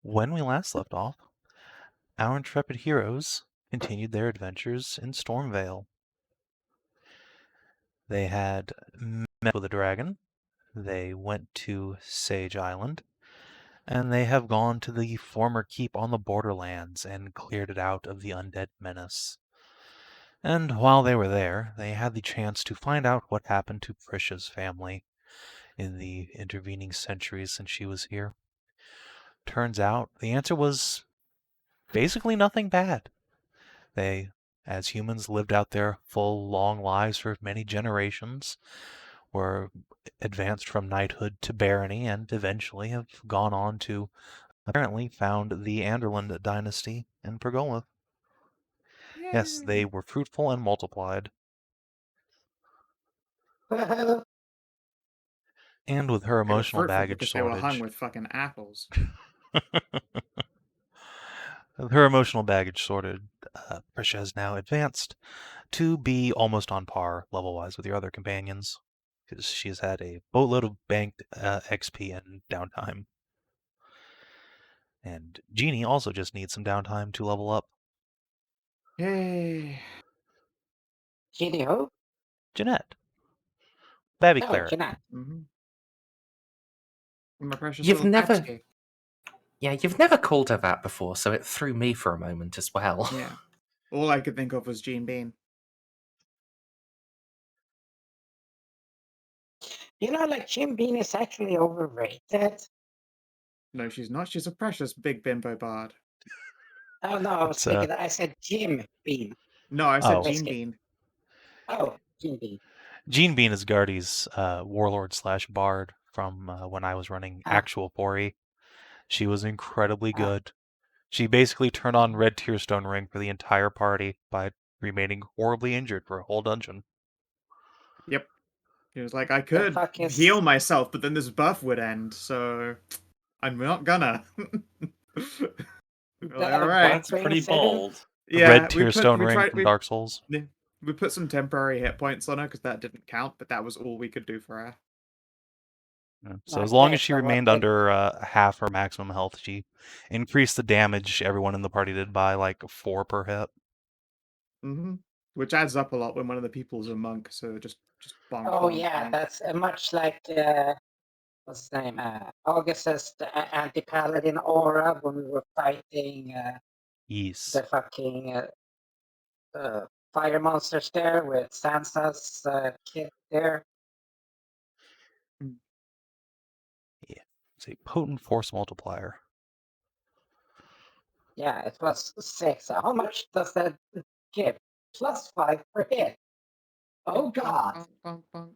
When we last left off, our intrepid heroes continued their adventures in Stormvale. They had met with a dragon, they went to Sage Island, and they have gone to the former keep on the Borderlands and cleared it out of the undead menace. And while they were there, they had the chance to find out what happened to Prisha's family in the intervening centuries since she was here. Turns out the answer was basically nothing bad. They, as humans, lived out their full, long lives for many generations, were advanced from knighthood to barony, and eventually have gone on to apparently found the Anderland dynasty in Pergolith. Yes, they were fruitful and multiplied. And with her They were emotional fruitful baggage because they were hung sorted, with fucking apples. with her emotional baggage sorted, Prisha has now advanced to be almost on par level-wise with your other companions, because she's had a boatload of banked XP and downtime. And Jeannie also just needs some downtime to level up. Yay. Jeannie who? Jeanette. Babby Oh, Cleric. Jeanette. Mm-hmm. My precious You've little never- Pepsi. Yeah, you've never called her that before, so it threw me for a moment as well. Yeah. All I could think of was Jean Bean. You know, like Jim Bean is actually overrated. No, she's not. She's a precious big bimbo bard. Oh no, I was It's, thinking. I said Jim Bean. No, I said Oh. Jean Bean. Oh, Jim Bean. Jean Bean is Gardy's warlord / bard from when I was running Ah. actual Pori. She was incredibly Ah. good. She basically turned on Red Tearstone Ring for the entire party by remaining horribly injured for a whole dungeon. Yep. He was like, I could fuck is- heal myself, but then this buff would end, so I'm not gonna. Alright. That's what Pretty you said. bold. Yeah, Red Tearstone Ring from we, Dark Souls. we put some temporary hit points on her because that didn't count, but that was all we could do for her. Yeah. So as long as she Okay, so what remained did- under half her maximum health, she increased the damage everyone in the party did by like 4 per hit. Mm-hmm. Which adds up a lot when one of the people's a monk, so just bonk. Oh bonk, yeah, bonk. that's much like what's his name? Augustus, the anti-paladin aura when we were fighting Yes. the fucking fire monsters there with Sansa's kid there. It's a potent force multiplier. Yeah, it was 6. How much does that give? +5 per hit. Oh god. Bonk, bonk, bonk.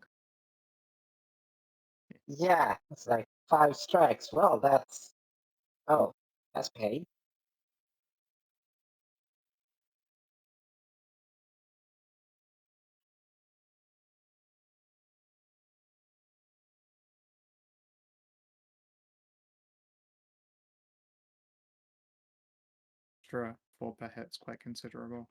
Yeah, it's like 5 strikes. Well, that's paid. Extra 4 per hit's quite considerable.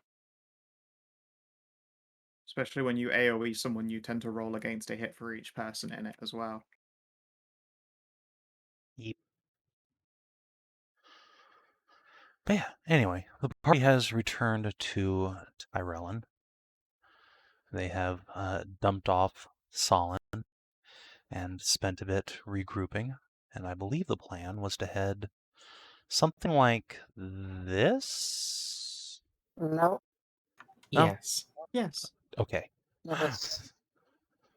Especially when you AoE someone, you tend to roll against a hit for each person in it as well. Yep. But yeah, anyway, the party has returned to Tyrellen. They have dumped off Solon and spent a bit regrouping, and I believe the plan was to head something like this? No, No? Yes. Yes. Okay. it was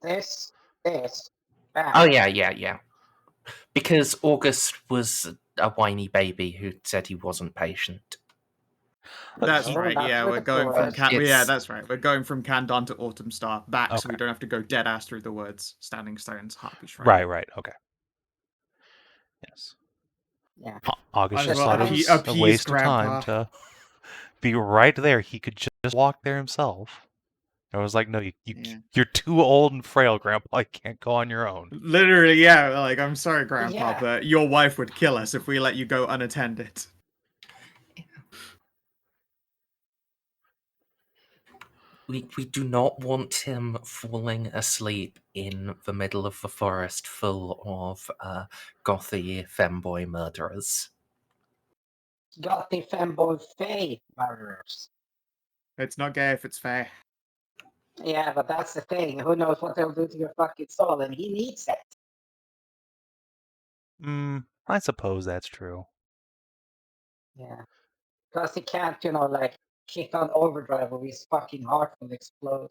this, bam. Oh, yeah. Because August was a whiny baby who said he wasn't patient. That's No, right, not yeah, with we're the going from forest. yeah, It's- that's right. We're going from Canton to Autumnstar back, so we Okay. don't have to go dead ass through the woods. Standing Stones, Harpy Shrine. Right, okay. Yes. Yeah. August Might as just well thought it was appease a waste of time Grandpa. to be right there. He could just walk there himself. I was like, no, Yeah. you're too old and frail, Grandpa. You can't go on your own. Literally, yeah, like, I'm sorry, Grandpa, Yeah. but your wife would kill us if we let you go unattended. We do not want him falling asleep in the middle of the forest full of gothy femboy murderers. got the femboy Fae murderers. It's not gay if it's fair. Yeah, but that's the thing. Who knows what they'll do to your fucking soul, and he needs it. I suppose that's true. Yeah. Plus he can't, like, kick on overdrive or his fucking heart will explode.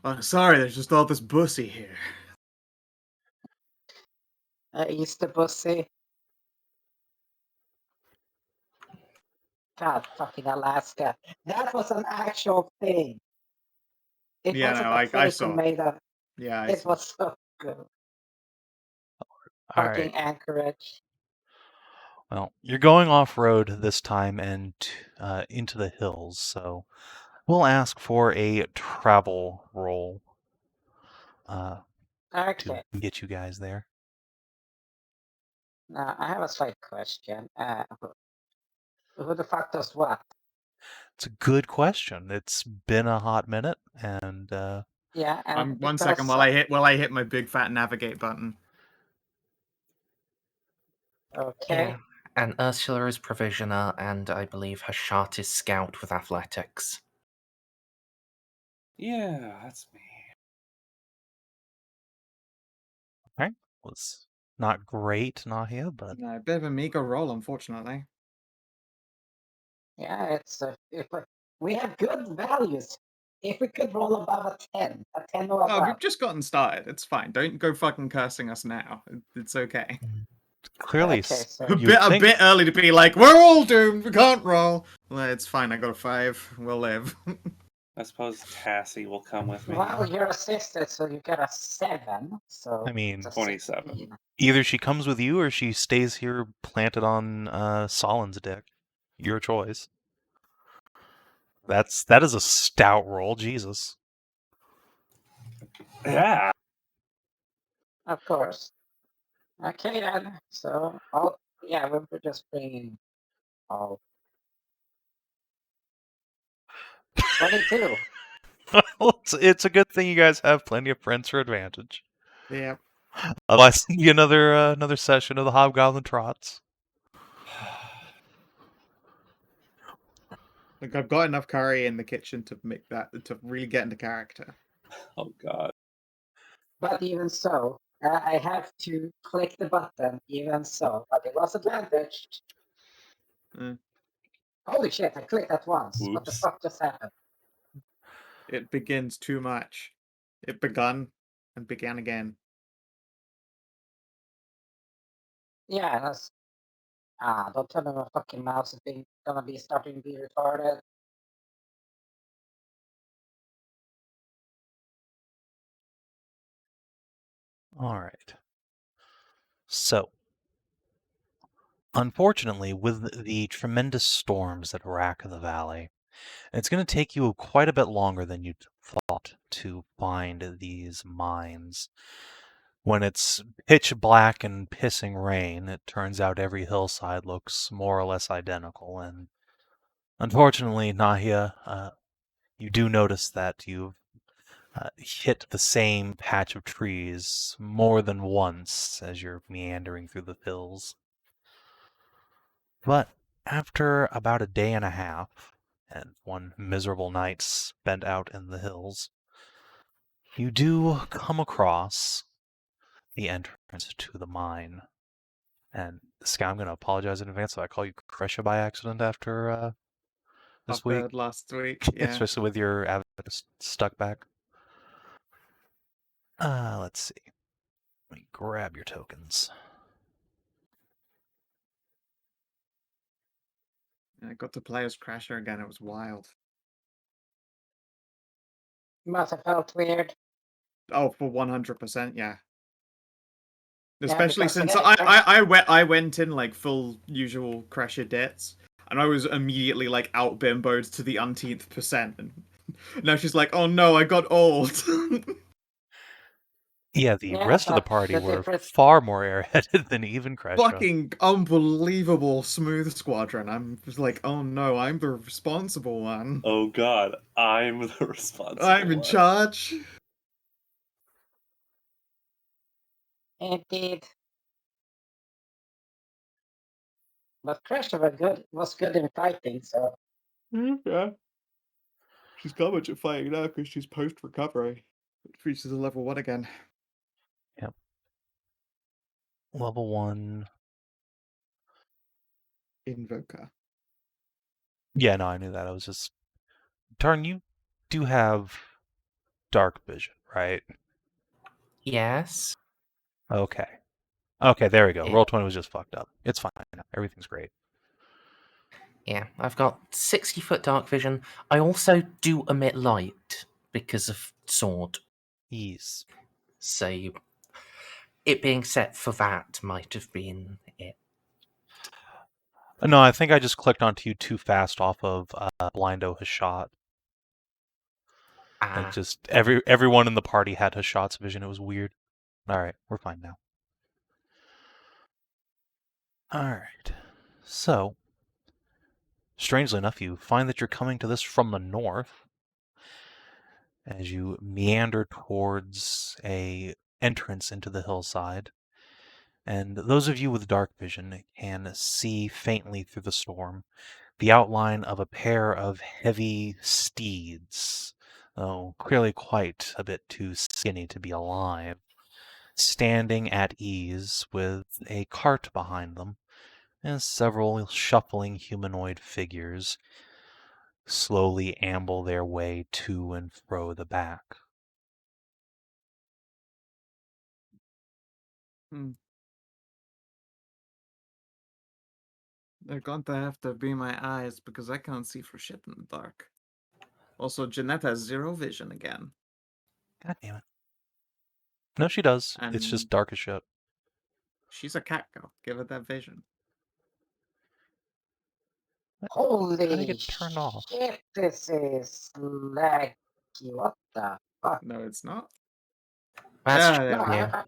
Oh, sorry, there's just all this bussy here. He's the pussy. God, fucking Alaska. That was an actual thing. It Yeah, wasn't no, a I fake saw. made up. Yeah, I It saw. was so good. All Fucking right. Anchorage. Well, you're going off-road this time and into the hills, so we'll ask for a travel roll to Okay. get you guys there. Now, I have a slight question. Who the fuck does what? It's a good question. It's been a hot minute, and Yeah, and One second while I hit my big fat navigate button. Okay. Yeah. And Ursula is provisioner, and I believe Hashat is scout with athletics. Yeah, that's me. was not great, Nahia, but No, a bit of a meager roll, unfortunately. Yeah, it's we have good values. If we could roll above a 10 or Oh, above. we've just gotten started. It's fine. Don't go fucking cursing us now. It's okay. clearly Okay, so A you'd think bit early to be like, we're all doomed. We can't roll. Well, it's fine. I got a 5. We'll live. I suppose Cassie will come with me. well, you're assisted, so you get a 7. So I mean, it's a 27. 16. either she comes with you or she stays here planted on Solin's dick. Your choice. That is a stout roll, Jesus. Yeah. Of course. Okay then. So we're just bringing all 22. Well, it's a good thing you guys have plenty of friends for advantage. Yeah. Otherwise, you another session of the Hobgoblin Trots. Look, I've got enough curry in the kitchen to make that to really get into character. Oh god. But even so, I have to click the button. Even so, but it was advantaged. Mm. Holy shit! I clicked that once. What the Oops. fuck just happened? It begins too much. It begun and began again. Yeah, that's don't tell me my fucking mouse is gonna be starting to be retarded. All right. So, unfortunately, with the tremendous storms that rack the valley, it's going to take you quite a bit longer than you'd thought to find these mines. When it's pitch black and pissing rain, it turns out every hillside looks more or less identical. And unfortunately, Nahia, you do notice that you've hit the same patch of trees more than once as you're meandering through the hills. But after about a day and a half, and one miserable night spent out in the hills, you do come across the entrance to the mine. And Sky, I'm going to apologize in advance if I call you Kresha by accident after this week, After last week, yeah. especially with your avatar stuck back. Let's see. Let me grab your tokens. I got to play as Crasher again. It was wild. Must have felt weird. Oh, for 100%, yeah. Yeah, Especially because since again, I went in like full usual Crasher debts, and I was immediately like out bimboed to the umpteenth percent. And now she's like, "Oh no, I got old." Yeah, the Yeah, rest of the but party the were difference- far more airheaded than even Kresha. Fucking unbelievable smooth squadron. I'm just like, "Oh no, I'm the responsible one. Oh god. I'm the responsible I'm in one. charge." Indeed. But Crusher was good in fighting, so Yeah. She's got much at fighting now because she's post recovery. It reaches a level 1 again. Level 1. Invoker. Yeah, no, I knew that. I was just... Tarn, you do have dark vision, right? Yes. Okay. Okay, there we go. Yeah. Roll 20 was just fucked up. It's fine now. Everything's great. Yeah, I've got 60-foot dark vision. I also do emit light because of sword. Ease. So it being set for that might have been it. No, I think I just clicked onto you too fast off of Blindo Hashat. And just everyone in the party had Hashat's vision. It was weird. Alright, we're fine now. Alright. So, strangely enough, you find that you're coming to this from the north as you meander towards a entrance into the hillside. And those of you with dark vision can see faintly through the storm the outline of a pair of heavy steeds, though clearly quite a bit too skinny to be alive, standing at ease with a cart behind them and several shuffling humanoid figures slowly amble their way to and fro the back. They're going to have to be my eyes because I can't see for shit in the dark. Also, Jeanette has 0 vision again. God damn it. No, she does. It's just And- dark as shit. She's a cat girl. Give her that vision. How did holy it get turned off? shit, this is laggy. What the fuck? No, it's not. That's Yeah, there No, we go. yeah.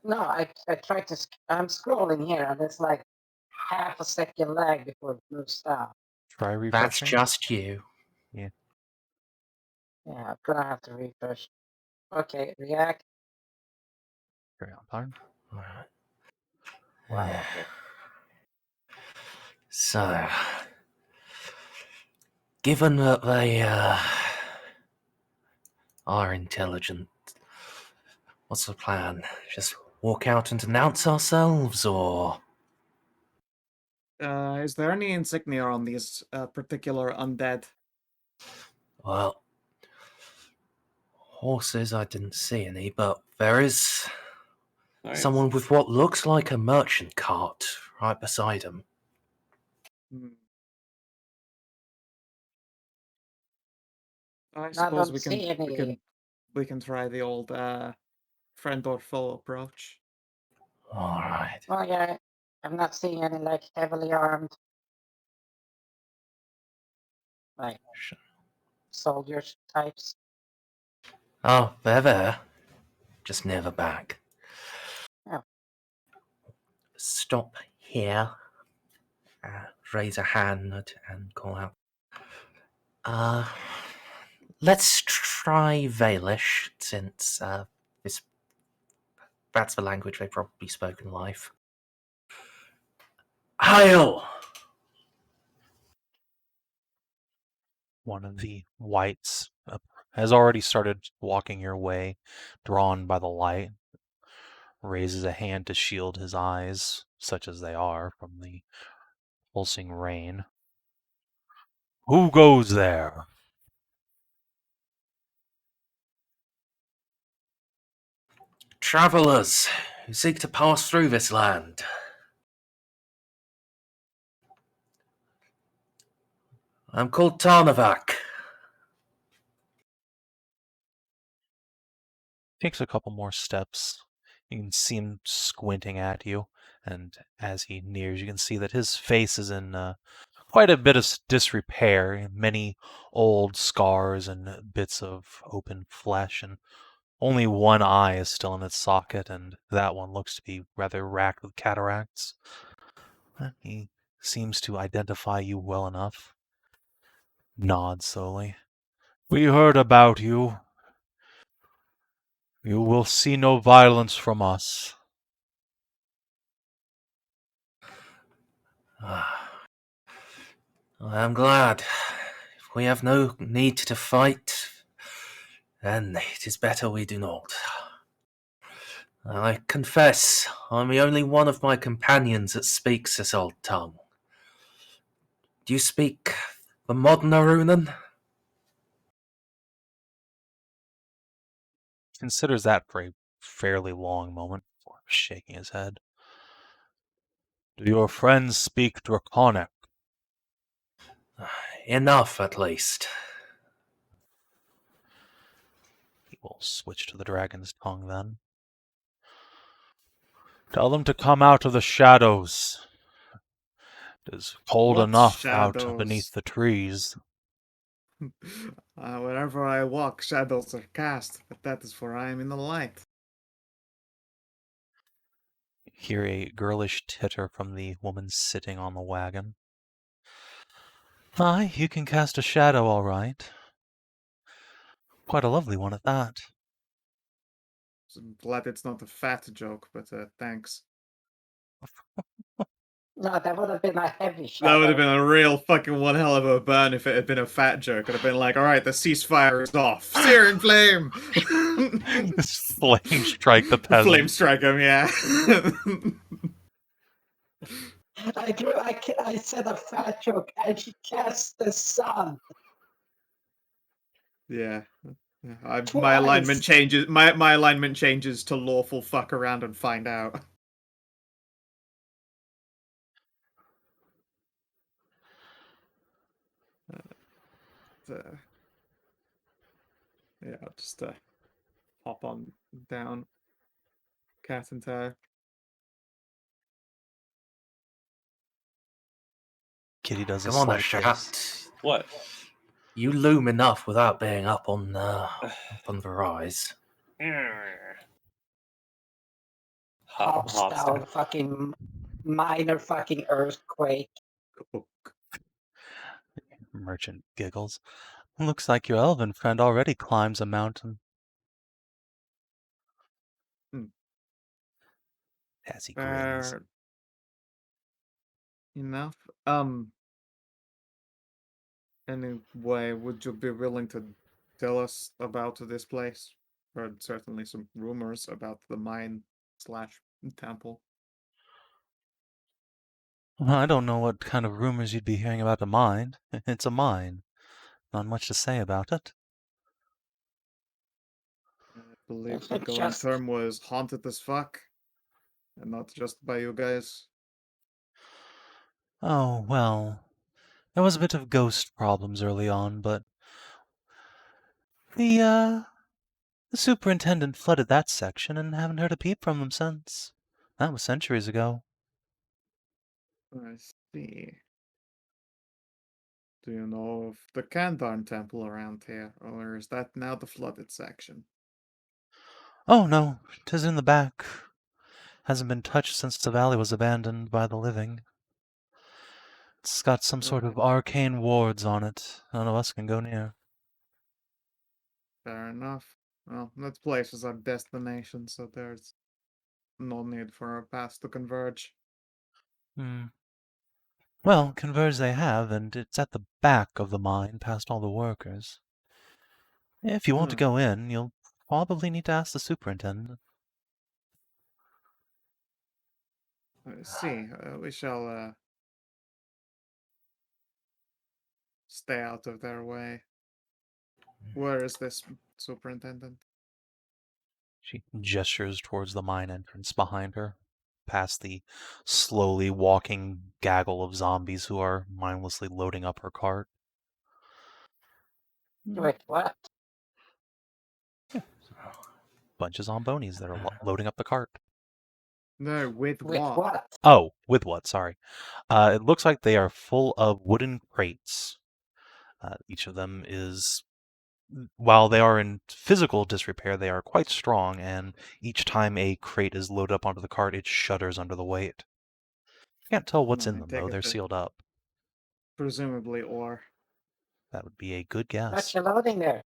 No, I tried to. I'm scrolling here, and it's like half a second lag before it moves down. Try That's refreshing. just you. Yeah, I'm gonna have to refresh. Okay, react. Carry on, Tarn. Alright. Wow. Okay. So, given that they are intelligent, what's the plan? Just walk out and announce ourselves, or Is there any insignia on these particular undead? well, horses? I didn't see any, but there is Nice. someone with what looks like a merchant cart right beside him. I I suppose don't we see any. we can try the old friend or foe approach. All right. Oh yeah, I'm not seeing any like heavily armed like soldiers types. Oh, they're there. Just near the back. Oh. Stop here. Raise a hand and call out. Let's try Valish, since that's the language they probably spoke in life. Hail! One of the Wights has already started walking your way, drawn by the light, raises a hand to shield his eyes, such as they are, from the pulsing rain. Who goes there? Travelers who seek to pass through this land. I'm called Tarnavak. Takes a couple more steps. You can see him squinting at you, and as he nears, you can see that his face is in quite a bit of disrepair. Many old scars and bits of open flesh, and only one eye is still in its socket, and that one looks to be rather racked with cataracts. He seems to identify you well enough. Nods slowly. We heard about you. You will see no violence from us. I'm glad. If we have no need to fight, then it is better we do not. I confess, I'm the only one of my companions that speaks this old tongue. Do you speak the modern Arunan? Considers that for a fairly long moment before shaking his head. Do your friends speak Draconic? Enough, at least. He will switch to the dragon's tongue then. Tell them to come out of the shadows. It is cold What enough out beneath shadows? the trees. Wherever I walk, shadows are cast, but that is for I am in the light. Hear a girlish titter from the woman sitting on the wagon. Aye, you can cast a shadow all right. Quite a lovely one at that. I'm glad it's not a fat joke, but thanks. No, that would have been a heavy That shadow. would have been a real fucking one hell of a burn if it had been a fat joke. I'd have been like, alright, the ceasefire is off. Searing flame! Flame strike the peasant. Flame strike him, yeah. I said a fat joke, and she cast the sun. Yeah. My Twice. alignment changes. My alignment changes to lawful fuck around and find out. Yeah, I'll just hop on down. Cat and toe. Kitty does a Come on, slight face. Hashat. What? You loom enough without being up on the rise. Hop Hops down, down. fucking minor fucking earthquake. Merchant giggles. Looks like your elven friend already climbs a mountain. As he grins. Fair enough. Anyway, would you be willing to tell us about this place? Heard certainly some rumors about the mine / temple. Well, I don't know what kind of rumors you'd be hearing about a mine. It's a mine. Not much to say about it. I believe the going Just- term was haunted as fuck. And not just by you guys. Oh, well. There was a bit of ghost problems early on, but the superintendent flooded that section and haven't heard a peep from them since. That was centuries ago. I see. Do you know of the Canton Temple around here, or is that now the flooded section? Oh, no, 'tis in the back. Hasn't been touched since the valley was abandoned by the living. It's got some sort of arcane wards on it. None of us can go near. Fair enough. Well, that place is our destination, so there's no need for our paths to converge. Well, converge they have, and it's at the back of the mine, past all the workers. If you want to go in, you'll probably need to ask the superintendent. I see. We shall stay out of their way. Where is this superintendent? She gestures towards the mine entrance behind her, past the slowly walking gaggle of zombies who are mindlessly loading up her cart. Wait, what? Bunch of zombies that are loading up the cart. No, with With what? what? Oh, with what? Sorry. It looks like they are full of wooden crates. Each of them is, while they are in physical disrepair, they are quite strong, and each time a crate is loaded up onto the cart, it shudders under the weight. Can't tell what's in I them, take though. it They're that- sealed up. Presumably ore. That would be a good What's guess. you loading there?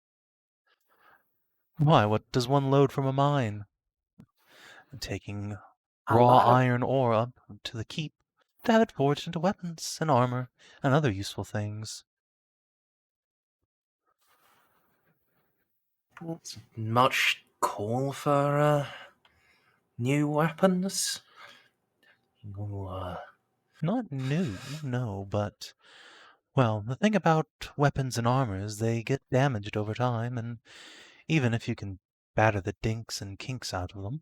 Why, what does one load from a mine? Taking A raw lot of- iron ore up to the keep to have it forged into weapons and armor and other useful things. Much call for new weapons? Not new, no, but, well, the thing about weapons and armor is they get damaged over time, and even if you can batter the dinks and kinks out of them,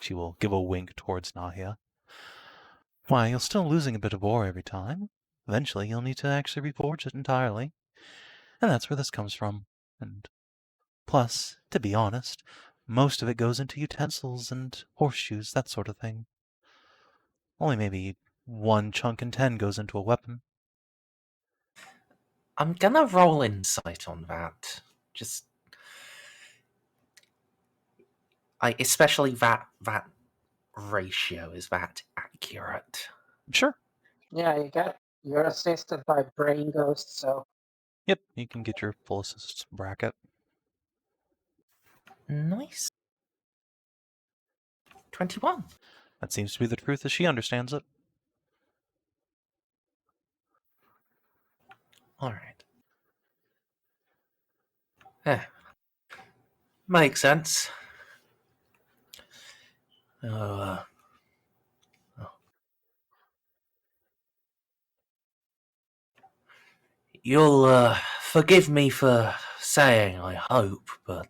she will give a wink towards Nahia, why, you're still losing a bit of ore every time. Eventually, you'll need to actually reforge it entirely. And that's where this comes from. And plus, to be honest, most of it goes into utensils and horseshoes, that sort of thing. Only maybe 1 chunk in 10 goes into a weapon. I'm gonna roll insight on that. Just, especially that ratio, is that accurate? Sure. Yeah, you're assisted by Brain Ghost, so Yep, you can get your full assist bracket. Nice. 21. That seems to be the truth as she understands it. Alright. Yeah. Makes sense. You'll forgive me for saying, I hope, but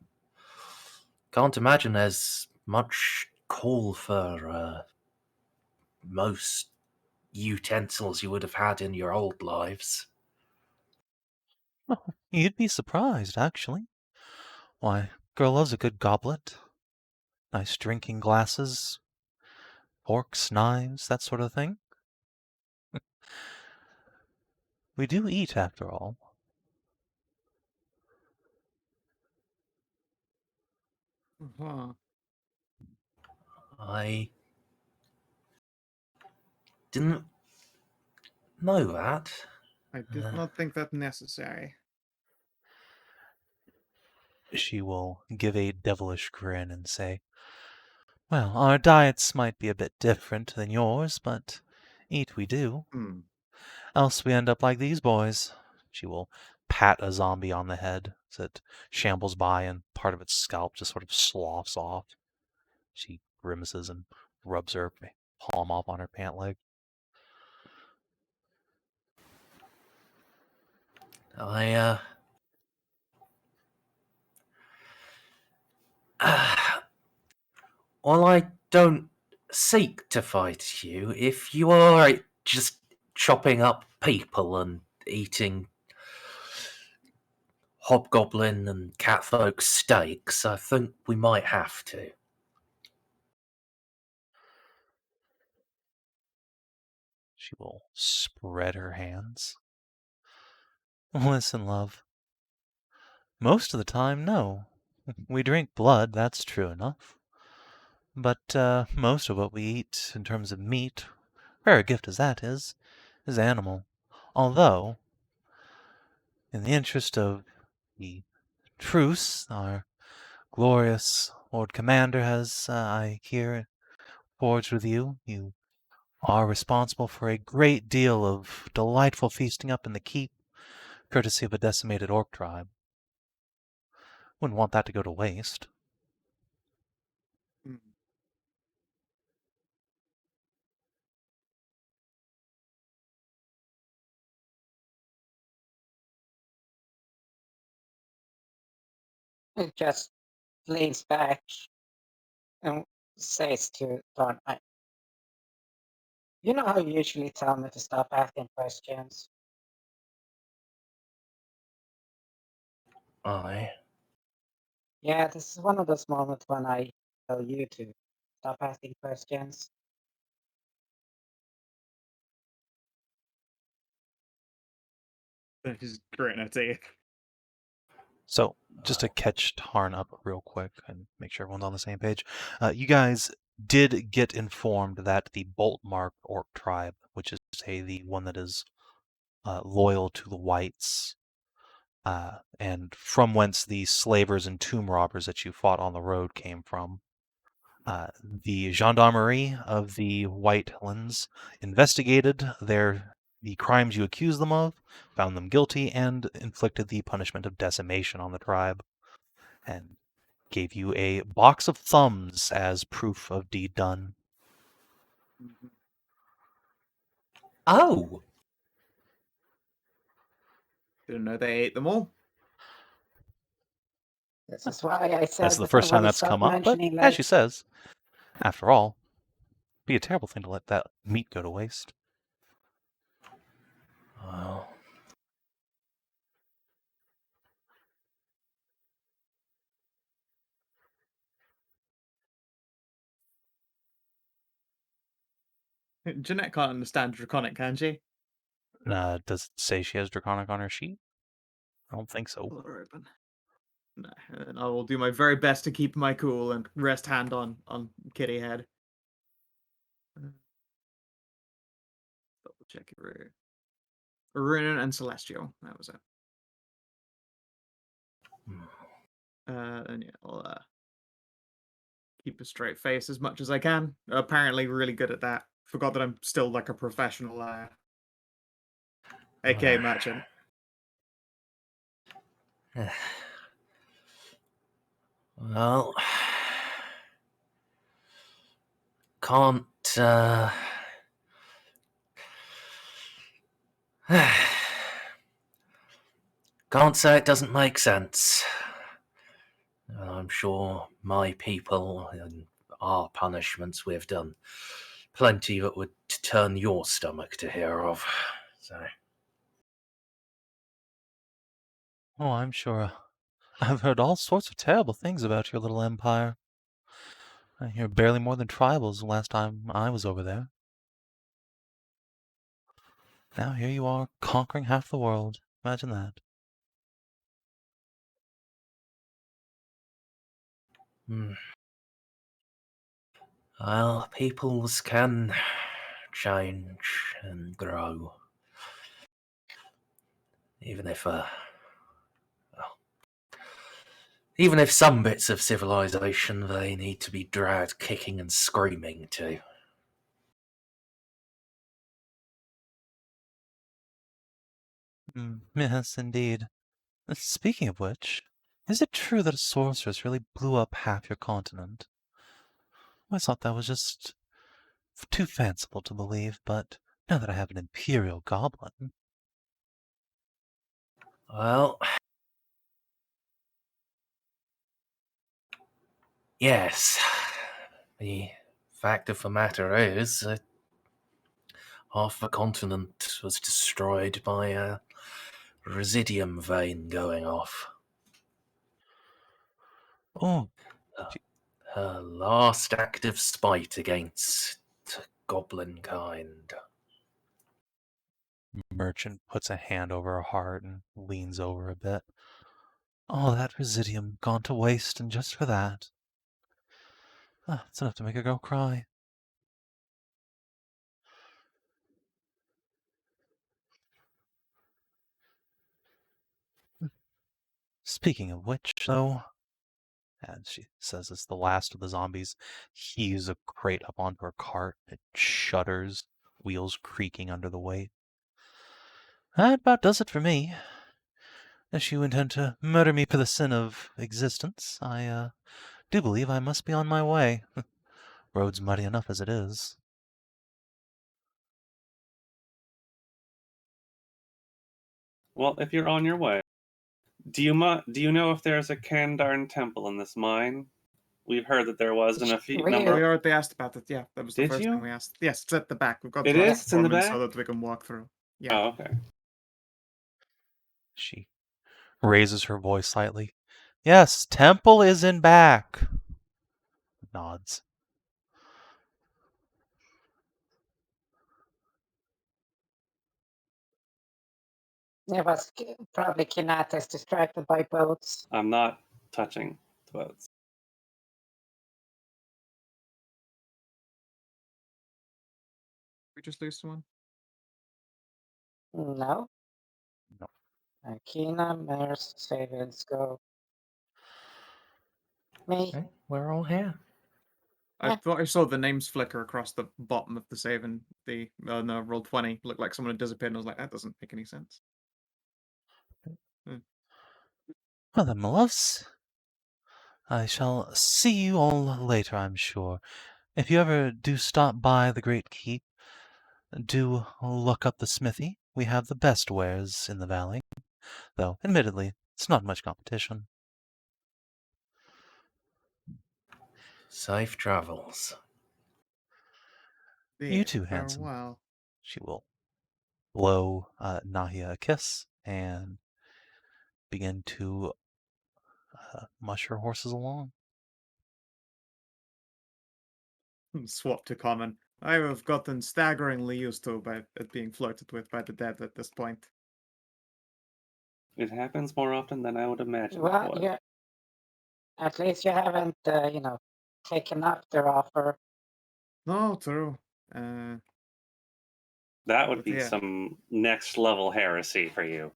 can't imagine there's much call for most utensils you would have had in your old lives. Oh, you'd be surprised, actually. Why, girl loves a good goblet, nice drinking glasses, forks, knives, that sort of thing. We do eat, after all. Huh. I didn't know that. I did not think that necessary. She will give a devilish grin and say, well, our diets might be a bit different than yours, but eat we do. Else we end up like these boys. She will pat a zombie on the head as it shambles by and part of its scalp just sort of sloughs off. She grimaces and rubs her palm off on her pant leg. While I don't seek to fight you, if you are alright just chopping up people and eating hobgoblin and catfolk steaks, I think we might have to. She will spread her hands. Listen, love. Most of the time, no. We drink blood, that's true enough. But most of what we eat in terms of meat, rare a gift as that is animal. Although, in the interest of the truce, our glorious Lord Commander has, I hear, forged with you. You are responsible for a great deal of delightful feasting up in the keep, courtesy of a decimated orc tribe. Wouldn't want that to go to waste. it just leans back and says to Thorn, you know how you usually tell me to stop asking questions? Aye. Yeah, this is one of those moments when I tell you to stop asking questions. That is great at it. So, just to catch Tarn up real quick and make sure everyone's on the same page, you guys did get informed that the Boltmark Orc tribe, which is the one that is loyal to the Wights, and from whence the slavers and tomb robbers that you fought on the road came from, The gendarmerie of the Wightlands investigated the crimes you accused them of, found them guilty, and inflicted the punishment of decimation on the tribe, and gave you a box of thumbs as proof of deed done. Oh, Didn't know they ate them all. This is why I said That's the first time when you that's come start up, but mentioning, as she says, after all, it'd be a terrible thing to let that meat go to waste. well, Jeanette can't understand Draconic, can she? Does it say she has Draconic on her sheet? I don't think so. Pull her open. No, and I will do my very best to keep my cool and rest hand on Kitty head. Double check it. Runen and Celestial. That was it. And yeah, I'll keep a straight face as much as I can. Apparently, really good at that. Forgot that I'm still like a professional AK merchant. well, can't, can't say it doesn't make sense. I'm sure my people and our punishments we've done plenty that would turn your stomach to hear of. So, Oh, I'm sure. I've heard all sorts of terrible things about your little empire. I hear barely more than tribals the last time I was over there. Now here you are, conquering half the world. Imagine that. well, peoples can change and grow. Even if some bits of civilization they need to be dragged kicking and screaming to. Yes, indeed. Speaking of which, is it true that a sorceress really blew up half your continent? I thought that was just too fanciful to believe, but now that I have an imperial goblin... Well, yes. The fact of the matter is that half the continent was destroyed by a residium vein going off. Oh, Her last act of spite against goblin kind. Merchant puts a hand over her heart and leans over a bit. All that residium gone to waste, and just for that. It's enough to make a girl cry. Speaking of which, though, and she says as the last of the zombies heaves a crate up onto her cart. It shudders, wheels creaking under the weight. That about does it for me. If you intend to murder me for the sin of existence, I do believe I must be on my way. Road's muddy enough as it is. Well, if you're on your way, do you know if there's a Canton Temple in this mine? We've heard that there was in a few Really? We number. already asked about it. Yeah, that was the Did first you? thing we asked. Yes, it's at the back. We've got It to is? It's in the Roman back? so that we can walk through. Yeah. Oh, okay. She raises her voice slightly. Yes, temple is in back. Nods. It was probably Kinathis distracted by boats. I'm not touching the boats. We just lose someone. No. No. Kina, Merz, Savin, go. Me. Okay, we're all here. I thought I saw the names flicker across the bottom of the Sav&D. No, roll 20. Looked like someone had disappeared, and I was like, that doesn't make any sense. Well then, my loves, I shall see you all later, I'm sure. If you ever do stop by the Great Keep, do look up the smithy. We have the best wares in the valley, though admittedly, it's not much competition. Safe travels. You too, handsome. Farewell. She will blow Nahia a kiss and begin to mush her horses along. Swap to common. I have gotten staggeringly used to it being flirted with by the dead at this point. It happens more often than I would imagine it Well, would. yeah. At least you haven't, taken up their offer. No, true. That would But be yeah. some next level heresy for you.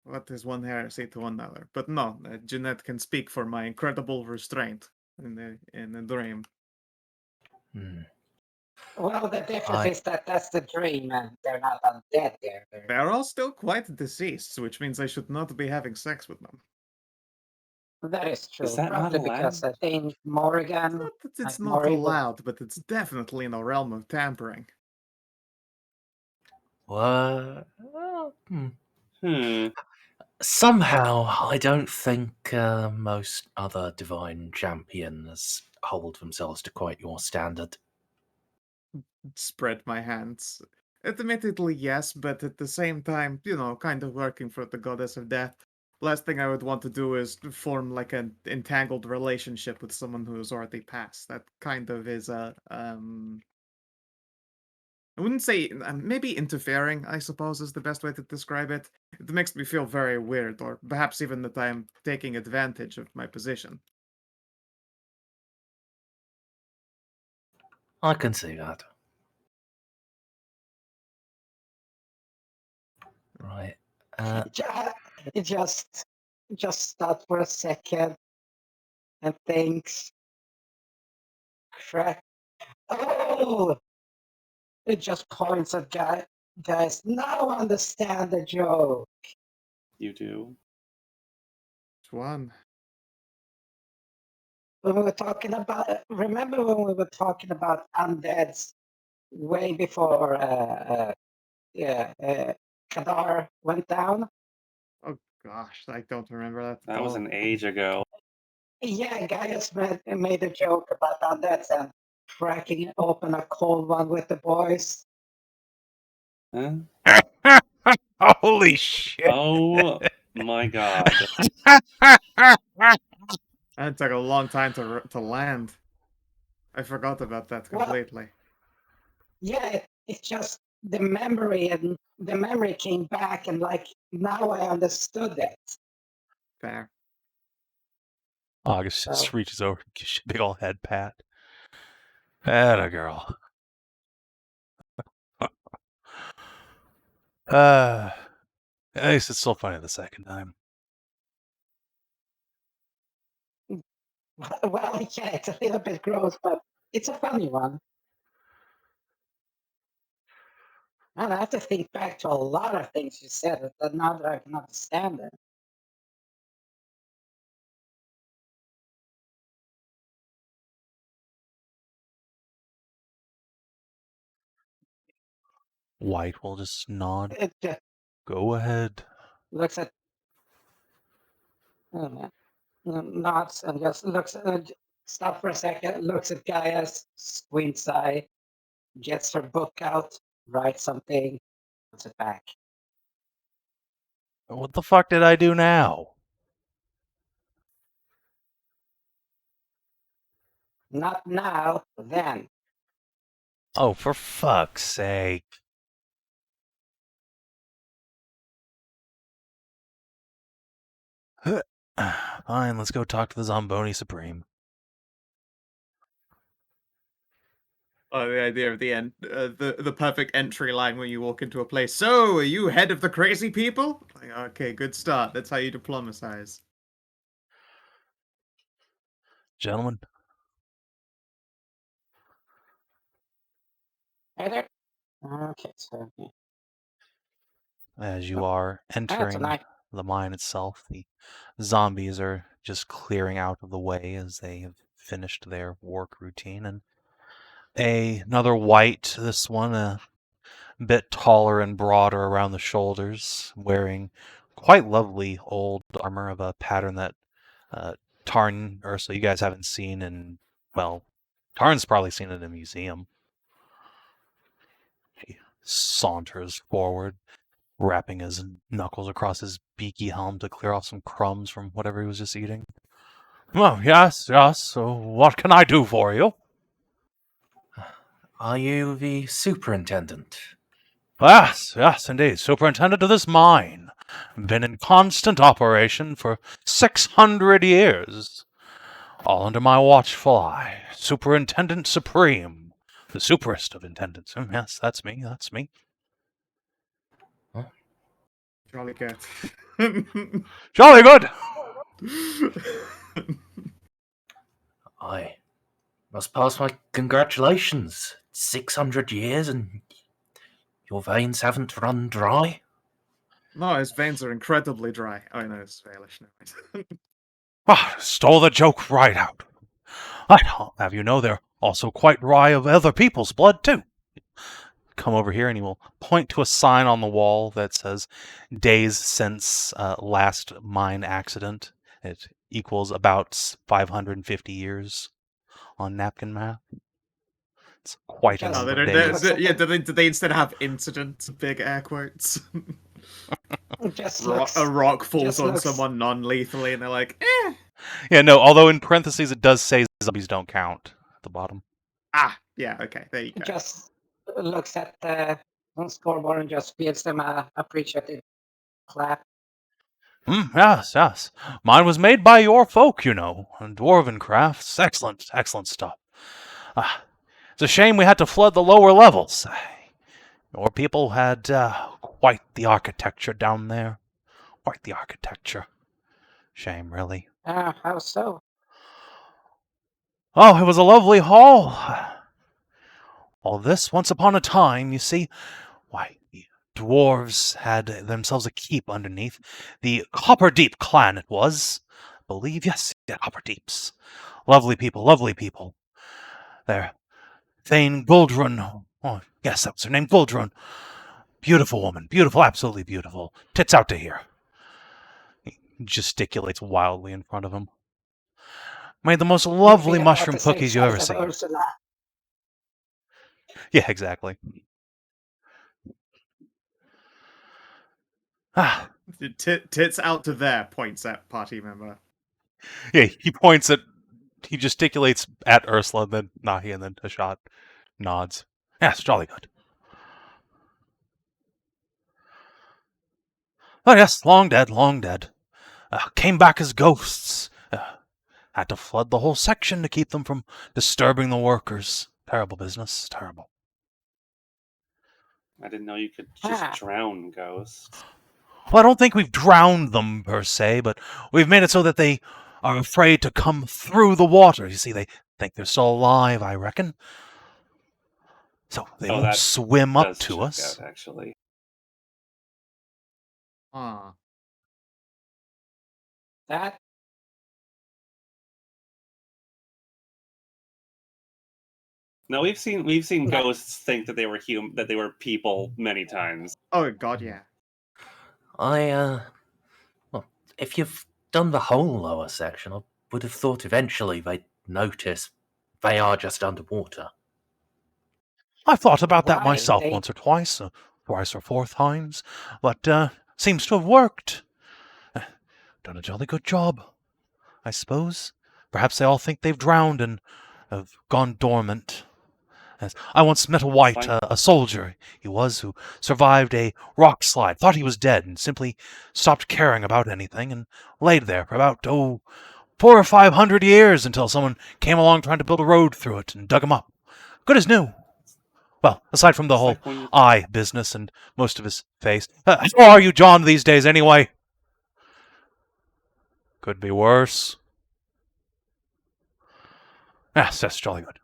What is one heresy to another? But no, Jeanette can speak for my incredible restraint in the dream. Hmm. Well, the difference is that that's the dream, and they're not undead there. They're all still quite deceased, which means I should not be having sex with them. That is true. Is that not Probably because allowed? I think Morrigan, Not that it's like not more evil. allowed, but it's definitely in the realm of tampering. What? Hmm. Somehow, I don't think most other divine champions hold themselves to quite your standard. Spread my hands. Admittedly, yes, but at the same time, kind of working for the goddess of death. Last thing I would want to do is form like an entangled relationship with someone who has already passed. That kind of is I wouldn't say maybe interfering, I suppose is the best way to describe it. It makes me feel very weird, or perhaps even that I'm taking advantage of my position. I can see that. Right. It just stop for a second and thinks, crack. Oh! It just points at guys. Now understand the joke. You do. Which one? When we were talking about, remember when we were talking about undeads way before Kadar went down? Oh gosh, I don't remember that. That was an age ago. Yeah, Gaius made a joke about undeads and cracking open a cold one with the boys. Huh? Holy shit! Oh my god. That took a long time to land. I forgot about that completely. Yeah, it's just the memory, and the memory came back, and like now I understood it. Fair. August just So- reaches over and gives you a big old head pat. Atta girl. At least it's still funny the second time. Well, yeah, it's a little bit gross, but it's a funny one. And I have to think back to a lot of things you said, but now that I can understand it. White will just nod. It just Go ahead. looks at, oh man, nods and just looks at, stop for a second, looks at Gaius, squints eye, gets her book out, writes something, puts it back. What the fuck did I do now? Not now, then. Oh, for fuck's sake. Fine, let's go talk to the Zomboni Supreme. Oh, the idea of the end, the perfect entry line when you walk into a place. So, are you head of the crazy people? Like, okay, good start. That's how you diplomatize. gentlemen. Hey there. Okay, so yeah. As you are That's entering nice. the mine itself, the zombies are just clearing out of the way as they have finished their work routine, and another wight, this one a bit taller and broader around the shoulders, wearing quite lovely old armor of a pattern that Ursula, you guys haven't seen in, well, Tarn's probably seen it in a museum. He saunters forward, rapping his knuckles across his beaky helm to clear off some crumbs from whatever he was just eating. Oh, yes, so what can I do for you? Are you the superintendent? Yes, indeed. Superintendent of this mine. Been in constant operation for 600 years. All under my watchful eye. Superintendent Supreme. The superest of intendants. Yes, that's me. Jolly good. Jolly good! I must pass my congratulations. 600 years and your veins haven't run dry? No, his veins are incredibly dry. Oh, no, it's Valish. No, Stole the joke right out. I'd have you know they're also quite dry of other people's blood, too. Come over here and he will point to a sign on the wall that says days since last mine accident. It equals about 550 years on napkin math. It's quite a Just- Oh, number of days. did they instead have incident, big air quotes? Just looks, A rock falls just on looks- someone non-lethally and they're like, eh. Yeah, no, although in parentheses it does say zombies don't count at the bottom. Ah, yeah, okay, there you go. just looks at the scoreboard and just gives them a appreciative clap. Yes. Mine was made by your folk, you know. Dwarven crafts. Excellent stuff. It's a shame we had to flood the lower levels. Your people had quite the architecture down there. Quite the architecture. Shame, really. How so? Oh, it was a lovely hall. All this, once upon a time, you see, why, the dwarves had themselves a keep underneath. The Copperdeep clan it was. Believe, yes, the Copperdeeps. Lovely people. There. Thane Guldrun. Oh, yes, that was her name, Guldrun. Beautiful woman. Beautiful, absolutely beautiful. Tits out to here. He gesticulates wildly in front of him. Made the most lovely Maybe mushroom about the same cookies you ever size of seen. Ursula. Yeah, exactly. Tits out to there, points at party member. Yeah, he gesticulates at Ursula, then Nahia, and then Hashat nods. Yes, jolly good. Oh yes, long dead. Came back as ghosts. Had to flood the whole section to keep them from disturbing the workers. Terrible business, terrible. I didn't know you could just drown ghosts. Well, I don't think we've drowned them, per se, but we've made it so that they are afraid to come through the water. You see, they think they're still alive, I reckon. So they won't that swim up does to check us. out, actually. Ah. That No, we've seen ghosts think that they were that they were people many times. Oh god, yeah. Well, if you've done the whole lower section, I would have thought eventually they'd notice they are just underwater. I've thought about that Why? myself once or twice, thrice or four times, but seems to have worked. Done a jolly good job, I suppose. Perhaps they all think they've drowned and have gone dormant. Yes, I once met a wight, a soldier he was, who survived a rock slide, thought he was dead, and simply stopped caring about anything, and laid there for about, 400 or 500 years until someone came along trying to build a road through it and dug him up. Good as new. Well, aside from the whole eye business and most of his face. How are you, John, these days, anyway? Could be worse. Yes, that's jolly good.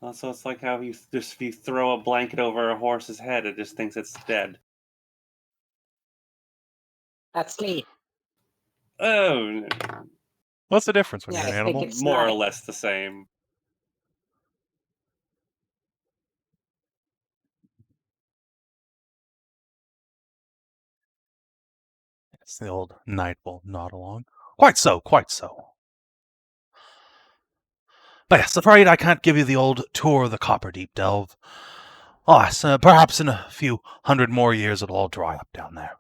Also, it's like how if you throw a blanket over a horse's head, it just thinks it's dead. That's sleep. Oh, What's the difference when Yeah, you're an I think animal? it's more or night. less the same. Yes, the old knight will nod along. Quite so, quite so. But yes, afraid I can't give you the old tour of the Copperdeep Delve. Alas, perhaps in a few hundred more years it'll all dry up down there.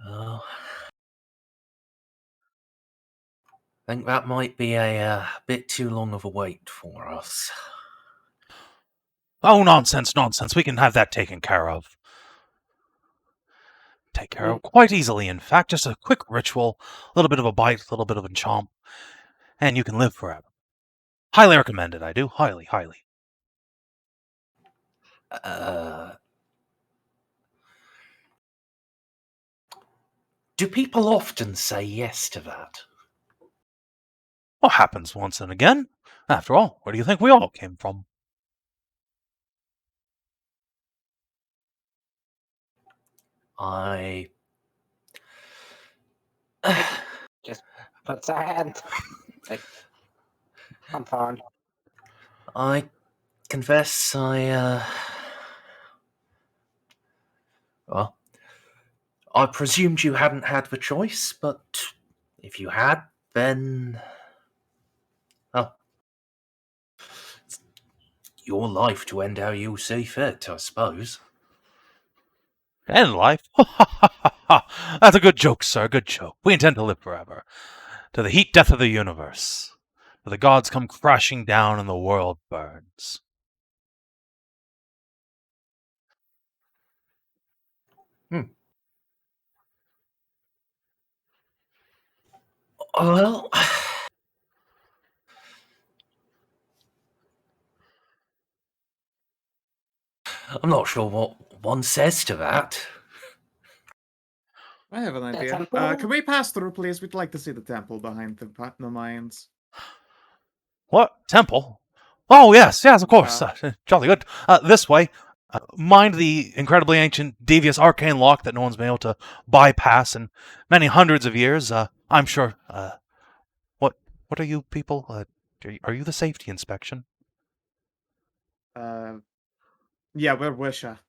Oh, I think that might be a bit too long of a wait for us. Oh, nonsense, nonsense. We can have that taken care of. Take care of quite easily, in fact. Just a quick ritual, a little bit of a bite, a little bit of a chomp, and you can live forever. Highly recommended, I do. Highly, highly. Do people often say yes to that? What happens once and again? After all, where do you think we all came from? I Just puts a hand. Like, I'm fine. I confess well, I presumed you hadn't had the choice, but if you had, then well, it's your life to end how you see fit, I suppose. End life? That's a good joke, sir, good joke. We intend to live forever. To the heat death of the universe. Till the gods come crashing down and the world burns. Well, I'm not sure what one says to that. I have an The idea. temple? Can we pass through, please? We'd like to see the temple behind the mines. What? Temple? Oh, yes, of course. Jolly good. This way. Mind the incredibly ancient, devious arcane lock that no one's been able to bypass in many hundreds of years. I'm sure. What are you people? Are you the safety inspection? Yeah, we're Wisha.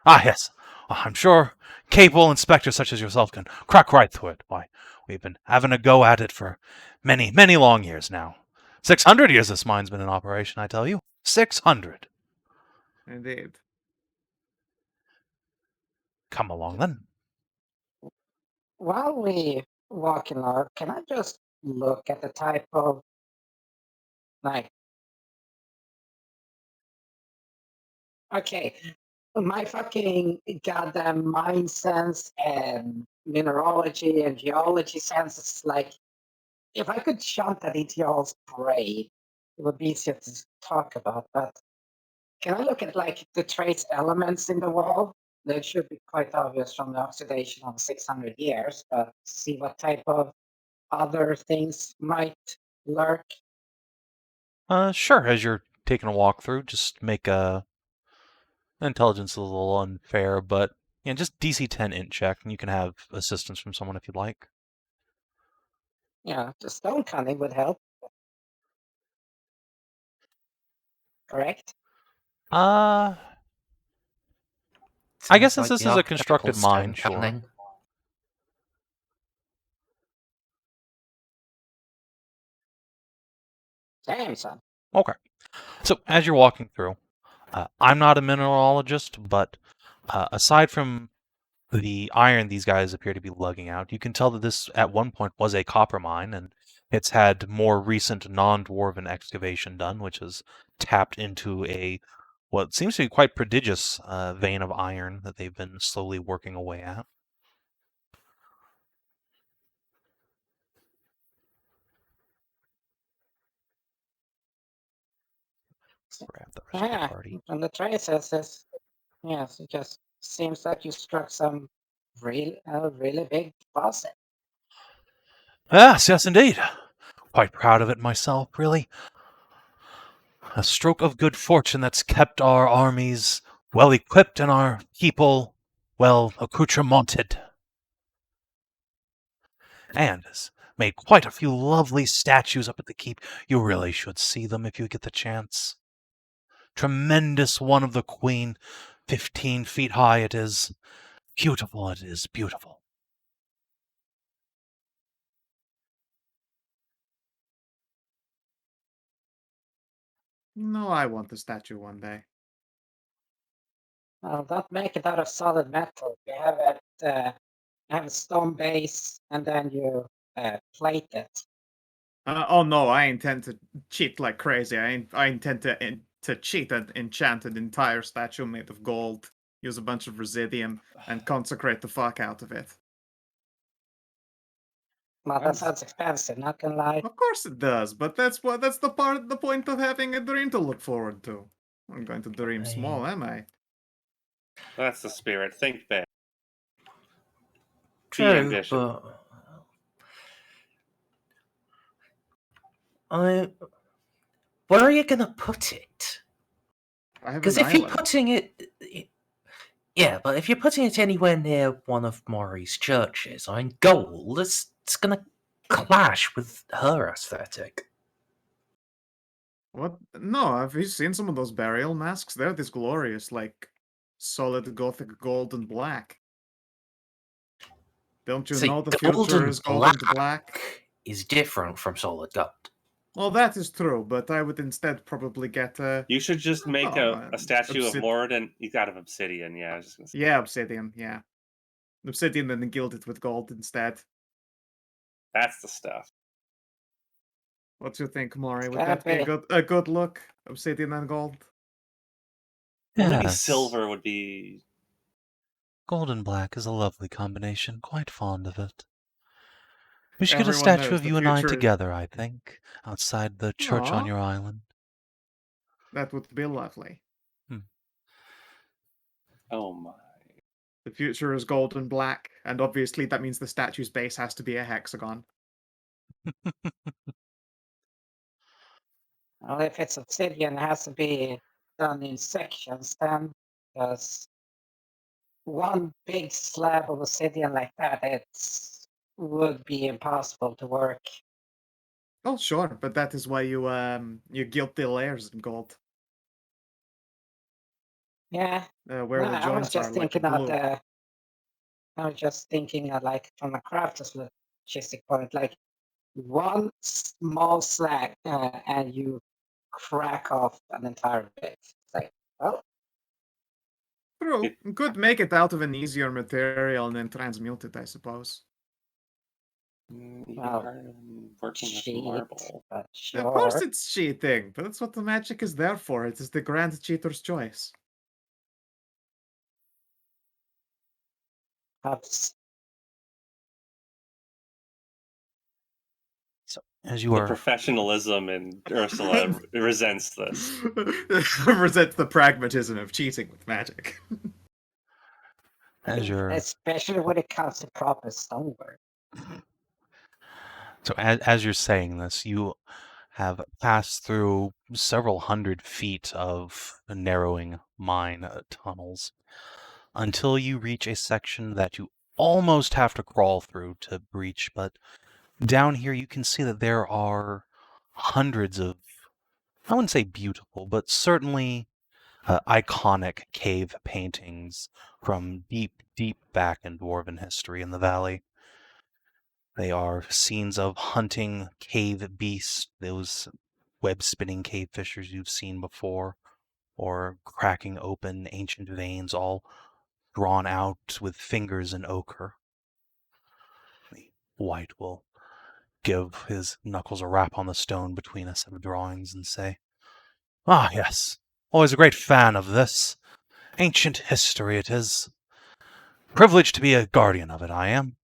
Ah, yes. I'm sure capable inspectors such as yourself can crack right through it. Why, we've been having a go at it for many, many long years now. 600 years this mine's been in operation, I tell you. 600. Indeed. Come along then. While we walk in our, can I just look at the type of, like, okay, my fucking goddamn mind sense and mineralogy and geology sense is like, if I could shunt that into y'all's brain, it would be easier to talk about. But can I look at like the trace elements in the wall? That should be quite obvious from the oxidation of 600 years, but see what type of other things might lurk. Sure, as you're taking a walk through, just make intelligence is a little unfair, but just DC 10 int check, and you can have assistance from someone if you'd like. Yeah, the stone cunning would help. Correct? I Seems guess since like this the is a archetypal constructed stone mine, sure. cunning. Damn, son. Okay. So as you're walking through, I'm not a mineralogist, but aside from the iron these guys appear to be lugging out, you can tell that this at one point was a copper mine, and it's had more recent non-dwarven excavation done, which has tapped into what seems to be quite prodigious vein of iron that they've been slowly working away at. Grab the rest of the Yeah, party. and the traces is, yes, it just Seems like you struck some really big deposit. Yes, indeed. Quite proud of it myself, really. A stroke of good fortune that's kept our armies well equipped and our people well accoutramented. And has made quite a few lovely statues up at the keep. You really should see them if you get the chance. Tremendous one of the Queen, 15 feet high it is. Beautiful it is, beautiful. No, I want the statue one day. Well, don't make it out of solid metal. You have it. Have a stone base, and then you plate it. Oh no, I intend to cheat like crazy. I intend to cheat and enchant an entire statue made of gold, use a bunch of residium, and consecrate the fuck out of it. Well, that sounds expensive, not gonna lie. Of course it does, but that's the point of having a dream to look forward to. I'm going to dream small, am I? That's the spirit. Think big. Be True, ambitious. but where are you gonna put it? I have Because an if you're island. putting it, yeah, but if you're putting it anywhere near one of Maury's churches, I mean, gold, it's gonna clash with her aesthetic. What? No, have you seen some of those burial masks? They're this glorious, like solid gothic gold and black. Don't you See, know the gold future and is gold and black? is different from solid gold. Well, that is true, but I would instead probably get You should just make a statue of obsid- Lord, and you got of obsidian. Yeah, I was just gonna say. Yeah, obsidian. Yeah, obsidian and then gild it with gold instead. That's the stuff. What do you think, Maury? Would gotta that be be. a good look? Obsidian and gold. Well, maybe Yes. silver would be. Gold and black is a lovely combination. Quite fond of it. We should get a Everyone statue knows of the you and I future- together, I think, outside the church on Aw. your island. That would be lovely. Oh my. The future is gold and black, and obviously that means the statue's base has to be a hexagon. Well, if it's obsidian, it has to be done in sections then, because one big slab of obsidian like that, would be impossible to work. Oh, sure, but that is why you gilt the layers in gold, Yeah, where no, the I was joints just are like thinking of glue. I was just thinking of like from a crafter's logistic point, like one small slab and you crack off an entire bit. It's like, well, True, could make it out of an easier material and then transmute it, I suppose. Even Well, harder than working with cheat, marble. but Of course sure. it's cheating, but that's what the magic is there for. It is the grand cheater's choice. That's So, as you The are professionalism in Ursula resents this. Represents the pragmatism of cheating with magic. especially when it comes to proper stonework. So as you're saying this, you have passed through several hundred feet of narrowing mine tunnels until you reach a section that you almost have to crawl through to breach. But down here you can see that there are hundreds of, I wouldn't say beautiful, but certainly iconic cave paintings from deep, deep back in Dwarven history in the valley. They are scenes of hunting cave beasts, those web-spinning cave fishers you've seen before, or cracking open ancient veins all drawn out with fingers in ochre. The Wight will give his knuckles a rap on the stone between a set of drawings and say, "Ah, yes, always a great fan of this. Ancient history it is. Privileged to be a guardian of it, I am.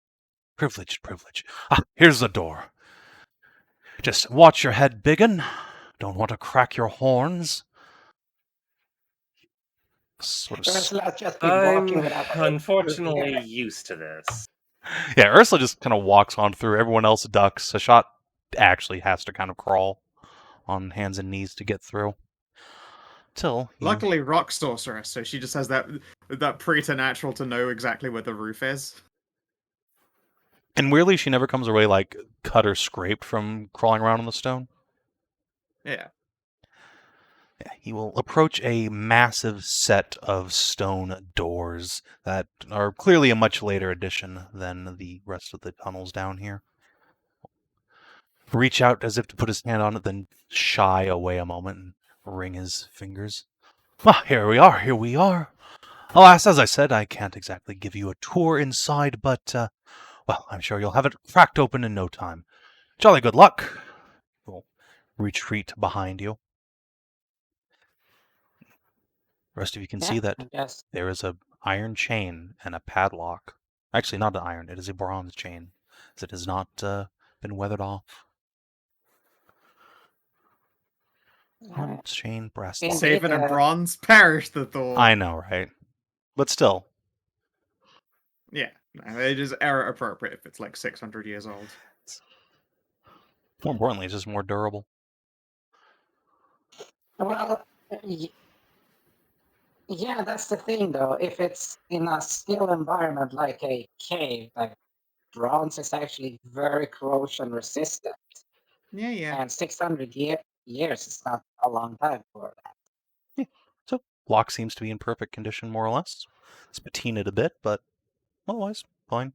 Privileged, privileged. Ah, here's the door. Just watch your head, biggin. Don't want to crack your horns." sort of. Ursula's just been walking I'm without. unfortunately used to this. Yeah, Ursula just kind of walks on through. Everyone else ducks. Hashat actually has to kind of crawl on hands and knees to get through. Till you... Luckily, Rock Sorcerer, so she just has that preternatural to know exactly where the roof is. And weirdly, she never comes away like cut or scraped from crawling around on the stone. Yeah. Yeah, he will approach a massive set of stone doors that are clearly a much later addition than the rest of the tunnels down here. Reach out as if to put his hand on it, then shy away a moment and wring his fingers. Ah, here we are. Alas, as I said, I can't exactly give you a tour inside, but, well, I'm sure you'll have it cracked open in no time. Jolly good luck. We'll retreat behind you. The rest of you can see that Yes. there is a iron chain and a padlock. Actually, not an iron, it is a bronze chain, as it has not been weathered off. Bronze chain, brass lock. Indeed, Savin and Bronze, perish the thought. I know, right? But still. Yeah, no, it is error appropriate if it's like 600 years old. More importantly, it's just more durable. Well, yeah, that's the thing, though. If it's in a still environment like a cave, like bronze is actually very corrosion resistant, Yeah. and 600 years is not a long time for that. So, lock seems to be in perfect condition, more or less. It's patinaed a bit, but otherwise, fine.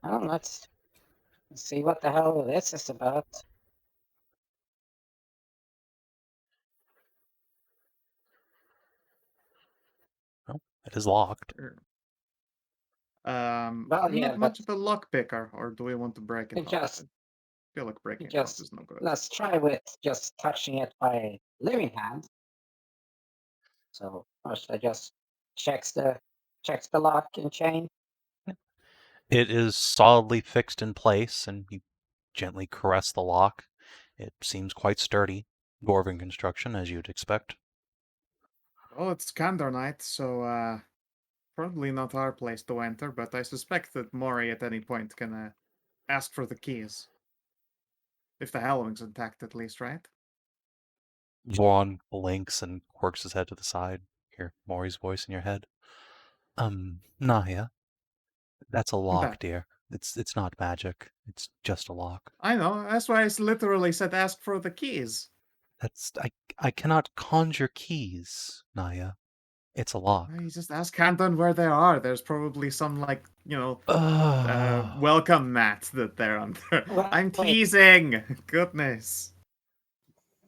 Well, let's see what the hell this is about. Well, it is locked. Well, Well, I'm yeah, not much of a lock picker, or do we want to break it It off? just- I feel like breaking it just- off is no good. Let's try with just touching it by living hand. So first, I just checks the lock and chain. It is solidly fixed in place, and you gently caress the lock. It seems quite sturdy. Dwarven construction, as you'd expect. Well, it's Candor night, so probably not our place to enter, but I suspect that Mori at any point can ask for the keys. If the Hallowing's intact, at least, right? Voron blinks and quirks his head to the side. Hear Maury's voice in your head. Nahia. That's a lock, That. dear. It's not magic. It's just a lock. I know, that's why I literally said ask for the keys. I cannot conjure keys, Nahia. It's a lock. You just ask Canton where they are. There's probably some, like, welcome mat that they're under. Well, I'm wait. teasing! Goodness.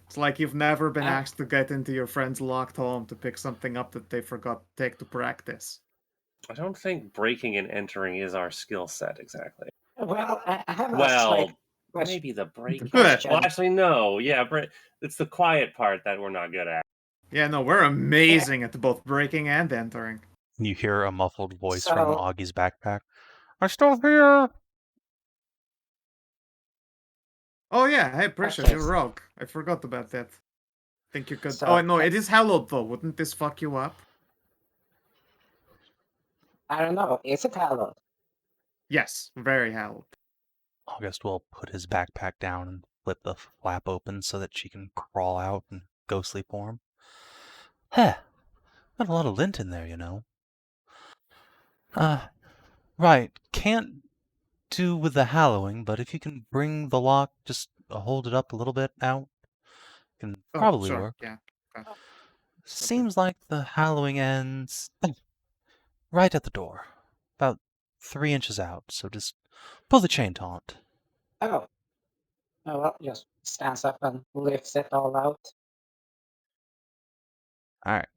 It's like you've never been Ah. asked to get into your friend's locked home to pick something up that they forgot to take to practice. I don't think breaking and entering is our skill set exactly. Well, I have a Well, slight question. maybe the breaking. Question. Well, actually, no. Yeah, it's the quiet part that we're not good at. Yeah, no, we're amazing at both breaking and entering. You hear a muffled voice So- from Augie's backpack. I'm still here! Oh yeah, hey Precious, Okay. you're rogue. I forgot about that. Think you could... So- oh no, it is hallowed though. Wouldn't this fuck you up? I don't know. Is it hallowed? Yes, very hallowed. August will put his backpack down and flip the flap open so that she can crawl out in ghostly form. Heh, got a lot of lint in there, you know. Right, can't do with the hallowing, but if you can bring the lock, just hold it up a little bit out, can Oh, probably sure, work. yeah. Seems like the hallowing ends right at the door, about 3 inches out, so just pull the chain taut. Oh. Oh, well, just stands up and lifts it all out. Alright.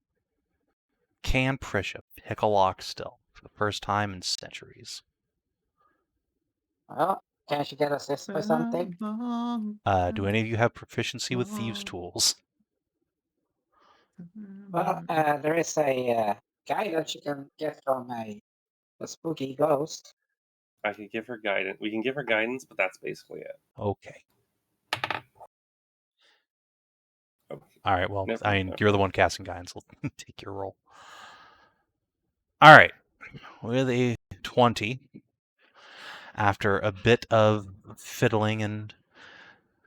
Can Prisha pick a lock still, for the first time in centuries? Well, can she get assist by something? Do any of you have proficiency with thieves' tools? Well, there is a guidance you can get from a spooky ghost. I could give her guidance. We can give her guidance, but that's basically it. Okay. Okay. All right. Well, Nope, I mean, nope. you're the one casting guidance. So take your roll. All right. With a 20, after a bit of fiddling and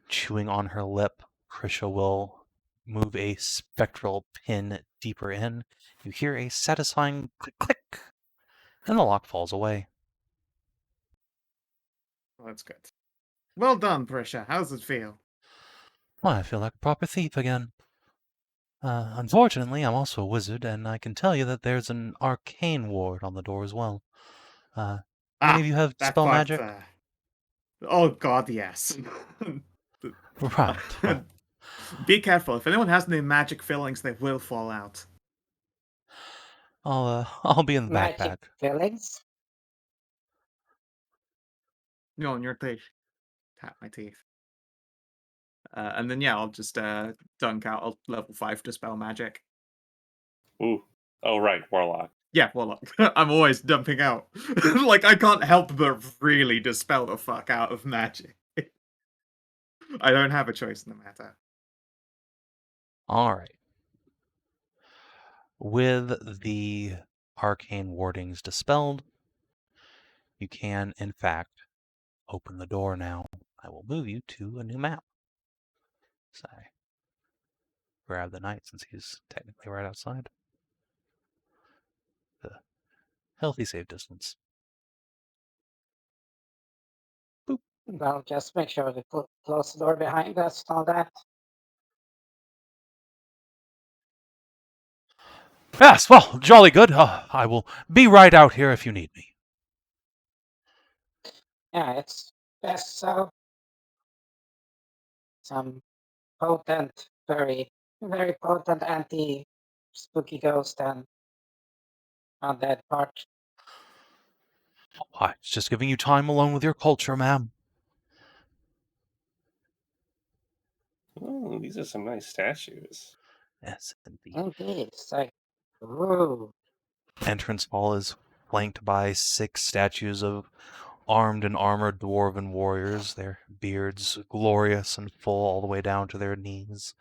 chewing on her lip, Krisha will move a spectral pin deeper in. You hear a satisfying click click, and the lock falls away. Well, that's good. Well done, Prisha. How's it feel? Well, I feel like a proper thief again. Unfortunately, I'm also a wizard, and I can tell you that there's an arcane ward on the door as well. Any of you have that spell part. magic? Oh God, yes. Right. Well, Be careful. If anyone has any magic fillings, they will fall out. I'll be in the Magic backpack. fillings. No, on your teeth. Tap my teeth. And then yeah, I'll just dunk out a level 5 dispel magic. Ooh. Oh, right, Warlock. Yeah, well, I'm always dumping out. Like, I can't help but really dispel the fuck out of magic. I don't have a choice in the matter. All right. With the arcane wardings dispelled, you can, in fact, open the door now. I will move you to a new map. So I grab the knight since he's technically right outside. The healthy save distance. Well, just make sure to close the door behind us and all that. Yes, well, jolly good. I will be right out here if you need me. Yeah, it's best so. Some potent, very, very potent anti-spooky ghost and undead part. I was just giving you time alone with your culture, ma'am. Oh, these are some nice statues. Yes, indeed. Indeed, it's like, ooh. Entrance hall is flanked by 6 statues of armed and armored dwarven warriors, their beards glorious and full all the way down to their knees,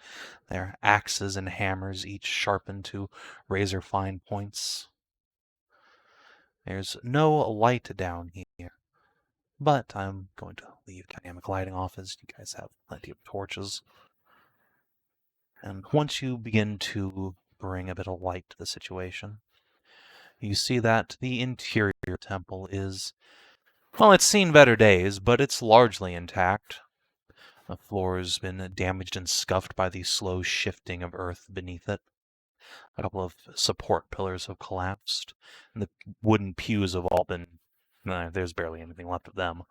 their axes and hammers each sharpened to razor-fine points. There's no light down here, but I'm going to leave dynamic lighting off as you guys have plenty of torches. And once you begin to bring a bit of light to the situation, you see that the interior temple is, well, it's seen better days, but it's largely intact. The floor's been damaged and scuffed by the slow shifting of earth beneath it. A couple of support pillars have collapsed, and the wooden pews have all been... there's barely anything left of them.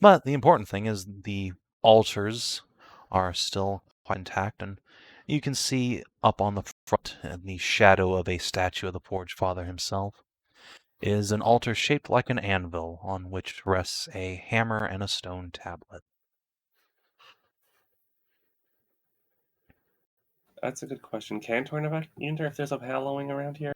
But the important thing is the altars are still quite intact, and you can see up on the front, in the shadow of a statue of the Forge Father himself, is an altar shaped like an anvil on which rests a hammer and a stone tablet. That's a good question. Can Tarnavak enter if there's a hallowing around here?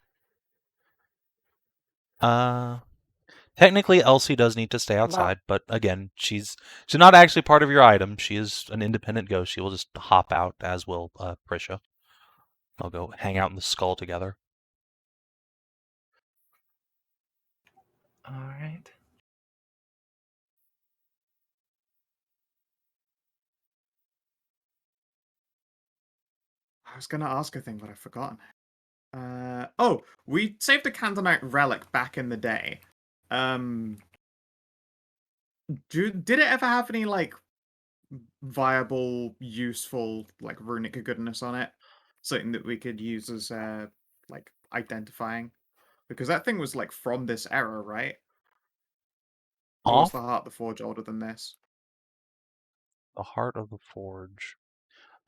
Technically, Elsie does need to stay Well, outside, but again, she's not actually part of your item. She is an independent ghost. She will just hop out, as will Prisha. They'll go hang out in the skull together. All right. I was gonna ask a thing, but I've forgotten. Oh, we saved a Cantonite relic back in the day. Did it ever have any like viable, useful, like runic goodness on it? Something that we could use as like identifying? Because that thing was like from this era, right? Or was Off the Heart of the Forge older than this? the Heart of the Forge.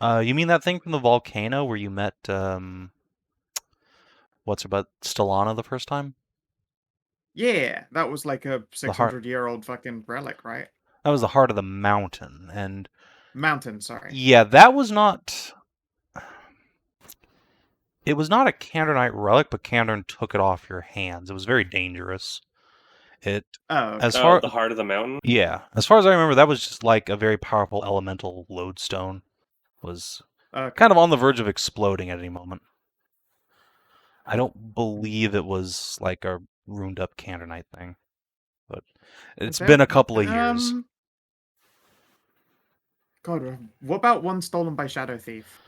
You mean that thing from the volcano where you met what's her butt, Stellana the first time? Yeah, that was like a The heart. 600-year-old fucking relic, right? That was the heart of the mountain, and Mountain, sorry. yeah, that was not. It was not a Candornite relic, but Candorn took it off your hands. It was very dangerous. It Oh, as okay. far the heart of the mountain? yeah, as far as I remember, that was just like a very powerful elemental lodestone. Was Okay. kind of on the verge of exploding at any moment. I don't believe it was like a ruined up Candornite thing, but it's been a couple of years. God, what about one stolen by Shadow Thief?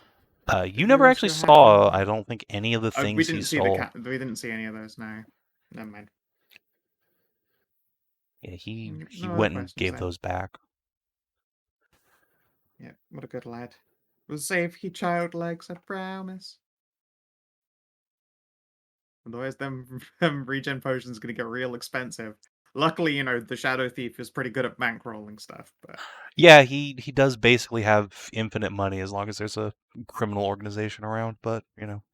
You Did never actually also have one? saw, I don't think, any of the We things he didn't see stole. we didn't see any of those. No, never mind. Yeah, he No other went and questions gave then. those back. Yeah, what a good lad. We'll save he child legs, I promise. Otherwise, them regen potions gonna get real expensive. Luckily, you know, the Shadow Thief is pretty good at bankrolling stuff, but Yeah, he does basically have infinite money as long as there's a criminal organization around, but, you know.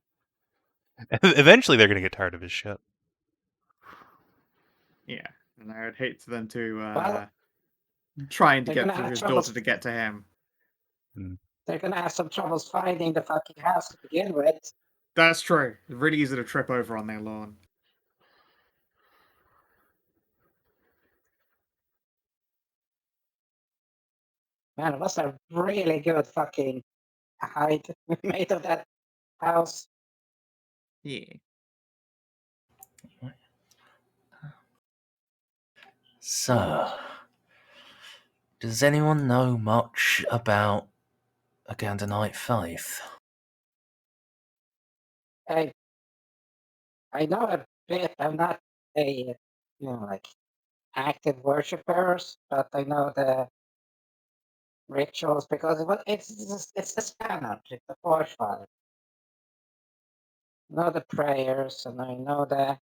Eventually they're going to get tired of his shit. yeah. And I would hate for them to Well, trying to they're get gonna through have his troubles. daughter to get to him. They're gonna have some troubles finding the fucking house to begin with. That's true. It's really easy to trip over on their lawn. Man, it was a really good fucking hide made of that house. Yeah. So, does anyone know much about a Gandalite faith? I know a bit. I'm not a like active worshippers, but I know the rituals because it's the standard, it's the foreshadowing. I know the prayers and I know the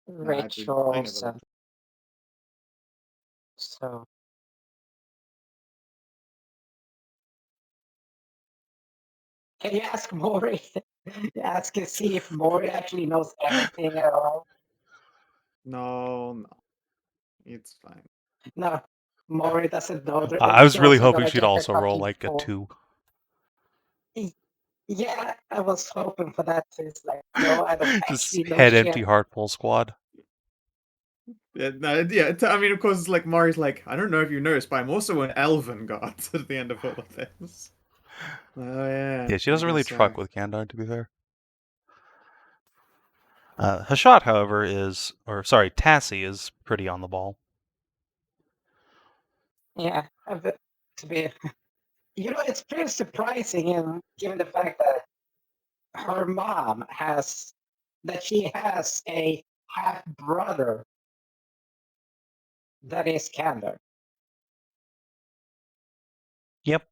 No, I rituals never and looked. so. Can you ask Maury? Ask and see if Maury actually knows everything at all. No. It's fine. No, Maury doesn't know. I was She really wasn't hoping gonna she'd get her also roll fucking like a full. 2. Yeah, I was hoping for that too. It's like, no, I don't Just actually know head shit. empty, heart full squad. Yeah, no, yeah. I mean, of course, it's like Mari's like, I don't know if you noticed, but I'm also an elven god at the end of all of this. Oh yeah. Yeah, she I doesn't really guess truck so. with Candide, to be fair. Hashat, however, Tassie is pretty on the ball. Yeah, to be, it's pretty surprising, and given the fact that her mom she has a half brother that is Candor. Yep.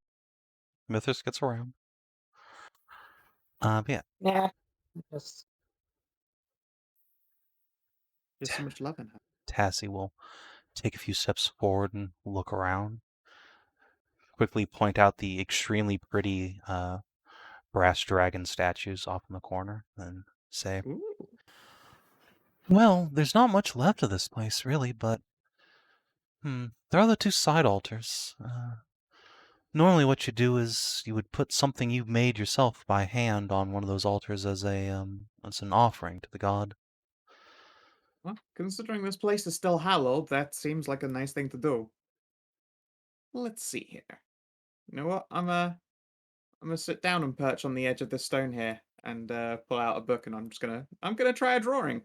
Mythos gets around. Yeah. Yeah, just There's so much love in her. Tassie will take a few steps forward and look around. Quickly point out the extremely pretty brass dragon statues off in the corner, and say, Ooh. well, there's not much left of this place, really, but there are the 2 side altars. Normally what you do is you would put something you've made yourself by hand on one of those altars as an offering to the god. Well, considering this place is still hallowed, that seems like a nice thing to do. Let's see here. You know what? I'm gonna sit down and perch on the edge of this stone here and pull out a book, and I'm gonna try a drawing.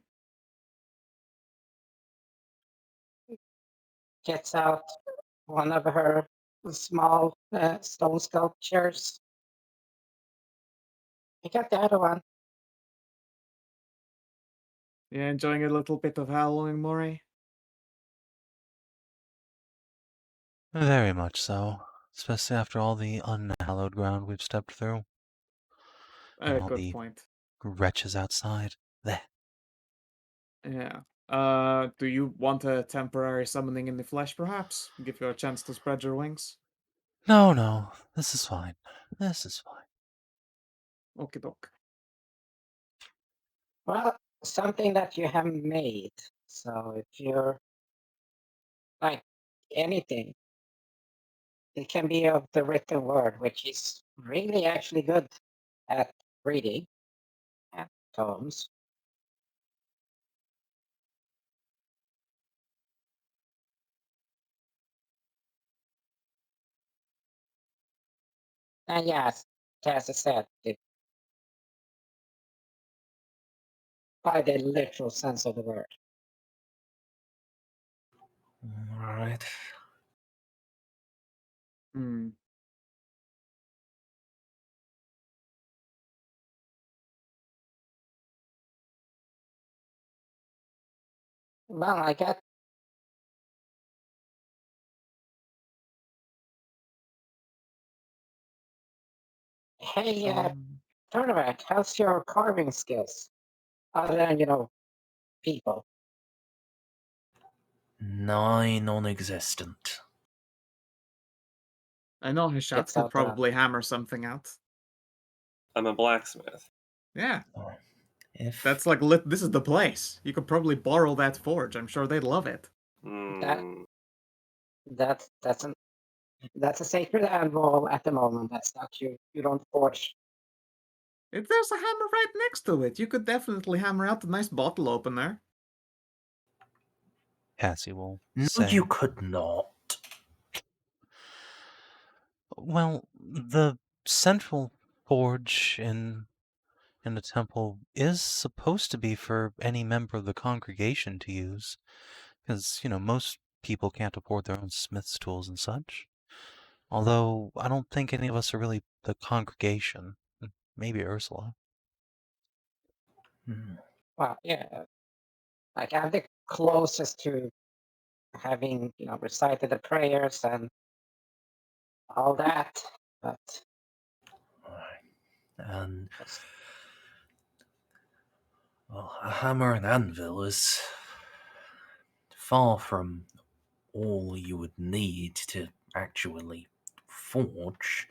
gets out one of her small stone sculptures. I got the other one. Yeah, enjoying a little bit of hallowing, Mori. Very much so, especially after all the unhallowed ground we've stepped through, and all Good the point. wretches outside. There. Yeah. Do you want a temporary summoning in the flesh, perhaps? Give you a chance to spread your wings? No, this is fine. This is fine. Okie doke. Well, something that you haven't made. So if you're like anything, it can be of the written word, which is really actually good at reading. tomes. And yes, as I said, by the literal sense of the word. Alright. Hmm. Well, I get. Hey, Tarnavak, how's your carving skills? Other than, people. 9 non-existent. I know Hashat Gets could out there. probably hammer something out. I'm a blacksmith. Yeah, If that's like this is the place. You could probably borrow that forge. I'm sure they'd love it. Hmm. That's a sacred animal at the moment. That's not you. You don't forge. If there's a hammer right next to it, you could definitely hammer out a nice bottle opener. Cassie will no, say. you could not. Well, the central forge in the temple is supposed to be for any member of the congregation to use, because, most people can't afford their own smith's tools and such. Although, I don't think any of us are really the congregation. Maybe Ursula. Well, yeah. Like, I'm the closest to having, recited the prayers and all that. But And well, a hammer and anvil is far from all you would need to actually forge.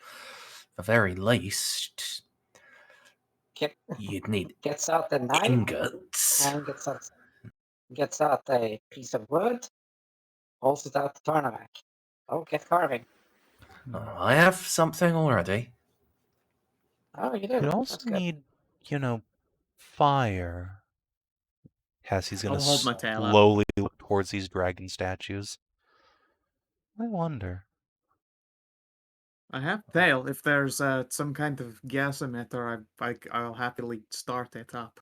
The very least, get, you'd need gets out the knife ingots. and gets out a piece of wood, holds it out to Tarnavak. Oh, get carving. I have something already. Oh, you do? You'd also That's good. need, fire. Cassie's gonna I'll hold my tail up. slowly look towards these dragon statues. I wonder. I have tail. If there's some kind of gas emitter, I'll happily start it up.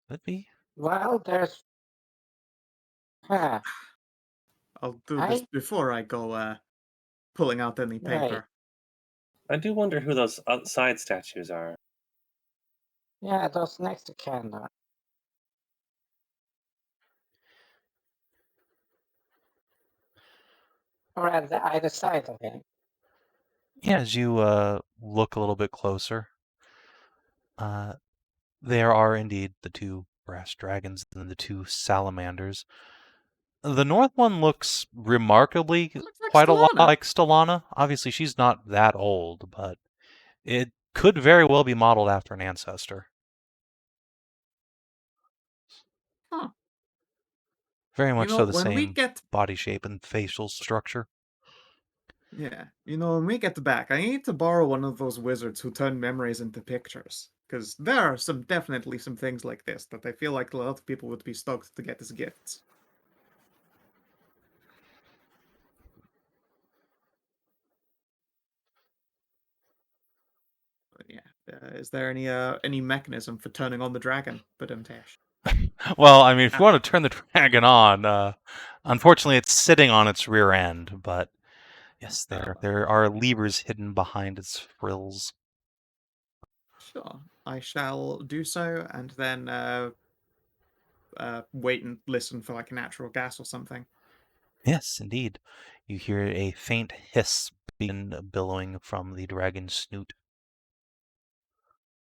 Could be. Well, there's. Huh. I'll do this before I go pulling out any paper. I do wonder who those side statues are. Yeah, those next to Canton. Or at the either side of him. Yeah, as you look a little bit closer, there are indeed the 2 brass dragons and the 2 salamanders. The north one looks remarkably It looks like quite a lot Stellana. like Stellana. Obviously, she's not that old, but it could very well be modeled after an ancestor. Huh. Very much so the when we same get body shape and facial structure. Yeah, when we get back, I need to borrow one of those wizards who turn memories into pictures. Because there are definitely some things like this that I feel like a lot of people would be stoked to get as gifts. But yeah, is there any mechanism for turning on the dragon? But Well, I mean, if you want to turn the dragon on, unfortunately, it's sitting on its rear end. But yes, there are levers hidden behind its frills. Sure, I shall do so, and then wait and listen for like natural gas or something. Yes, indeed. You hear a faint hiss begin billowing from the dragon's snoot.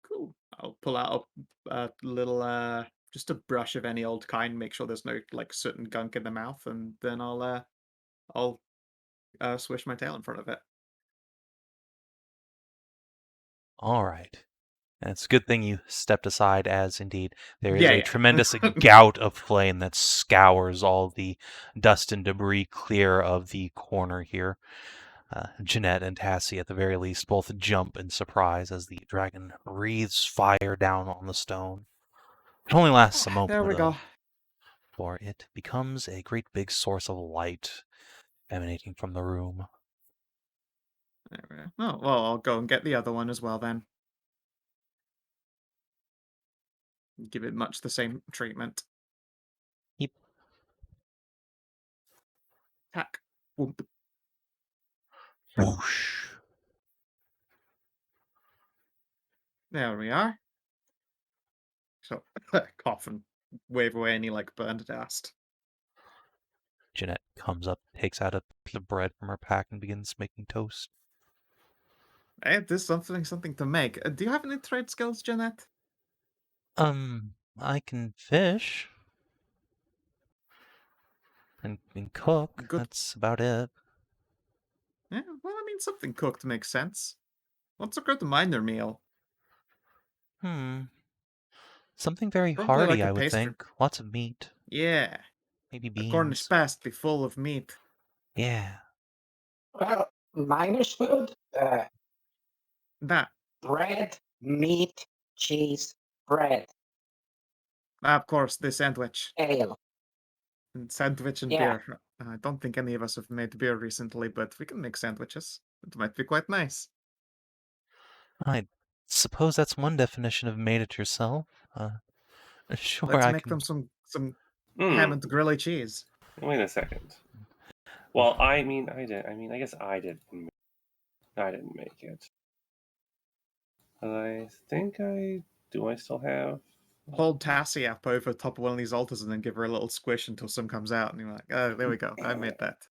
Cool. I'll pull out a little just a brush of any old kind, make sure there's no like soot and gunk in the mouth, and then I'll swish my tail in front of it. All right. And it's a good thing you stepped aside, as indeed there is Yeah, a yeah. tremendous gout of flame that scours all the dust and debris clear of the corner here. Jeanette and Tassie, at the very least, both jump in surprise as the dragon breathes fire down on the stone. It only lasts a moment, There we go. though, for it becomes a great big source of light emanating from the room. There we go. Oh, well, I'll go and get the other one as well then. Give it much the same treatment. Yep. Hack. Whoop. Whoosh. There we are. So, cough and wave away any, like, burned dust. Jeanette comes up, takes out a piece of bread from her pack, and begins making toast. It is something to make. Do you have any trade skills, Jeanette? I can fish. And cook. Good. That's about it. Yeah, well, I mean, something cooked makes sense. What's a good miner meal? Something very Probably like hearty, a I would pastry. think. Lots of meat. Yeah. Maybe A Cornish beans. pasty full of meat. Yeah. Well, miner's food, That. bread, meat, cheese, bread, Of course, the sandwich. ale. And sandwich and Yeah. beer. I don't think any of us have made beer recently, but we can make sandwiches. It might be quite nice. I suppose that's one definition of made it yourself. Sure, Let's I make can. them some Hmm. ham and grilly cheese. Wait a second. Well, I mean, I did. I mean, I guess I didn't. I didn't make it. I think I do. I still have. Hold Tassie up over top of one of these altars and then give her a little squish until some comes out, and you're like, oh, there we go. I made that.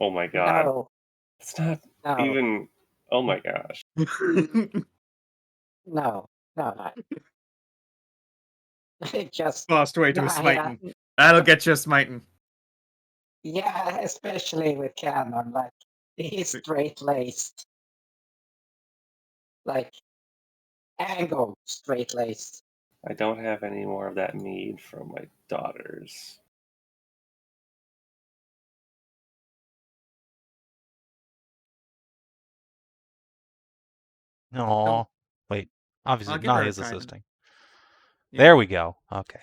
Oh my god! No, It's not no, even. Oh my gosh! no, no. It just, Fast way to a yeah, smiting. That'll get you a smiting. yeah, especially with Canon, like, he's straight-laced. Like, angle straight-laced. I don't have any more of that mead from my daughters. Aw. Wait. Obviously, I'll give her a Nahia's try then. assisting. Yeah. There we go. Okay.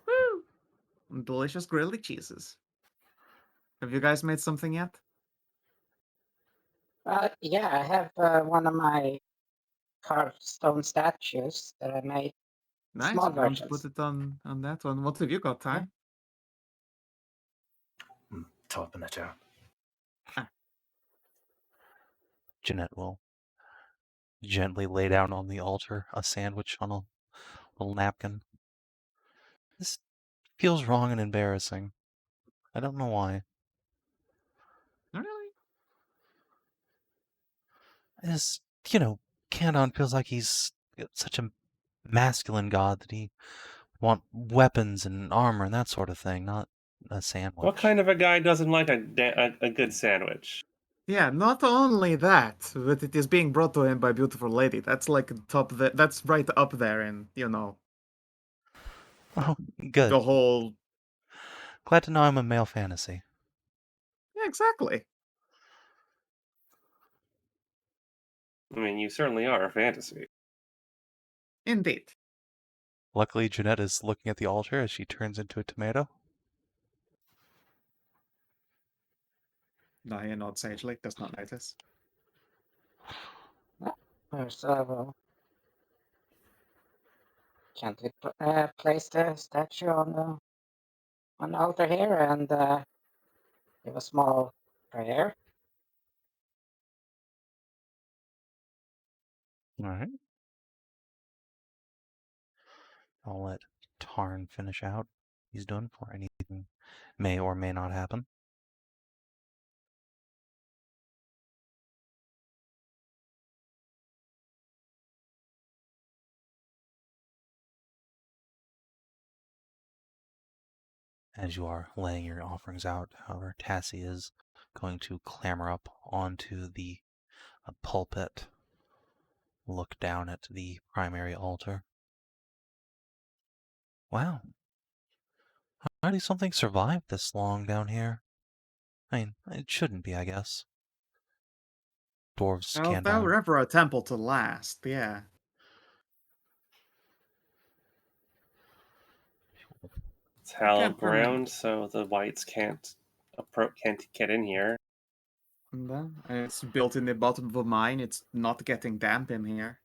Woo! Delicious grilled cheeses. Have you guys made something yet? Yeah, I have one of my carved stone statues that I made. Nice. Small If you want to versions. put it on that one. What have you got, Ty? Typing it out. Jeanette will gently lay down on the altar a sandwich on a little napkin. This feels wrong and embarrassing. I don't know why. Really? As Canton feels like he's such a masculine god that he want weapons and armor and that sort of thing, not a sandwich. What kind of a guy doesn't like a good sandwich? Yeah, not only that, but it is being brought to him by a beautiful lady. That's like that's right up there in, Oh, good. the whole... Glad to know I'm a male fantasy. Yeah, exactly. I mean, you certainly are a fantasy. Indeed. Luckily, Jeanette is looking at the altar as she turns into a tomato. Nahia nods sagely, does not notice. So, can't we place the statue on the altar here and give a small prayer? Alright. I'll let Tarn finish out what he's doing before anything may or may not happen. As you are laying your offerings out, however, Tassie is going to clamber up onto the pulpit, look down at the primary altar. Wow. How do something survive this long down here? I mean, it shouldn't be, I guess. Dwarves Well, if can't there die. were ever a temple to last, yeah. It's hallowed Can't remember. ground, so the Wights can't get in here. And it's built in the bottom of a mine. It's not getting damp in here.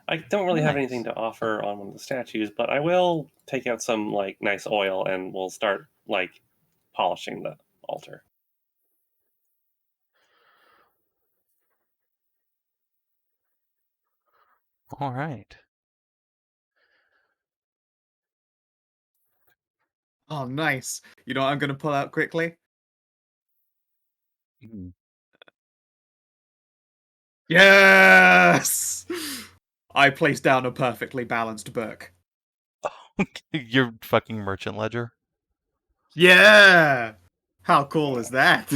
I don't really have Nice. anything to offer on one of the statues, but I will take out some like nice oil and we'll start like polishing the altar. All right. Oh, nice. You know what I'm going to pull out quickly? Mm. Yes! I placed down a perfectly balanced book. Your fucking merchant ledger. Yeah! How cool is that?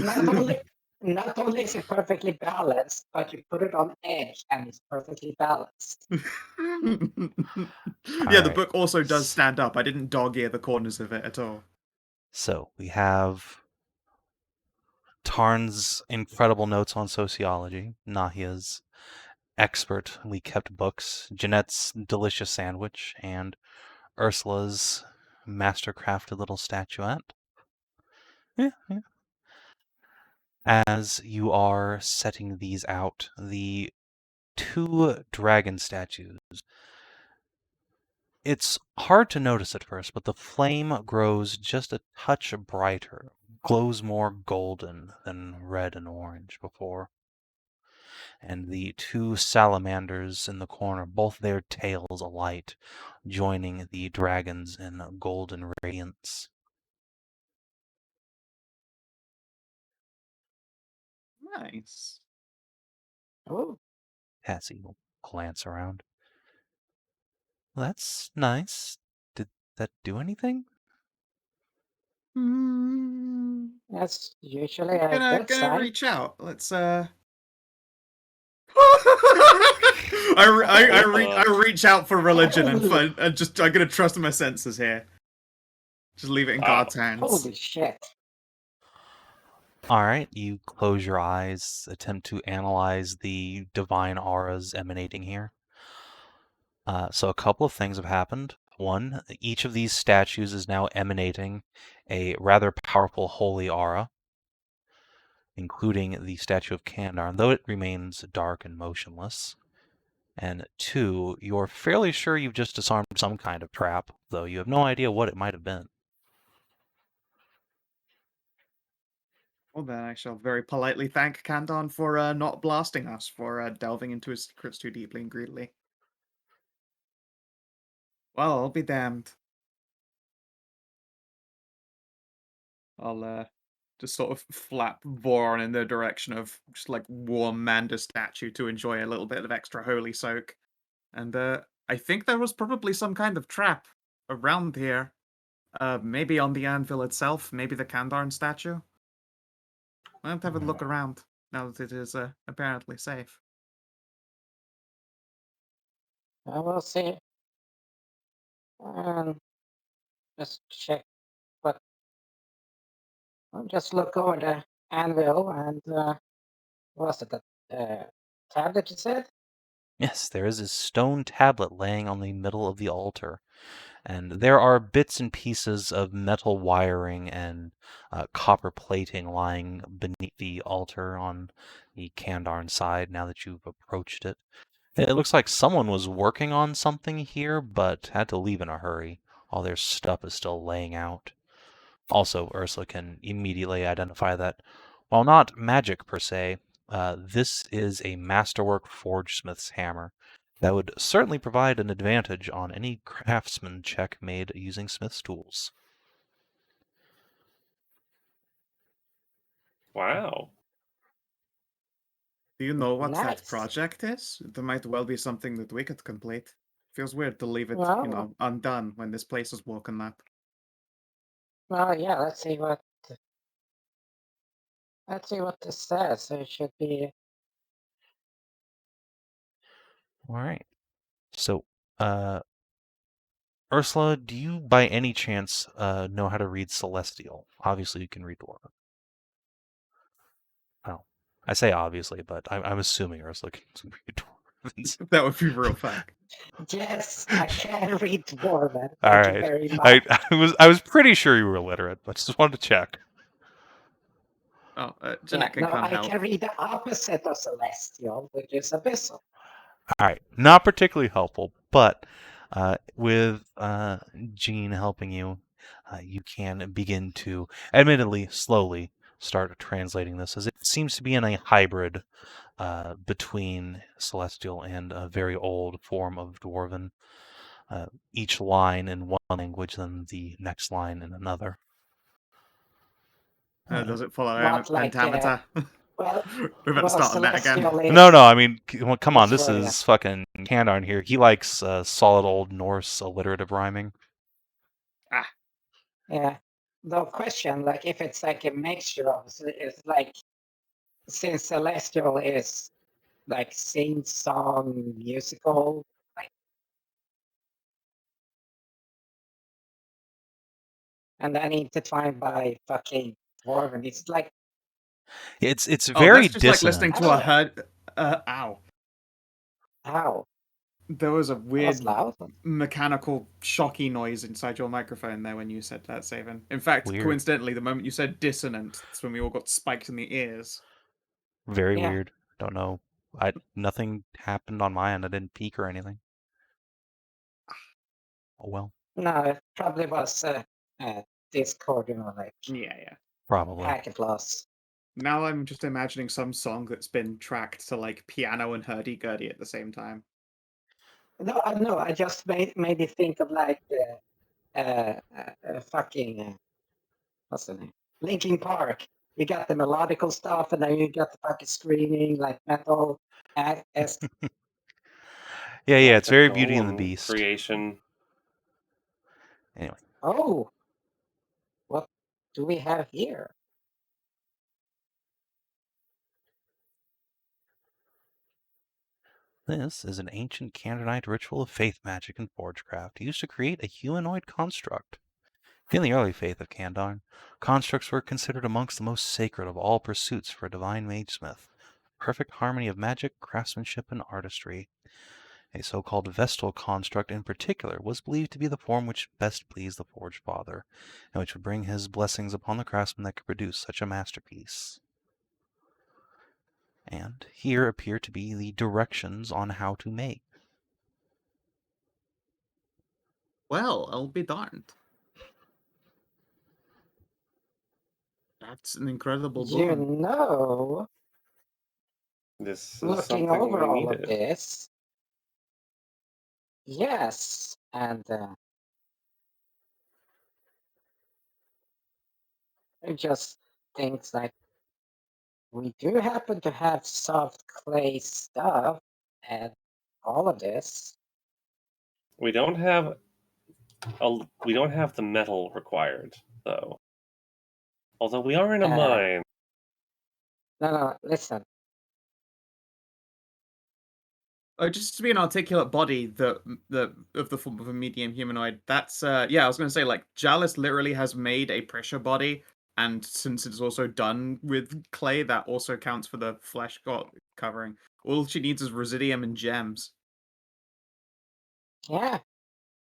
Not only is it perfectly balanced, but you put it on edge and it's perfectly balanced. Yeah, the Alright. book also does stand up. I didn't dog ear the corners of it at all. So we have Tarn's incredible notes on sociology, Nahia's expertly kept books, Jeanette's delicious sandwich, and Ursula's master-crafted little statuette. Yeah. As you are setting these out, the two dragon statues. It's hard to notice at first, but the flame grows just a touch brighter, glows more golden than red and orange before. And the two salamanders in the corner, both their tails alight, joining the dragons in golden radiance. Nice. Oh, Cassie will glance around. Well, that's nice. Did that do anything? that's usually a Gonna good sign. reach out. Let's I reach out for religion and just I'm gonna trust my senses here. Just leave it in Wow. God's hands. Holy shit. Alright, you close your eyes, attempt to analyze the divine auras emanating here. So a couple of things have happened. One, each of these statues is now emanating a rather powerful holy aura, including the statue of Kandar, though it remains dark and motionless. And two, you're fairly sure you've just disarmed some kind of trap, though you have no idea what it might have been. Well, then I shall very politely thank Canton for not blasting us, for delving into his secrets too deeply and greedily. Well, I'll be damned. I'll just sort of flap Voron in the direction of just like warm Manda statue to enjoy a little bit of extra holy soak. And I think there was probably some kind of trap around here. Maybe on the anvil itself, maybe the Kandarn statue. I'll have to have a look around now that it is apparently safe. I will see. Just check what. I'll just look over the anvil and what was it? The tablet you said? Yes, there is a stone tablet laying on the middle of the altar, and there are bits and pieces of metal wiring and copper plating lying beneath the altar on the Kandarn side now that you've approached it. It looks like someone was working on something here, but had to leave in a hurry. All their stuff is still laying out. Also, Ursula can immediately identify that, while not magic per se, this is a masterwork forgesmith's hammer that would certainly provide an advantage on any craftsman check made using smith's tools. Wow. Do you know what that Nice. project is? There might well be something that we could complete. Feels weird to leave it, Well, undone when this place is woken up. well, yeah. Let's see what this says. It should be. All right. So, uh, Ursula, do you by any chance know how to read Celestial? Obviously, you can read Dwarven. Oh, I say obviously, but I'm assuming Ursula can read Dwarvens. That would be real fuck. Yes, I can read Dwarven. All Thank you right, very much. I was pretty sure you were illiterate, but just wanted to check. Oh, Yeah, Jeanette can no, come I help. can read the opposite of Celestial, which is Abyssal. All right, not particularly helpful, but with Jean helping you, you can begin to, admittedly slowly, start translating this, as it seems to be in a hybrid between Celestial and a very old form of Dwarven. Each line in one language, then the next line in another. Does it follow Not like, pentameter? well, We're about to start on that again. Celestial is... No, I mean, come on, this Sorry, is fucking Canton here. He likes solid old Norse alliterative rhyming. Yeah. No question, like, if it's like a mixture of... It's like... Since Celestial is, like, sing-song musical, like... And then intertwined by fucking Dwarven, it's like... It's Oh, very that's just like listening dissonant. to a herd. Ow. How? There was a That weird was loud. mechanical shocky noise inside your microphone there when you said that, Savin. In fact, Weird. coincidentally, the moment you said dissonant, that's when we all got spikes in the ears. Very Yeah. weird. Don't know. Nothing happened on my end. I didn't peek or anything. Oh well. No, it probably was Discord, like Yeah. Probably. packet loss. Now I'm just imagining some song that's been tracked to like piano and hurdy-gurdy at the same time. No, I just made me think of like fucking what's the name? Linkin Park. You got the melodical stuff, and then you got the fucking screaming like metal. Yeah, it's very Beauty and the Golem Beast. creation. Anyway. Oh, what do we have here? This is an ancient Cantonite ritual of faith magic and forgecraft used to create a humanoid construct. In the early faith of Canton, constructs were considered amongst the most sacred of all pursuits for a divine magesmith. Perfect harmony of magic, craftsmanship, and artistry. A so-called Vestal construct in particular was believed to be the form which best pleased the Forge Father, and which would bring his blessings upon the craftsman that could produce such a masterpiece. And here appear to be the directions on how to make. Well, I'll be darned. That's an incredible You boon. know, This is looking something over we all of needed. this, yes, and it just thinks like we do happen to have soft clay stuff and all of this. We don't have the metal required, though. Although we are in a mine. No, listen. Just to be an articulate body of the form of a medium humanoid. That's yeah. I was going to say like Jalis literally has made a pressure body, and since it's also done with clay, that also counts for the flesh covering. All she needs is residium and gems, Yeah,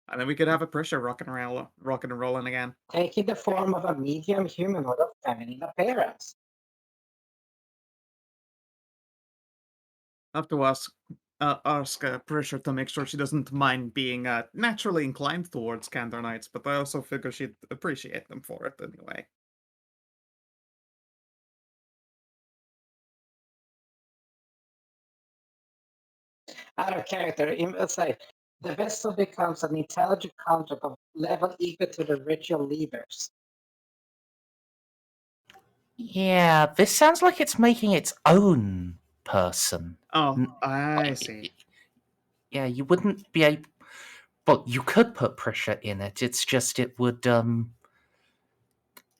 and then we could have a pressure rocking and rolling again. taking the form of a medium humanoid of feminine appearance. I have to ask Pressure to make sure she doesn't mind being naturally inclined towards Candor but I also figure she'd appreciate them for it anyway. Out of character, let's say the vessel becomes an intelligent construct of level equal to the ritual leaders. Yeah, this sounds like it's making its own person. Oh, I see. Yeah, you wouldn't be able... Well, you could put pressure in it. It's just it would,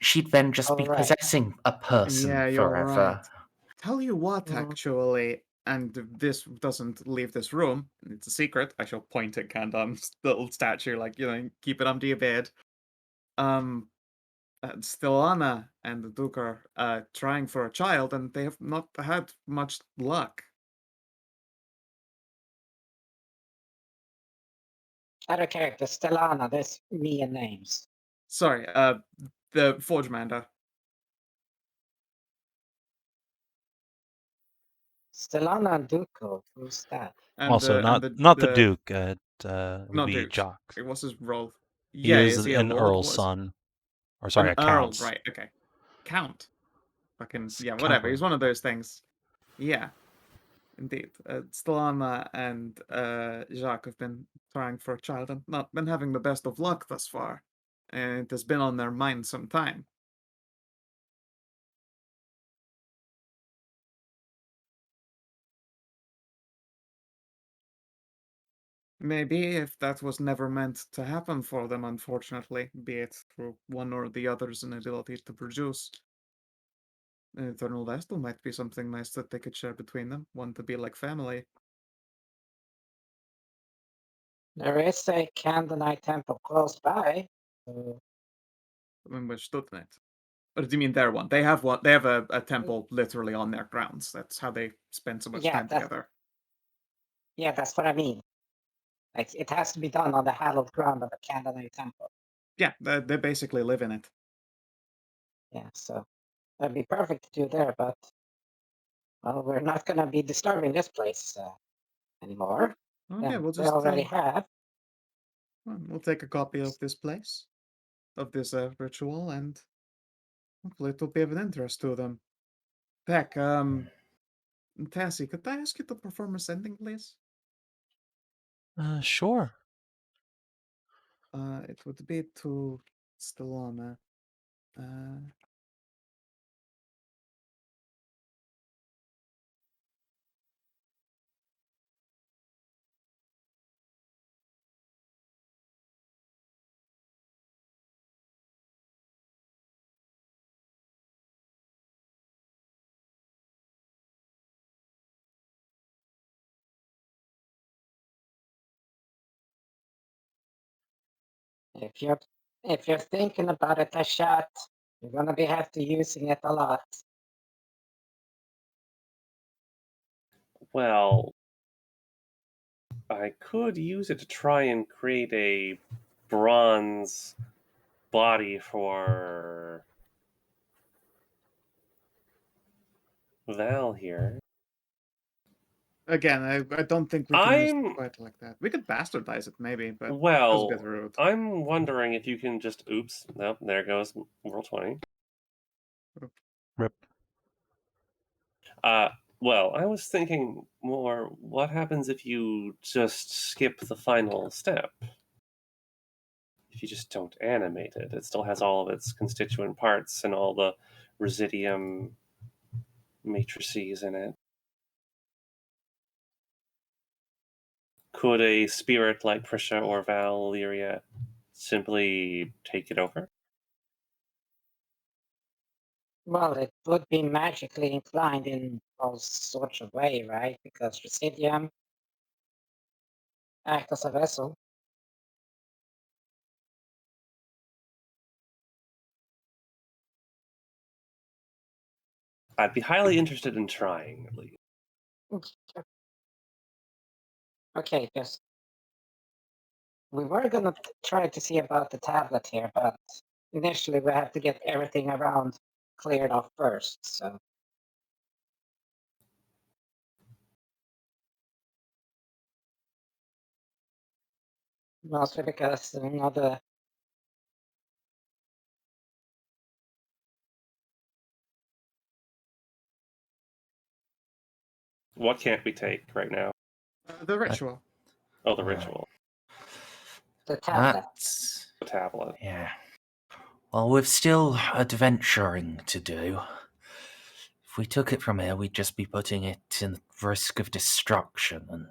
she'd then just be Alright. possessing a person Yeah, you're forever. right. Tell you what, actually, and if this doesn't leave this room, it's a secret. I shall point at Canton's little statue, like, keep it under your bed. Stellana and the Duke are trying for a child, and they have not had much luck. Out of character, Stellana, there's me and names. Sorry, the Forge Manda. Stellana and Duco, who's that? And Also, the, and not the the Duke. It would not be Duke. Jock. What's his role? He Yeah, is is he a an lord? Earl's son. Or An sorry, a earl, count's. right? Okay, count. Fucking It's yeah, Count whatever. He's Earl. one of those things. Yeah, indeed. Stellana and Jacques have been trying for a child and not been having the best of luck thus far. And it has been on their mind some time. Maybe if that was never meant to happen for them, unfortunately, be it through one or the other's inability to produce, an eternal vestal might be something nice that they could share between them. One to be like family. There is a Canton Temple close by. In which Stuttgart. Or do you mean their one? They have one. They have a temple literally on their grounds. That's how they spend so much time together. Yeah, that's what I mean. Like, it has to be done on the hallowed ground of the Canton Temple. Yeah, they basically live in it. Yeah, so that'd be perfect to do there, but well, we're not gonna be disturbing this place anymore. Okay, we'll They just already have. we'll take a copy of this place, of this ritual, and hopefully it will be of an interest to them. Peck, Tassie, could I ask you to perform a sending, please? Sure. It would be to Stellana. If you're thinking about it, Hashat, you're gonna be have to using it a lot. Well, I could use it to try and create a bronze body for Val here. Again, I don't think we can use it quite like that. We could bastardize it, maybe, but that's a bit rude. I'm wondering if you can just... Oops. Nope, there goes roll 20. Rip. Well, I was thinking more, what happens if you just skip the final step? If you just don't animate it, it still has all of its constituent parts and all the residium matrices in it. Could a spirit like Prisha or Valeria simply take it over? Well, it would be magically inclined in all sorts of way, right? Because Residium act as a vessel. I'd be highly interested in trying, at least. Okay, yes. We were gonna try to see about the tablet here, but initially we have to get everything around cleared off first, so. Mostly because another. What can't we take right now? The ritual. Oh, the ritual. The tablet. The tablet. Yeah. Well, we've still adventuring to do. If we took it from here, we'd just be putting it in risk of destruction, and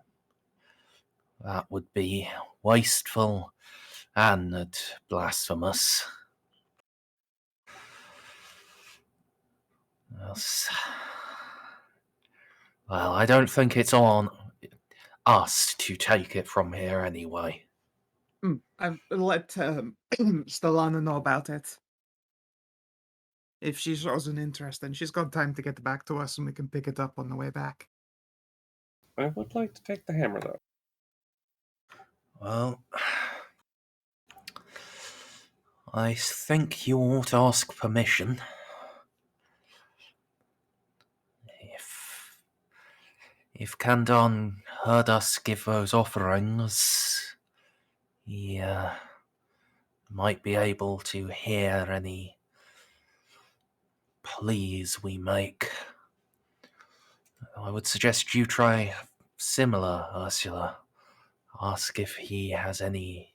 that would be wasteful and blasphemous. Well, I don't think it's on us to take it from here anyway. I've let Stellana know about it. If she shows an interest, then she's got time to get back to us and we can pick it up on the way back. I would like to take the hammer, though. Well, I think you ought to ask permission. If Canton heard us give those offerings, he might be able to hear any pleas we make. I would suggest you try similar, Ursula. Ask if he has any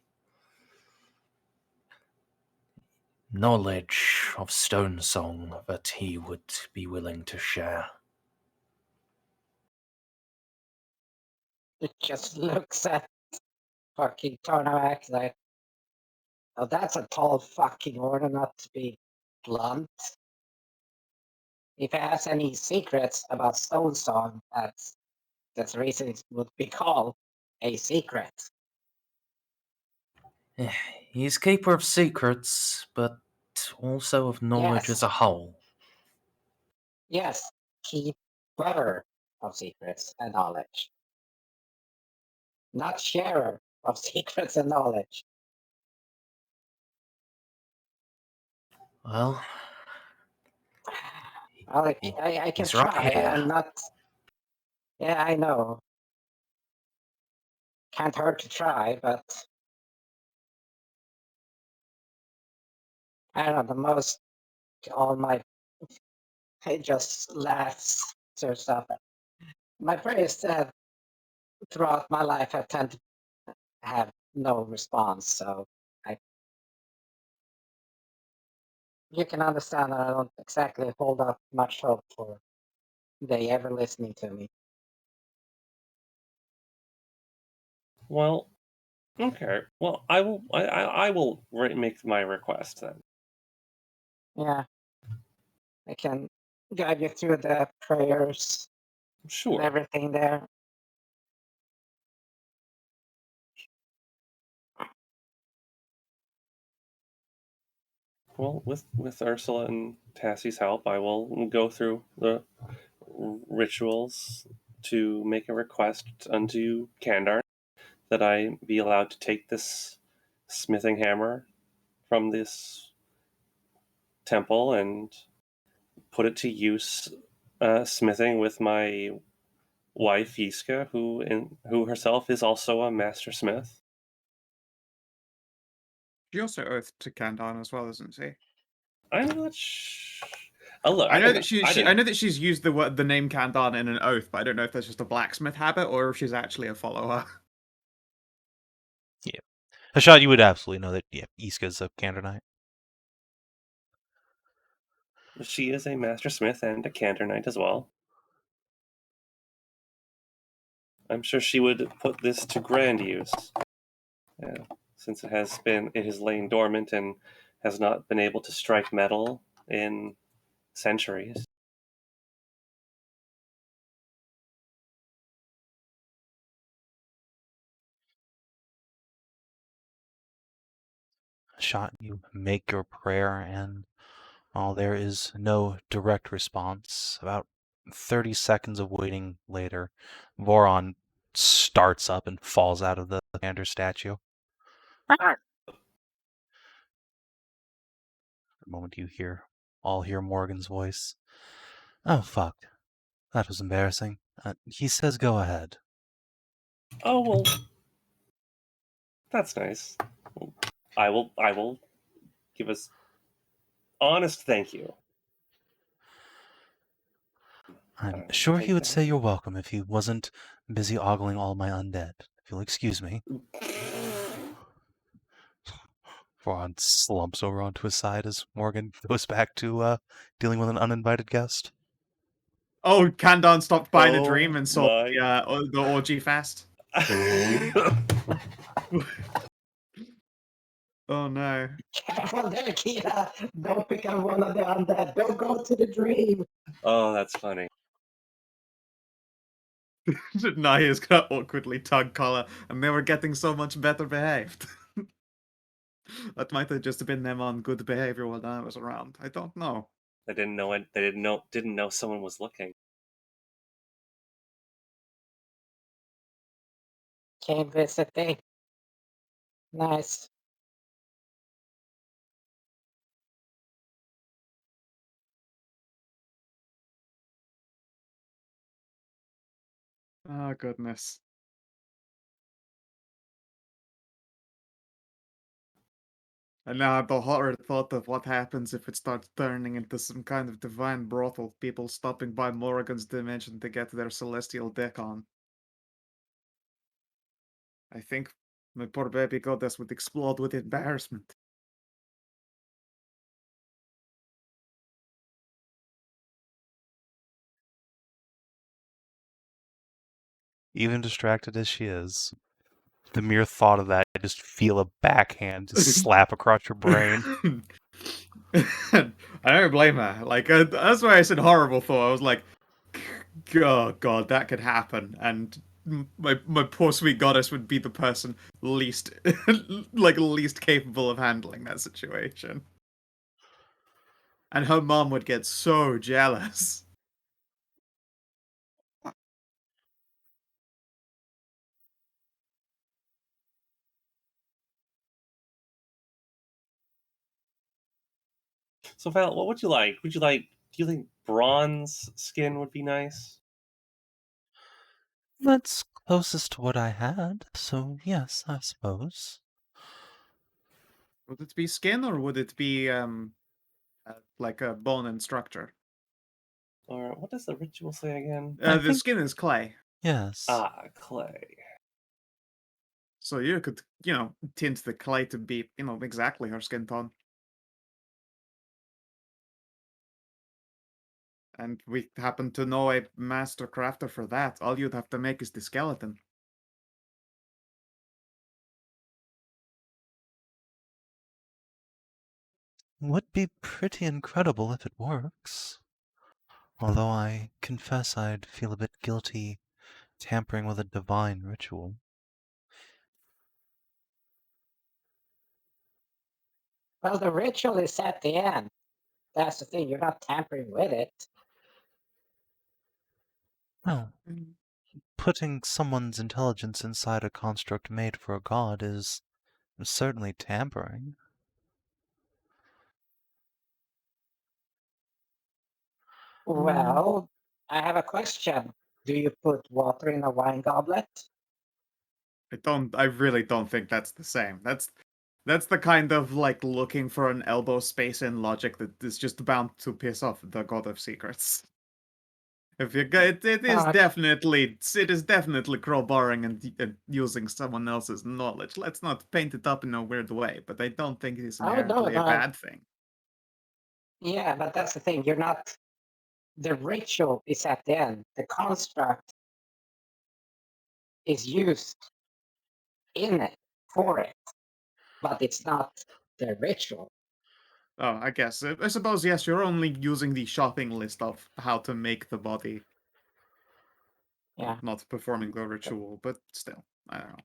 knowledge of Stone Song that he would be willing to share. It just looks at fucking Tarnavak like, oh, that's a tall fucking order, not to be blunt. If he has any secrets about Stone Song, that's the reason it would be called a secret. He's keeper of secrets, but also of knowledge Yes. as a whole. Yes, keeper of secrets and knowledge. Not sharer of secrets and knowledge. Well, I can he's right try. here. I'm not. Yeah, I know. Can't hurt to try, but I don't know. The most all my it just laughs or stuff. My prayers throughout my life have tended to have no response, so you can understand that I don't exactly hold up much hope for they ever listening to me. Well, okay. Well, I will. I will make my request then. Yeah, I can guide you through the prayers and Sure. everything there. Well, with Ursula and Tassie's help, I will go through the rituals to make a request unto Kandar that I be allowed to take this smithing hammer from this temple and put it to use smithing with my wife Yiska, who herself is also a master smith. She also oathed to Canton as well, isn't she? I'm not Oh, look, I know that she's used the name Canton in an oath, but I don't know if that's just a blacksmith habit or if she's actually a follower. Yeah. Hashat, you would absolutely know that, yeah, Iska's a Candornite. She is a master smith and a cantor knight as well. I'm sure she would put this to grand use, since it has lain dormant and has not been able to strike metal in centuries. Hashat, you make your prayer, and while there is no direct response, about 30 seconds of waiting later, Voron starts up and falls out of the Commander statue. For a moment you all hear Morgan's voice. Oh, fuck. That was embarrassing. He says go ahead. Oh, well, that's nice. I will give us honest thank you. I'm sure he would say you're welcome if he wasn't busy ogling all my undead. If you'll excuse me. Voron slumps over onto his side as Morgan goes back to dealing with an uninvited guest. Oh, Canton stopped by the Oh dream and saw my- the orgy fest. Oh no. Careful there, Kira. Don't become one of the undead. Don't go to the dream. Oh, that's funny. Nahia's gonna awkwardly tug collar, and they were getting so much better behaved. That might have just been them on good behavior while I was around. I don't know. They didn't know it. They didn't know someone was looking. Came visiting. Nice. Oh, goodness. And now the horror thought of what happens if it starts turning into some kind of divine brothel, people stopping by Morrigan's dimension to get their celestial dick on. I think my poor baby goddess would explode with embarrassment. Even distracted as she is, the mere thought of that, I just feel a backhand just slap across your brain. I don't blame her. Like, that's why I said horrible thought. I was like, oh god, that could happen. And my poor sweet goddess would be the person least, least capable of handling that situation. And her mom would get so jealous. So Val, what would you like? Would you like? Do you think bronze skin would be nice? That's closest to what I had, so yes, I suppose. Would it be skin or would it be like a bone and structure? Or what does the ritual say again? I The think- skin is clay. Yes. Clay. So you could, tint the clay to be, exactly her skin tone. And we happen to know a master crafter for that. All you'd have to make is the skeleton. Would be pretty incredible if it works. Although I confess I'd feel a bit guilty tampering with a divine ritual. Well, the ritual is at the end. That's the thing. You're not tampering with it. Well, putting someone's intelligence inside a construct made for a god is certainly tampering. Well, I have a question. Do you put water in a wine goblet? I really don't think that's the same. That's the kind of looking for an elbow space in logic that is just bound to piss off the god of secrets. If you go, it is Uh, definitely crowbarring and using someone else's knowledge. Let's not paint it up in a weird way, but I don't think it is Oh, no, inherently a no. bad thing. Yeah, but that's the thing. You're not. The ritual is at the end. The construct is used in it for it, but it's not the ritual. Oh, I guess. I suppose, yes, you're only using the shopping list of how to make the body, Yeah, not performing the ritual, but still, I don't know.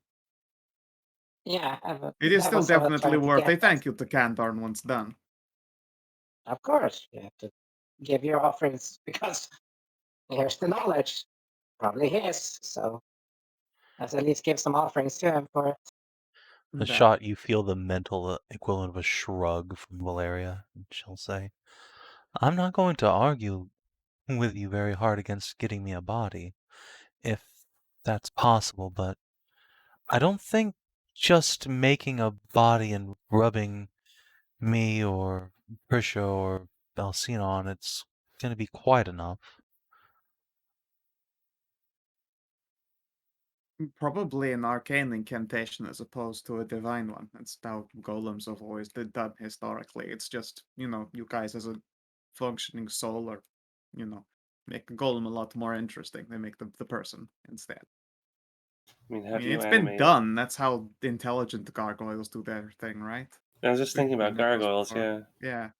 yeah. It is that still was what I was definitely trying to worth get a at. thank you to Canton once done. Of course, you have to give your offerings because here's the knowledge, probably his. So let's at least give some offerings to him for it. The That- shot, you feel the mental equivalent of a shrug from Valeria, and she'll say, I'm not going to argue with you very hard against getting me a body, if that's possible, but I don't think just making a body and rubbing me or Prisha or Balsina on it's going to be quite enough. Probably an arcane incantation as opposed to a divine one. That's how golems have always done historically. It's just, you guys as a functioning soul or, make a golem a lot more interesting. They make the person instead. I mean, I have mean, you it's animated? been done. That's how intelligent gargoyles do their thing, right? I was just thinking about We've met those gargoyles. before. Yeah.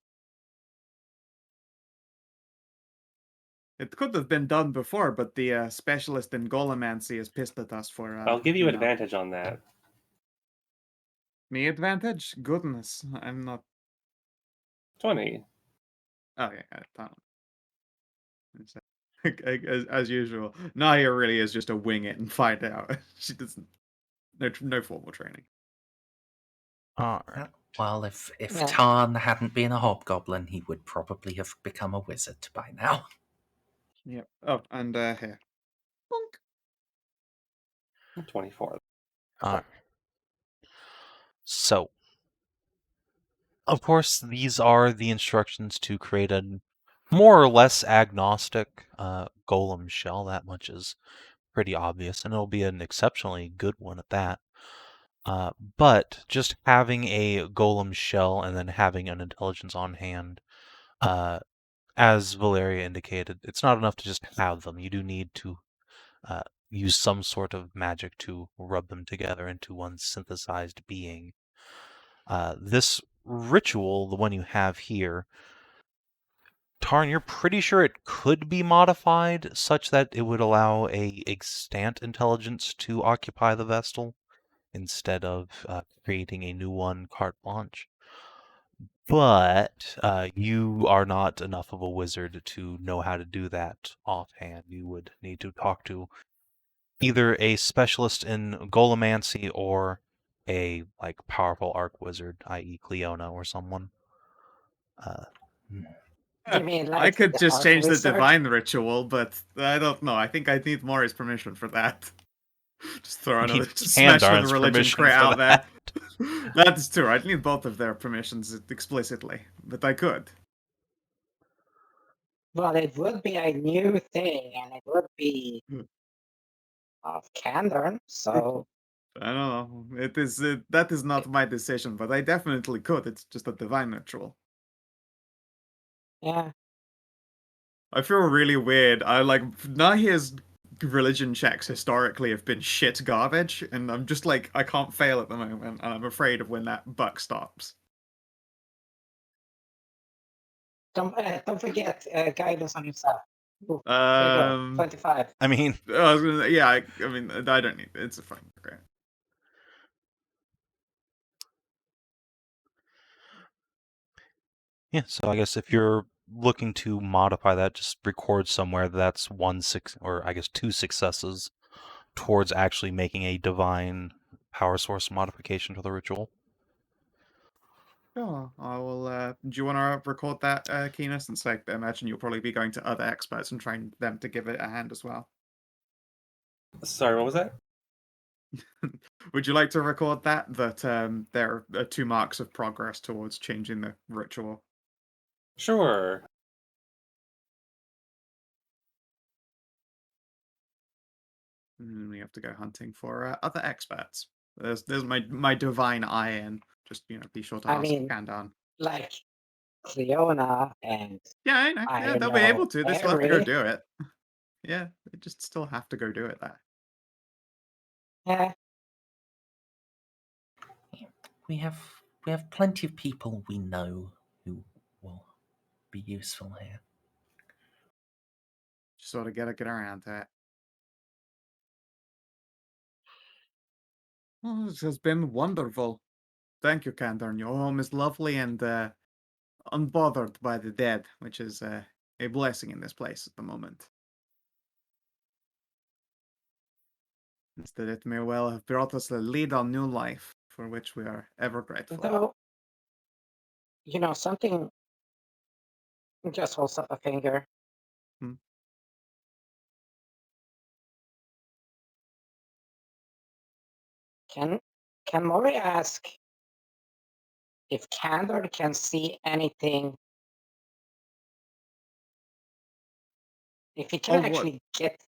Yeah. It could have been done before, but the specialist in Golemancy is pissed at us for. I'll give you advantage on that. Me advantage? Goodness, I'm not. 20. Oh yeah, I thought. As usual, Nahia really is just a wing it and find out. She doesn't. No formal training. Alright. Well, if Yeah. Tarn hadn't been a hobgoblin, he would probably have become a wizard by now. Yep. Oh, and here. Bonk. 24. Alright. So, of course, these are the instructions to create a more or less agnostic golem shell. That much is pretty obvious, and it'll be an exceptionally good one at that. But just having a golem shell and then having an intelligence on hand, as Valeria indicated, it's not enough to just have them. You do need to use some sort of magic to rub them together into one synthesized being. This ritual, the one you have here, Tarn, you're pretty sure it could be modified such that it would allow a extant intelligence to occupy the Vestal instead of creating a new one carte blanche. But you are not enough of a wizard to know how to do that offhand. You would need to talk to either a specialist in Golemancy or a powerful arc wizard, i.e. Cleona or someone. You mean I like could the just change the Arch-Wizard? divine ritual, but I don't know. I think I need Mori's permission for that. Just throw another Need smash with Kandarn's the religion permission crit for out there. that. That is true. I'd need both of their permissions explicitly, but I could. Well, it would be a new thing, and it would be Hmm. of Canton, so I don't know. That is not my decision, but I definitely could. It's just a divine ritual. yeah. I feel really weird. Nahia's religion checks historically have been shit garbage, and I'm just like I can't fail at the moment, and I'm afraid of when that buck stops. Don't forget guidance on yourself. Ooh, there you go. 25. I mean, I was gonna, yeah, I mean, I don't need it. It's a fine. Okay. yeah, so I guess if you're looking to modify that, just record somewhere that's two successes towards actually making a divine power source modification to the ritual. Sure. I will. Do you want to record that, Kina? Since I imagine you'll probably be going to other experts and trying them to give it a hand as well. Sorry, what was that? Would you like to record that? That there are 2 marks of progress towards changing the ritual. Sure. And we have to go hunting for other experts. There's my divine eye in. Just be sure to I ask mean, Kandan. like Cleona and Yeah, I know. Yeah, I they'll be know able to. They still have to go Harry. do it. Yeah, they just still have to go do it there. Yeah, We have plenty of people we know who will be useful here. Just sort of gotta get around to it. Well, this has been wonderful. Thank you, Kandan. Your home is lovely and unbothered by the dead, which is a blessing in this place at the moment. Instead, it may well have brought us a lead on new life, for which we are ever grateful. though, something just holds up a finger. Hmm. Can Mori ask if Candor can see anything? If he can Oh, what? actually get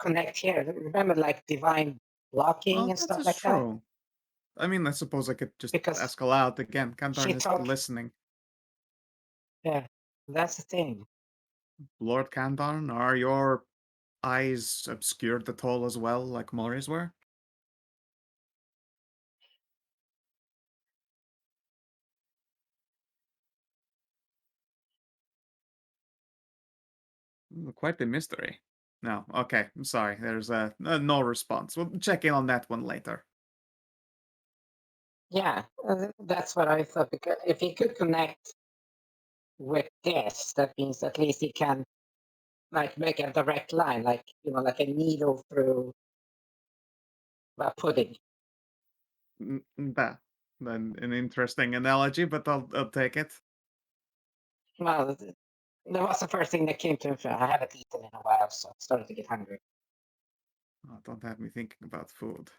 connect here. Remember, like divine blocking Oh, and that stuff is like that. true. I mean, I suppose I could just Because ask aloud again. she Kandan is thought, listening. yeah, that's the thing. Lord Kandan, are your eyes obscured at all as well, like Mori's were? Quite the mystery. No, okay, I'm sorry. There's no response. We'll check in on that one later. Yeah, that's what I thought. Because if he could connect with this, that means at least he can like make a direct line, like like a needle through a pudding. That an interesting analogy, but I'll take it. Well, that was the first thing that came to me. I haven't eaten in a while, so I started to get hungry. Oh, don't have me thinking about food.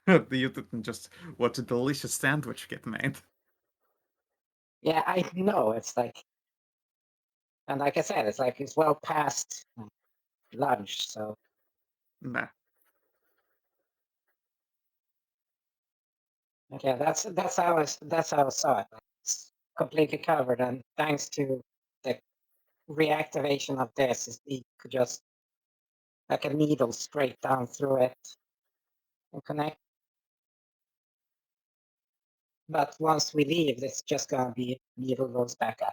You didn't just watch a delicious sandwich get made. Yeah, I know. It's like, and like I said, it's well past lunch, so Nah. okay, that's how I saw it. It's completely covered, and thanks to the reactivation of this, he could just like a needle straight down through it and connect. But once we leave, it's just gonna be needle goes back up.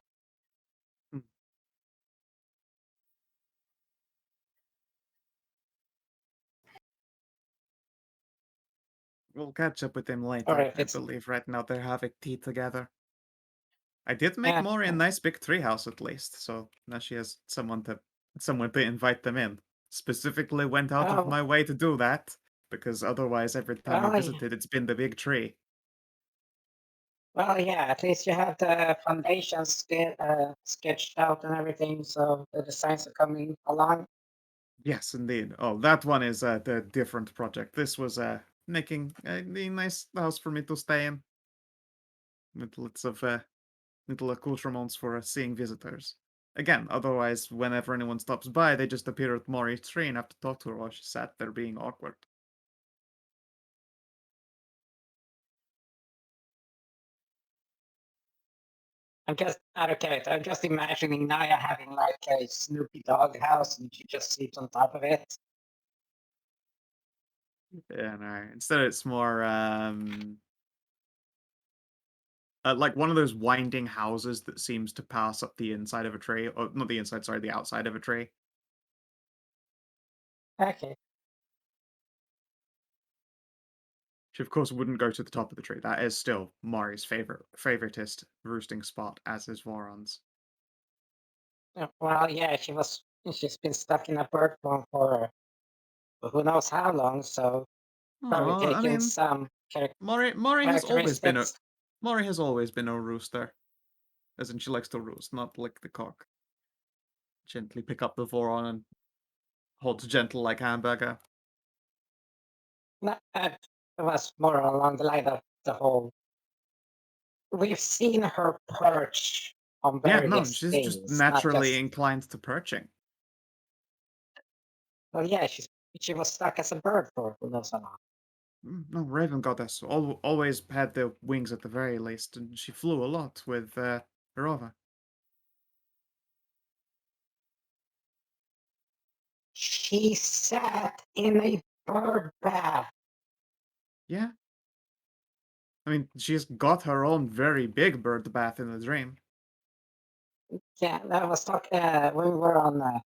We'll catch up with them Or later. if I it's believe right now they're having tea together. I did make yeah, Mori a nice big treehouse at least, so now she has someone to invite them in. Specifically went out of oh my way to do that, because otherwise every time we well, visited it's been the big tree. well, yeah. At least you have the foundations sketched out and everything, so the designs are coming along. Yes, indeed. Oh, that one is the different project. This was making a nice house for me to stay in, with lots of little accoutrements for seeing visitors. Again, otherwise, whenever anyone stops by, they just appear at Mori's tree and have to talk to her while she sat there being awkward. I'm just out of character. I'm just imagining Naya having like a Snoopy dog house and she just sleeps on top of it. Yeah, no. Instead, it's more like one of those winding houses that seems to pass up the inside of a tree, or not the inside, sorry, the outside of a tree. Okay. She, of course, wouldn't go to the top of the tree. That is still Mori's favoritist roosting spot, as is Voron's. Well, yeah, she's been stuck in a bird farm for who knows how long, so probably Oh, I taking mean, some Mori has always been a characteristics. Mori has always been a rooster, as in she likes to roost, not lick the cock. Gently pick up the Voron and hold gentle like hamburger. No, it was more along the line of the whole. We've seen her perch on Yeah, no, various she's just things, not naturally just. inclined to perching. Well, yeah, she was stuck as a bird for who knows how long. No, Raven Goddess always had the wings at the very least, and she flew a lot with Herova. She sat in a bird bath. Yeah. I mean, she's got her own very big bird bath in the dream. Yeah, that was talking when we were on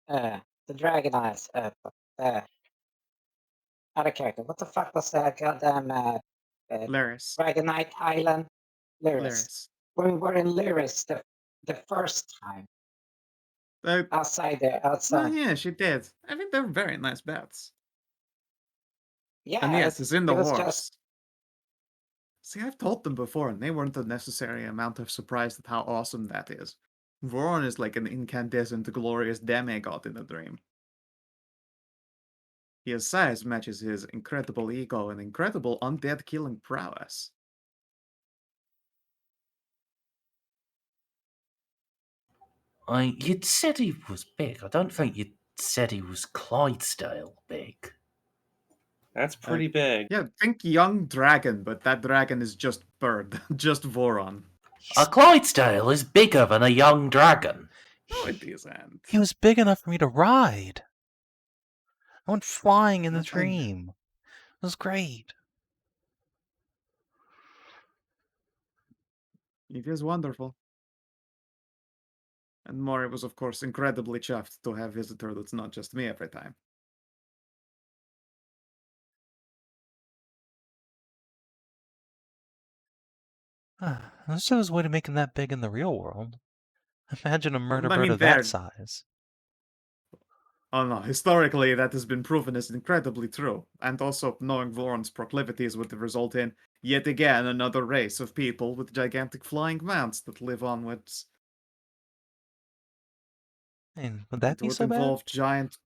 the Dragon Eyes. Other character. What the fuck was that goddamn Laris. Dragonite Island? Lyris. Laris. When we were in Lyris the first time outside there, No, outside. yeah, she did. I think they're very nice baths. Yeah, And yes, it's in the it was just horse. See, I've told them before, and they weren't a necessary amount of surprised at how awesome that is. Voron is like an incandescent, glorious demigod in the dream. His size matches his incredible ego and incredible undead killing prowess. You'd said he was big. I don't think you'd said he was Clydesdale big. That's pretty big. Yeah, think young dragon, but that dragon is just bird, just Voron. A Clydesdale is bigger than a young dragon. No, it isn't. He was big enough for me to ride. I went flying in the Yes, I know. dream. It was great. It is wonderful. And Mori was, of course, incredibly chuffed to have a visitor that's not just me every time. There's always a way to make him that big in the real world. Imagine a murder I bird mean, of that they're... size. Oh no, historically that has been proven as incredibly true. And also, knowing Voron's proclivities would result in, yet again, another race of people with gigantic flying mounts that live onwards. And would that It be would so bad? involve giant...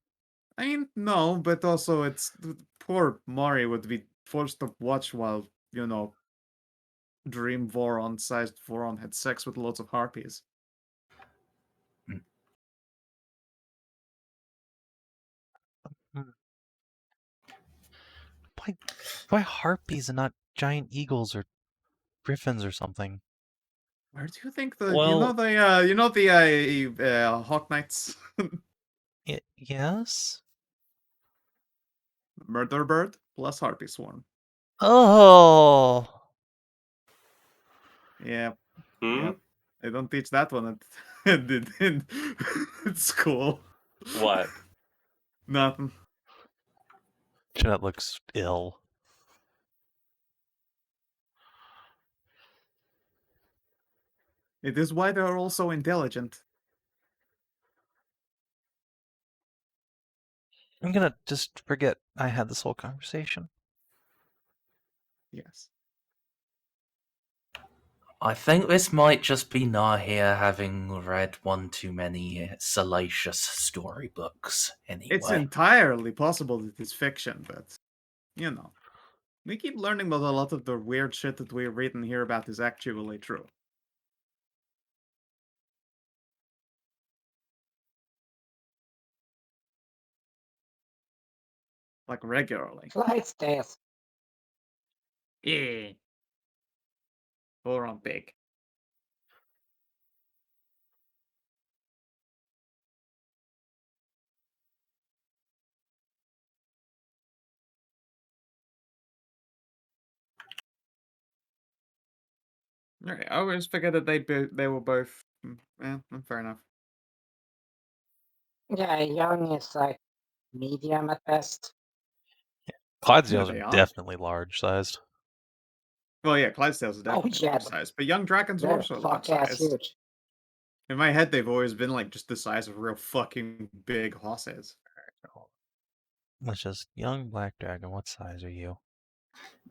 I mean, no, but also it's... Poor Mori would be forced to watch while, you know, Dream Voron-sized Voron had sex with lots of harpies. Hmm. Why harpies and not giant eagles or griffins or something? Where do you think the... Well- Hawk Knights? Yes? Murder Bird plus Harpy Swarm. Oh! Yeah, Hmm? yep. They don't teach that one at school. What? Nothing. Jeanette looks ill. It is why they are all so intelligent. I'm gonna just forget I had this whole conversation. Yes. I think this might just be Nahia having read one too many salacious storybooks, anyway. It's entirely possible that it's fiction, but, you know. We keep learning that a lot of the weird shit that we read and hear about is actually true. Like, regularly. Clydesdales. Yeah. Or on big. Okay, I always figured that they were both... fair enough. Yeah, young is like medium at best. Clydesdales they are are. definitely large sized. Well, yeah, Clydesdales are definitely yeah, large size, but young dragons are They're also large fuck ass size. huge. In my head, they've always been like just the size of real fucking big horses. Let's just young black dragon. What size are you?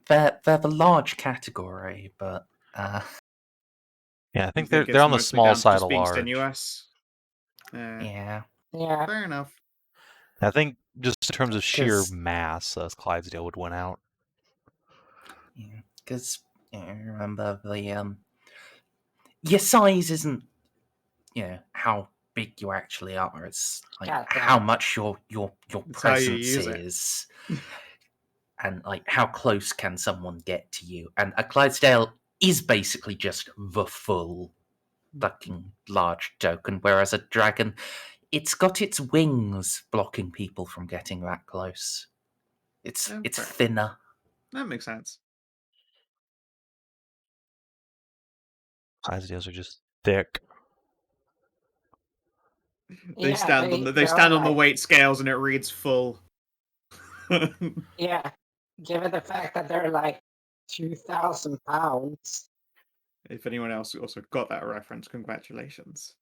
They're the large category, but Yeah, I I think think they're it's on the mostly small down to side just of being large. strenuous. yeah. Yeah, Fair enough. I think just in terms of sheer 'Cause- mass, Clydesdale would win out. Because remember the your size isn't how big you actually are. It's like God damn how it. much your It's how you presence use it. is, and like how close can someone get to you. And a Clydesdale is basically just the full fucking large token, whereas a dragon, it's got its wings blocking people from getting that close. It's Yeah, fair. thinner. That makes sense. Clydesdales are just thick. They Yeah, stand on the they're stand on the like- weight scales and it reads full. Yeah, given the fact that they're like 2,000 pounds. If anyone else also got that reference, congratulations.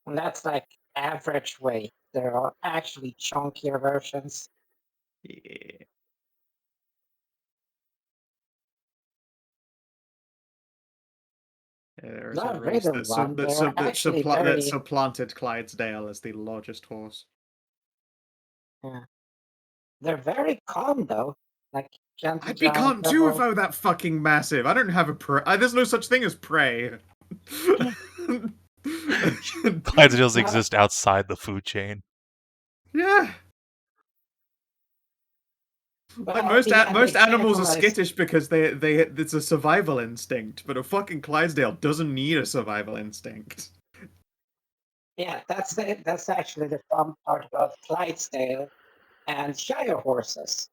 And that's like average weight. There are actually chunkier versions. Yeah. There is a Not race really one. They're actually very... supplanted Clydesdale as the largest horse. Yeah. They're very calm though. Like gentle I'd be calm giant too if level. I were that fucking massive. I don't have a prey. There's no such thing as prey. Clydesdales exist outside the food chain. Yeah. Like most animals are skittish because they it's a survival instinct, but a fucking Clydesdale doesn't need a survival instinct. Yeah, that's actually the fun part about Clydesdale and Shire horses.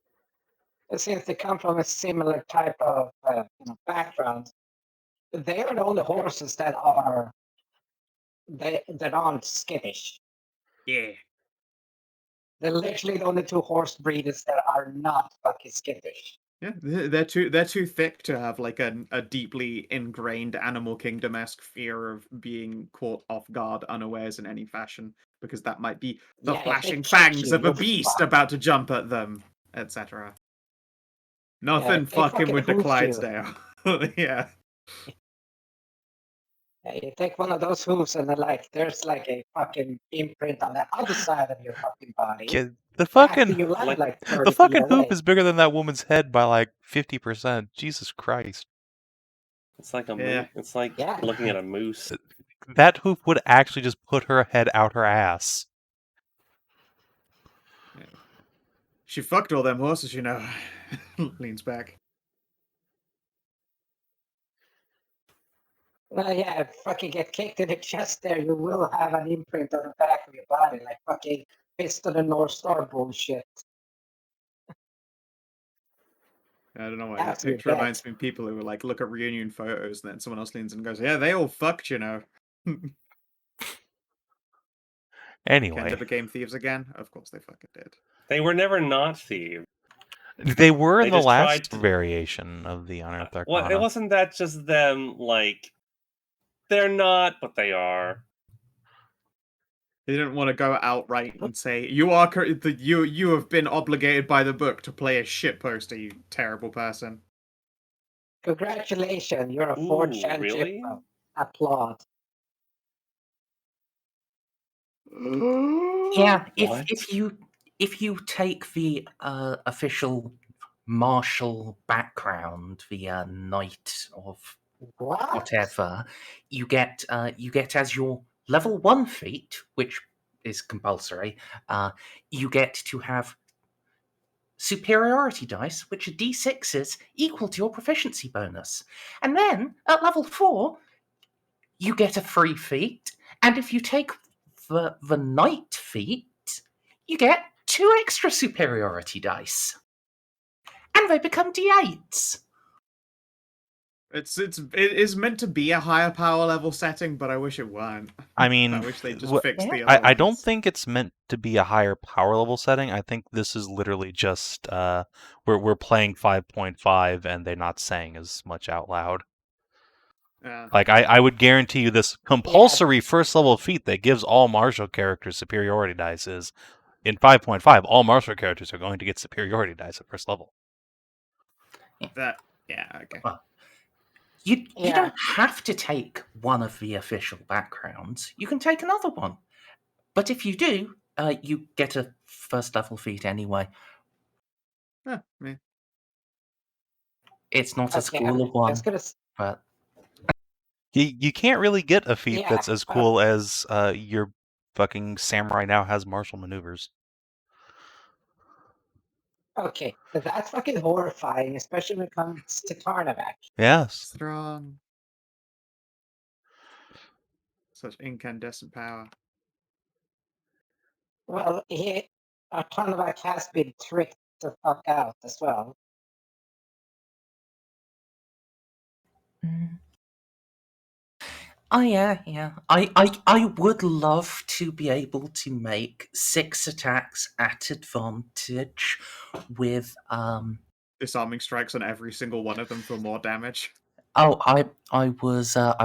Since they come from a similar type of background, they are the only horses that are that aren't skittish. Yeah. They're literally the only two horse breeders that are not fucking skittish. Yeah, they're too thick to have like a deeply ingrained Animal Kingdom-esque fear of being caught off guard unawares in any fashion, because that might be the Yeah, if they flashing kick fangs you, of a you're beast fucked. about to jump at them, etc. Nothing if they fucking with the hoof you, Clydesdale. Yeah. you take one of those hooves and there's like a fucking imprint on the other side of your fucking body. Yeah, the After fucking you land like 30 the feet fucking away. hoop is bigger than that woman's head by like 50%. Jesus Christ. It's like a Yeah. It's like Yeah. looking at a moose. That hoop would actually just put her head out her ass. She fucked all them horses, you know. Leans back. Well, yeah, if fucking get kicked in the chest there, you will have an imprint on the back of your body, like fucking Fist of the North Star bullshit. I don't know why this After you're picture reminds dead. me of people who like look at reunion photos and then someone else leans in and goes, "Yeah, they all fucked, you know." Anyway, Kenda became thieves again. Of course they fucking did. They were never not thieves. they were in They the just tried last to- variation of the Unearthed Well, Arcana. it wasn't that just them like they're not, but they are. They didn't want to go outright and say, "You are you have been obligated by the book to play a shitposter, you terrible person." Congratulations, you're a Ooh, Ford Chan really? Gyppo. Applaud. Yeah, What? if you take the official martial background, the knight of What? whatever, you get as your level 1 feat, which is compulsory. You get to have superiority dice, which are d6s equal to your proficiency bonus, and then at level 4, you get a free feat, and if you take the knight feat, you get 2 extra superiority dice, and they become d8s. It is meant to be a higher power level setting, but I wish it weren't. I mean, I wish they just fixed yeah. the other I don't ones. think it's meant to be a higher power level setting. I think this is literally just we're playing 5.5 and they're not saying as much out loud. Yeah. Like I would guarantee you this compulsory first level feat that gives all martial characters superiority dice is in 5.5 all martial characters are going to get superiority dice at first level. Okay. Well, you Yeah. don't have to take one of the official backgrounds. You can take another one. But if you do, you get a first level feat anyway. Yeah, yeah. It's not as Okay, cool a I'm one, just gonna. but You can't really get a feat Yeah, that's as cool as your fucking samurai now has martial maneuvers. Okay, but that's fucking horrifying, especially when it comes to Tarnavak. Yes. Strong. Such incandescent power. Well, Tarnavak has been tricked the fuck out as well. oh yeah. I would love to be able to make 6 attacks at advantage with Disarming strikes on every single one of them for more damage. Oh, I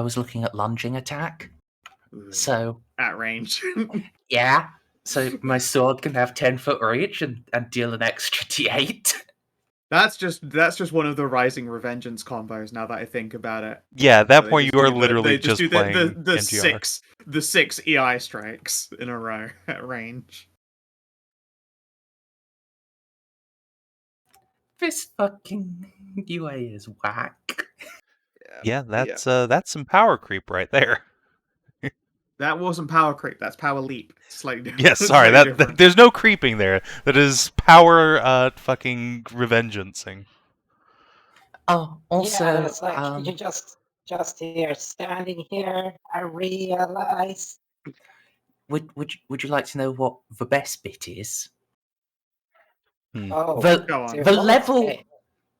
was looking at lunging attack. So At range. yeah, so my sword can have 10-foot reach and deal an extra d8. That's just one of the Rising Revengeance combos. Now that I think about it. Yeah, at that So point you are literally just playing the MGR. the six EI strikes in a row at range. This fucking UA is whack. Yeah, that's some power creep right there. That wasn't power creep. That's power leap. Slightly different. Yes, sorry, that there's no creeping there. That is power fucking revengeancing. Oh, also, yeah, it's like you just here standing here. I realize. would you like to know what the best bit is? Oh, Go on. dear The Lord, level okay.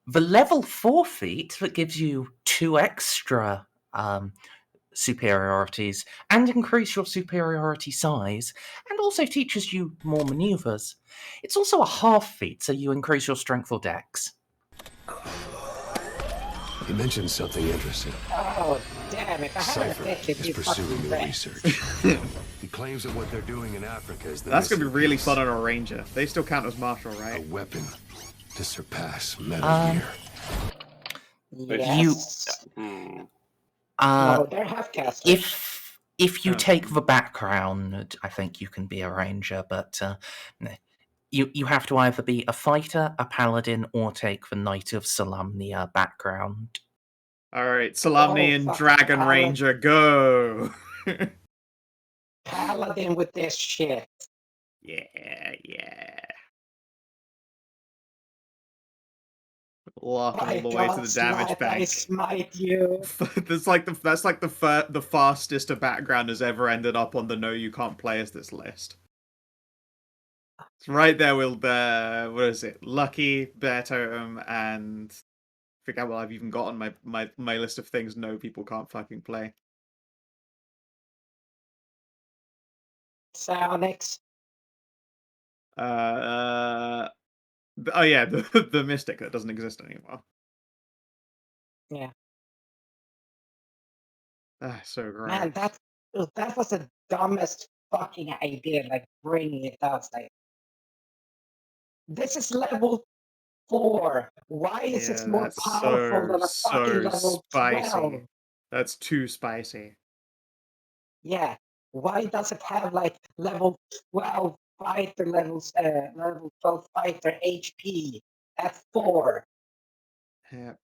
the level 4 feat that gives you 2 extra superiorities and increase your superiority size, and also teaches you more maneuvers. It's also a half feat, so you increase your strength or dex. He mentioned something interesting. Oh, damn, if I hadn't Cypher picked it, is you pursuing fucking the wrecked. research. He claims that what they're doing in Africa is the That's gonna be missing really piece. fun on a ranger. They still count as martial, A right? weapon to surpass Metal Gear. Yes. Hmm. No, they're half-casters. If you Oh. take the background, I think you can be a ranger, but you have to either be a fighter, a paladin, or take the Knight of Salamnia background. Alright, Salamnian fuck, Dragon Paladin. Ranger, go! Paladin with this shit. Yeah. Walk My all the way to God, the damage Smite, I bank. smite you. That's like the fastest a background has ever ended up on the No You Can't Play As this list. It's right there with what is it? Lucky, Bear Totem, and I forget what I've even got on my list of things no people can't fucking play. Psionics. Oh yeah, the Mystic that doesn't exist anymore. Yeah. Ah, so gross. Man, that was the dumbest fucking idea, like bringing it out. Like, this is level 4. Why is it more that's powerful than a fucking level spicy. 12? That's too spicy. Yeah. Why does it have like level 12 fighter level 12 fighter HP at 4? Yep.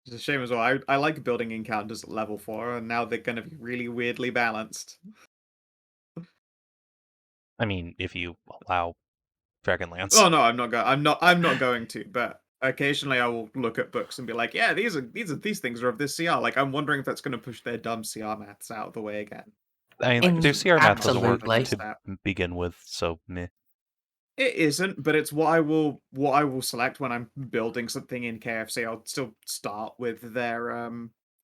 It's a shame as well. I like building encounters at level 4, and now they're gonna be really weirdly balanced. I mean, if you allow Dragonlance. Oh no, I'm not going to, but occasionally I will look at books and be like, yeah, these things are of this CR. Like, I'm wondering if that's gonna push their dumb CR maths out of the way again. I mean, In- their CR math doesn't work absolutely. to begin with, so meh. It isn't, but it's what I will select when I'm building something in KFC. I'll still start with their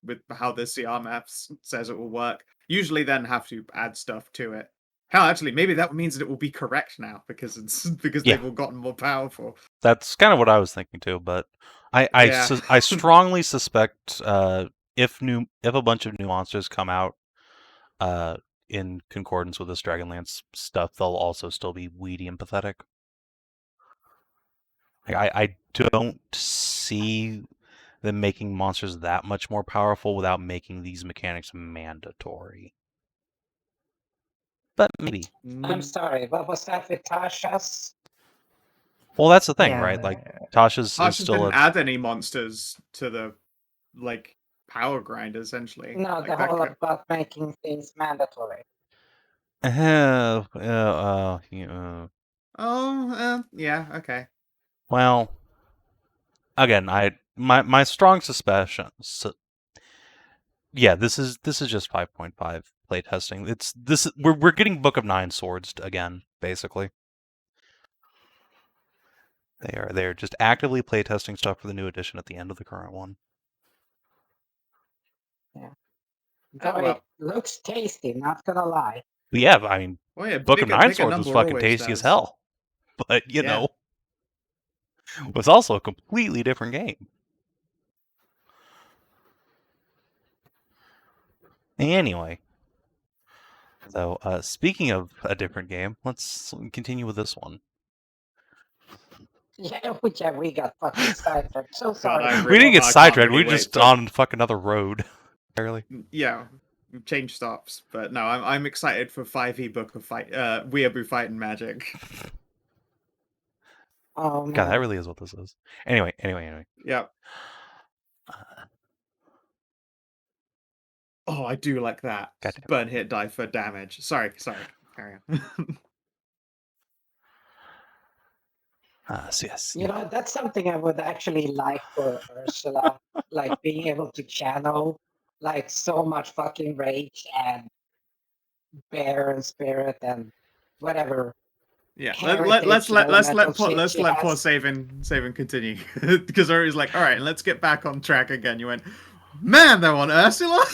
with how the CR maths says it will work. Usually then have to add stuff to it. Hell, actually, maybe that means that it will be correct now because Yeah. they've all gotten more powerful. That's kind of what I was thinking too, but I Yeah. I strongly suspect if a bunch of new monsters come out in concordance with this Dragonlance stuff, they'll also still be weedy and pathetic. Like, I don't see them making monsters that much more powerful without making these mechanics mandatory. But maybe. I'm sorry, what was that with Tasha's? Well, that's the thing, Yeah. right? Like, Tasha's is Tasha still didn't add any monsters to the like power grind essentially. No, Like, the that whole could- about making things mandatory. yeah. Yeah, okay. Well, again, my strong suspicion. Yeah, this is just 5.5 playtesting. We're getting Book of Nine Swords again, basically. They're just actively playtesting stuff for the new edition at the end of the current one. Though well. it looks tasty, not gonna lie. But yeah, I mean, Well, yeah, Book of Nine bigger Swords was number fucking always tasty as does. hell. But, you Yeah. know, it was also a completely different game. Anyway, so speaking of a different game, let's continue with this one. Yeah, we got fucking sidetracked. So sorry. I We really- didn't get I can't sidetracked. really We were just wait to- on fucking another road entirely. Yeah, we've changed stops, but no, I'm excited for 5e Book of Fight, Weeaboo Fight and Magic. Oh man. God, that really is what this is. Anyway. Yep. Oh, I do like that. Goddamn. Burn hit die for damage. Sorry. Carry on. So yes. You know, that's something I would actually like for Ursula. Like being able to channel like so much fucking rage and bear and spirit and whatever Yeah, heritage elemental shit she let poor has. Savin continue because Uri's like, all right, let's get back on track again. You went, man, they want Ursula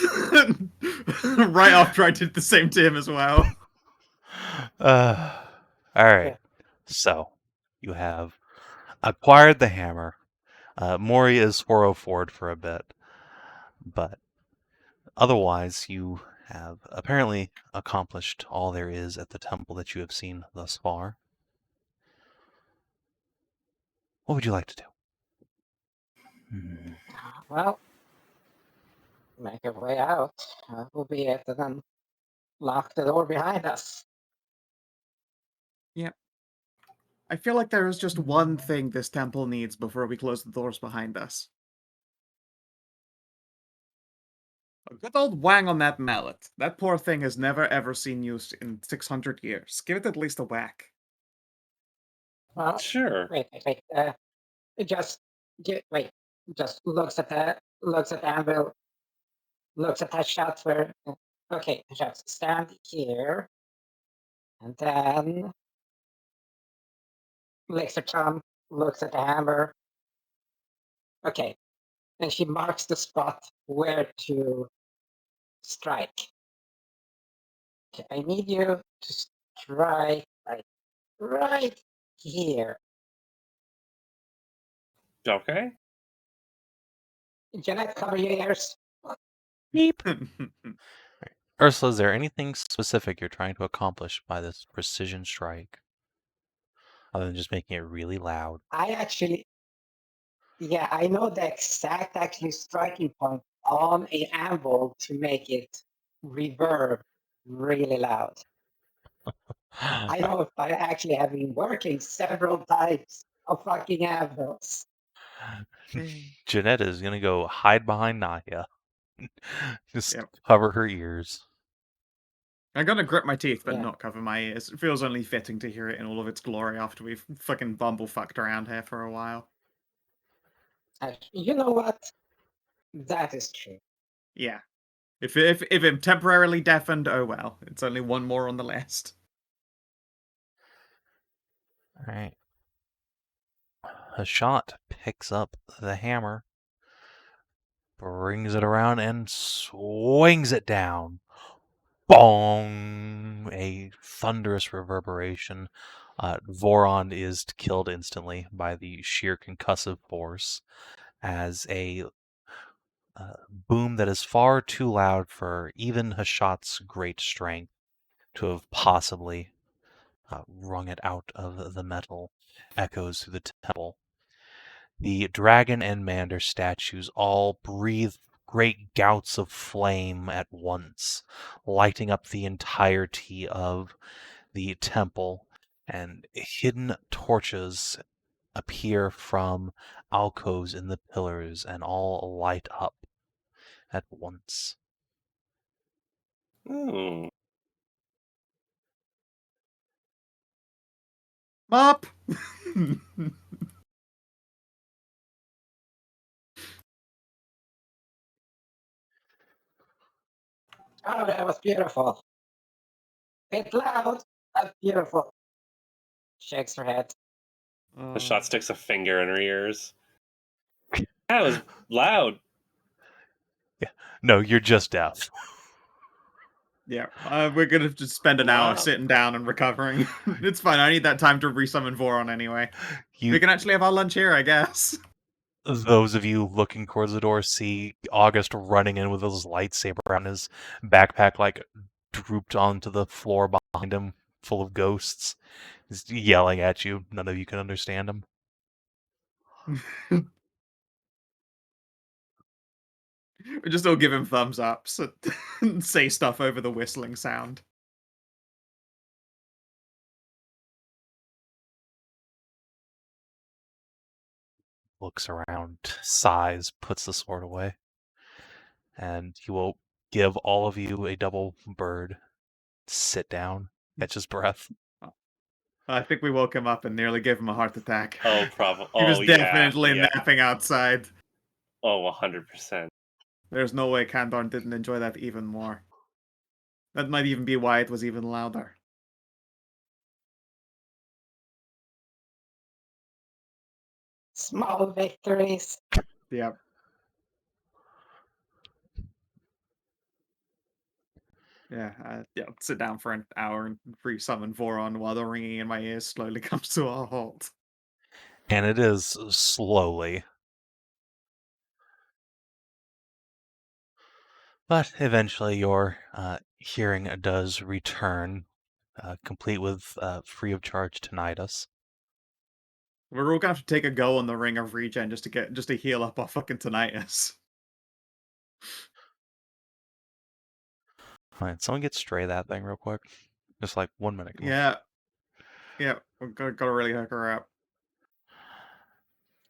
right after I did the same to him as well. All right. Yeah. So you have acquired the hammer. Mori is 404'd for a bit, but otherwise you have apparently accomplished all there is at the temple that you have seen thus far. What would you like to do? Hmm. Well, make our way out. We'll be it, and then lock the door behind us. Yeah. I feel like there is just one thing this temple needs before we close the doors behind us. A good old wang on that mallet. That poor thing has never ever seen use in 600 years. Give it at least a whack. Well, Sure. wait. It just wait. Just looks at the anvil. Looks at Hashat where. Okay, just stand here, and then licks her tongue. Looks at the hammer. Okay, and she marks the spot where to strike. Okay, I need you to strike right here. Okay. Jeanette, cover your ears. Beep. Ursula, is there anything specific you're trying to accomplish by this precision strike? Other than just making it really loud. Yeah, I know the exact actually striking point on a anvil to make it reverb really loud. I know if I actually have been working several types of fucking anvils. Jeanette is gonna go hide behind Nahia. Just Yep. cover her ears. I'm gonna grit my teeth, but Yeah. not cover my ears. It feels only fitting to hear it in all of its glory after we've fucking bumblefucked around here for a while. You know what? That is true. Yeah. If I'm temporarily deafened, oh well. It's only one more on the list. Alright. Hashat picks up the hammer, brings it around, and swings it down. Bong! A thunderous reverberation. Voron is killed instantly by the sheer concussive force as a boom that is far too loud for even Hashat's great strength to have possibly wrung it out of the metal echoes through the temple. The dragon and Mander statues all breathe great gouts of flame at once, lighting up the entirety of the temple, and hidden torches appear from alcoves in the pillars and all light up at once. Hmm. Mop! Oh, that was beautiful. Bit loud, but beautiful. Shakes her head. The shot sticks a finger in her ears. That was loud. No, you're just deaf. Yeah, we're gonna just spend an hour Wow. sitting down and recovering. It's fine, I need that time to resummon Voron anyway. We can actually have our lunch here, I guess. Those of you looking towards the door see August running in with his lightsaber around his backpack, like drooped onto the floor behind him, full of ghosts. He's yelling at you. None of you can understand him. We just all give him thumbs ups and say stuff over the whistling sound. Looks around, sighs, puts the sword away, and he will give all of you a double bird. Sit down, catch his breath. I think we woke him up and nearly gave him a heart attack. Oh, probably. He was Oh, definitely yeah. napping outside. Oh, 100%. There's no way Kandorn didn't enjoy that even more. That might even be why it was even louder. Small victories. Yep. Yeah, sit down for an hour and re-summon Voron while the ringing in my ears slowly comes to a halt. And it is slowly. But eventually your hearing does return, complete with free of charge tinnitus. We're all gonna have to take a go on the ring of regen just to heal up our fucking tinnitus. Alright, someone get Stray that thing real quick. Just like 1 minute. Come on. Yeah, we're gotta really hook her up.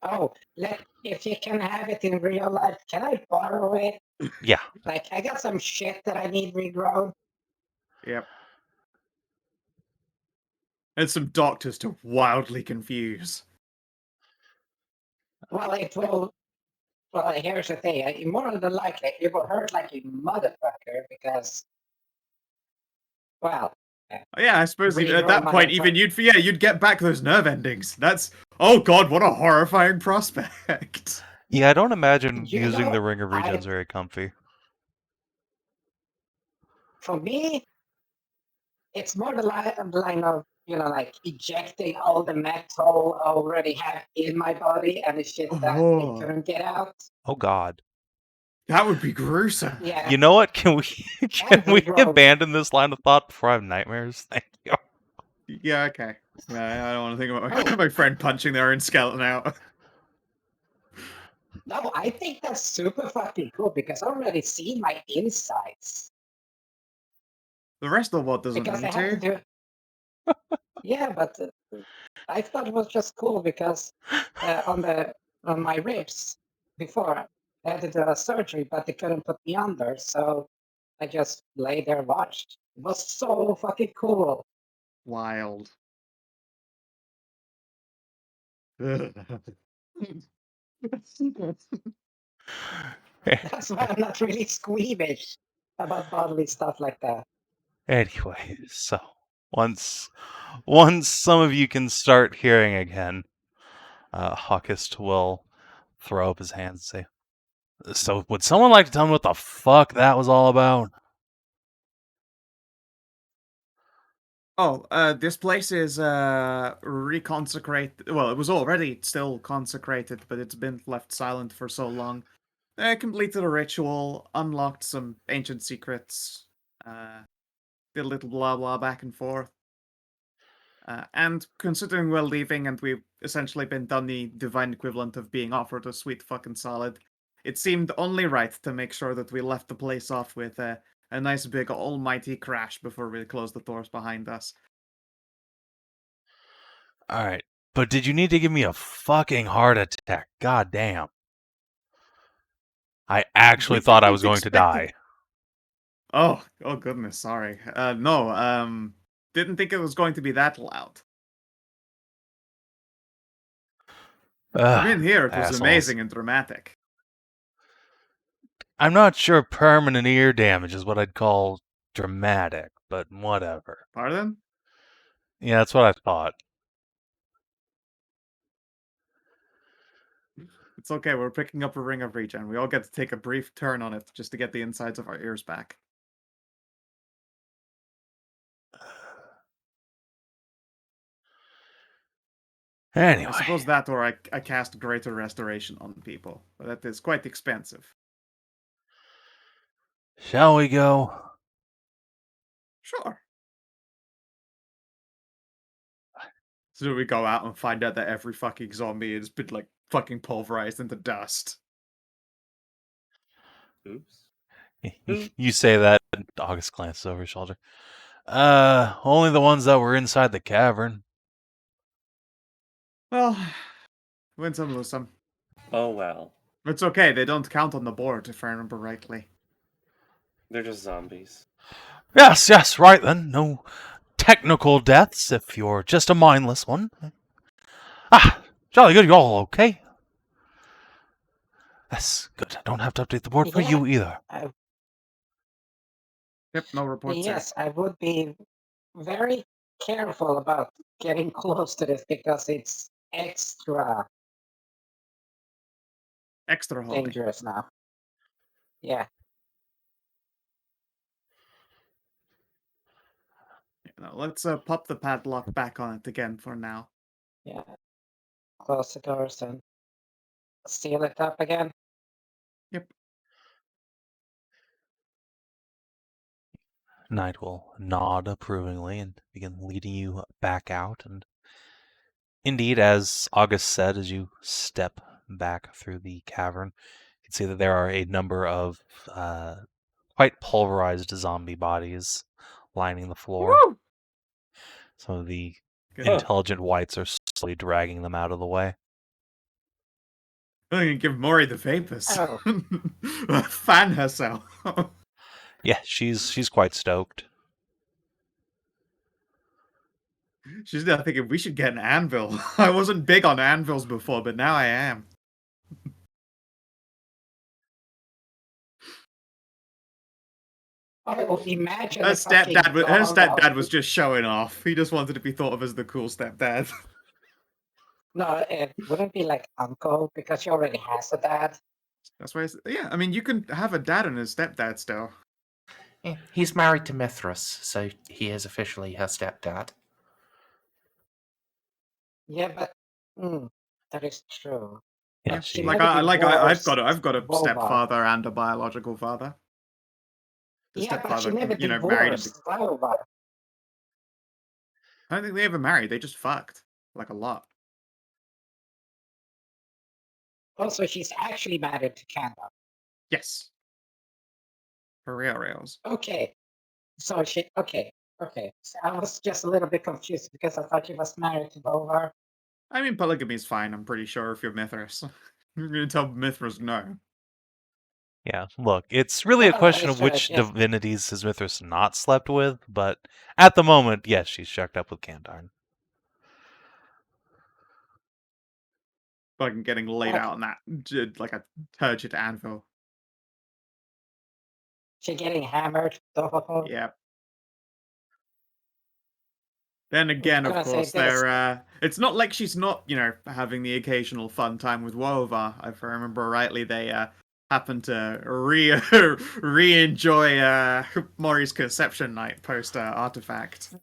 Oh, if you can have it in real life, can I borrow it? Yeah. Like, I got some shit that I need regrown. Yep. And some doctors to wildly confuse. Well, it will. Well, here's the thing. More than likely, it will hurt like a motherfucker because, well, Yeah, I suppose even at regrow that my point, even you'd get back those nerve endings. That's oh god, what a horrifying prospect. Yeah, I don't imagine You using know, the Ring of Regen I- is very comfy. For me, it's more the line of, like ejecting all the metal I already have in my body and the shit that it Oh, couldn't get out. Oh god. that would be gruesome. Yeah. You know what? Can we And we regrow. abandon this line of thought before I have nightmares? Thank you. Yeah, okay. I don't want to think about my friend punching their own skeleton out. No, I think that's super fucking cool because I already seen my insides. The rest of the world doesn't Because need they have to to. do. Yeah, but I thought it was just cool because on my ribs before I had to do a surgery, but they couldn't put me under, so I just lay there and watched. It was so fucking cool. Wild. That's why I'm not really squeamish about bodily stuff like that. Anyway, so once some of you can start hearing again, Hawkist will throw up his hands and say, "So, would someone like to tell me what the fuck that was all about?" Oh, this place is reconsecrated. Well, it was already still consecrated, but it's been left silent for so long. Completed a ritual, unlocked some ancient secrets, did a little blah blah back and forth. And considering we're leaving and we've essentially been done the divine equivalent of being offered a sweet fucking salad, it seemed only right to make sure that we left the place off with a nice big almighty crash before we close the doors behind us. Alright, but did you need to give me a fucking heart attack? God damn. I actually We thought I didn't was going to expect die. Oh goodness, sorry. No, didn't think it was going to be that loud. From in here, it was Assholes. amazing and dramatic. I'm not sure permanent ear damage is what I'd call dramatic, but whatever. Pardon? Yeah, that's what I thought. It's okay, we're picking up a ring of regen. We all get to take a brief turn on it just to get the insides of our ears back. Anyway, I suppose that or I cast Greater Restoration on people, but that is quite expensive. shall we go? Sure. So we go out and find out that every fucking zombie has been, like, fucking pulverized into dust. Oops. You say that, and August glances over his shoulder. Only the ones that were inside the cavern. Well, win some, lose some. Oh well. It's okay, they don't count on the board, if I remember rightly. They're just zombies. Yes, right then. No technical deaths if you're just a mindless one. Ah, jolly good, you're all okay. That's good. I don't have to update the board for Yeah. you either. Yep, no reports here. Yes, I would be very careful about getting close to this because it's extra Extra holy. dangerous now. Yeah. Let's pop the padlock back on it again for now. Yeah. Close the doors and seal it up again. Yep. Knight will nod approvingly and begin leading you back out. And indeed, as August said, as you step back through the cavern, you can see that there are a number of quite pulverized zombie bodies lining the floor. Woo! Some of the Good. intelligent wights are slowly dragging them out of the way. I'm gonna give Mori the vapors. Oh. Fan herself. Yeah, she's quite stoked. She's now thinking we should get an anvil. I wasn't big on anvils before, but now I am. Oh, imagine Her a fucking stepdad was just showing off. He just wanted to be thought of as the cool stepdad. No, it wouldn't be like uncle because she already has a dad. That's why. Yeah, I mean, you can have a dad and a stepdad still. Yeah, he's married to Mithras, so he is officially her stepdad. Yeah, but that is true. Yeah, She she, might be I've worse got a Volva. stepfather and a biological father. The Yeah, but she stepfather, never married. divorced Volva. I don't think they ever married. They just fucked like a lot. Also, she's actually married to Canton. Yes. For reals. Okay. So she okay. So I was just a little bit confused because I thought she was married to Volva. I mean, polygamy is fine. I'm pretty sure if you're Mithras, you're gonna tell Mithras no. yeah. Look, it's really a Well, question of sure, which yes. divinities has Mithras not slept with, but at the moment, yes, she's checked up with Cantarn. Fucking getting laid Okay. out on that like a turgid anvil. She getting hammered. Dohoho. Yeah. Then again, of gonna say course, this. it's not like she's not, having the occasional fun time with Wova. If I remember rightly, they happen to re-enjoy Mori's conception night post artifact.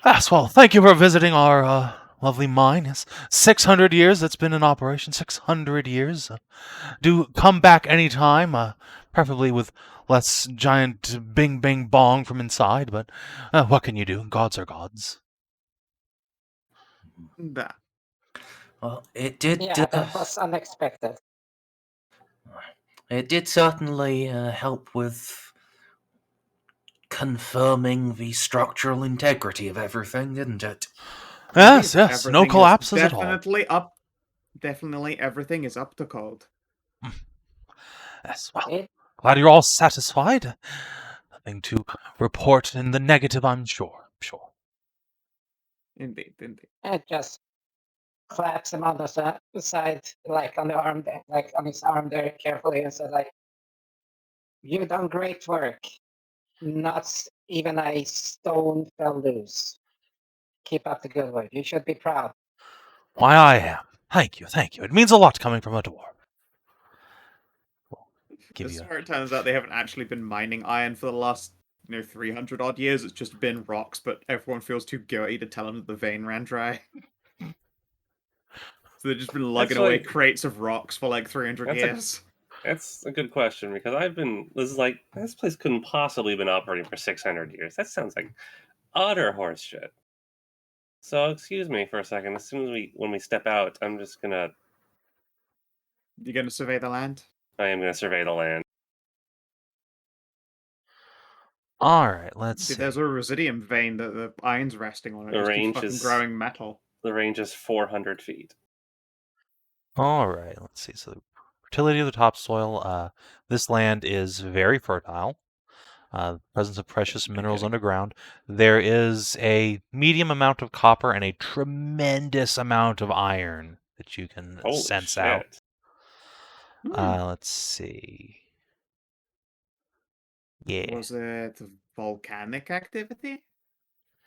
Yes, well, thank you for visiting our lovely mine. Yes, 600 years it's been in operation. 600 years. Do come back anytime, preferably with less giant bing bing bong from inside, but what can you do? Gods are gods. That. Well, it did. Yeah, that was unexpected. It did certainly help with confirming the structural integrity of everything, didn't it? Yes, Indeed, yes, no everything is collapses at all. Definitely everything is up to code. Yes, well, It, glad you're all satisfied. Nothing to report in the negative, I'm sure. Sure. Indeed. it just claps him on the side, like on the arm, like on his arm there carefully, and said, like, "You've done great work. Not even a stone fell loose. Keep up the good work. You should be proud." Why, I am. Thank you, thank you. It means a lot coming from a dwarf. Give I you swear it turns out they haven't actually been mining iron for the last 300 odd years. It's just been rocks, but everyone feels too guilty to tell them that the vein ran dry. So they've just been lugging away crates of rocks for like 300 years. That's a good question because this place couldn't possibly have been operating for 600 years. That sounds like utter horse shit. So excuse me for a second. As soon as when we step out, I'm just gonna. You gonna survey the land? I am gonna survey the land. All right, let's see. There's a residium vein that the iron's resting on. It The just keeps range fucking is- growing metal. The range is 400 feet. All right, let's see. So, the fertility of the topsoil. This land is very fertile. Presence of precious minerals underground. There is a medium amount of copper and a tremendous amount of iron that you can Holy sense shit. out. Let's see. Yeah. Was it volcanic activity?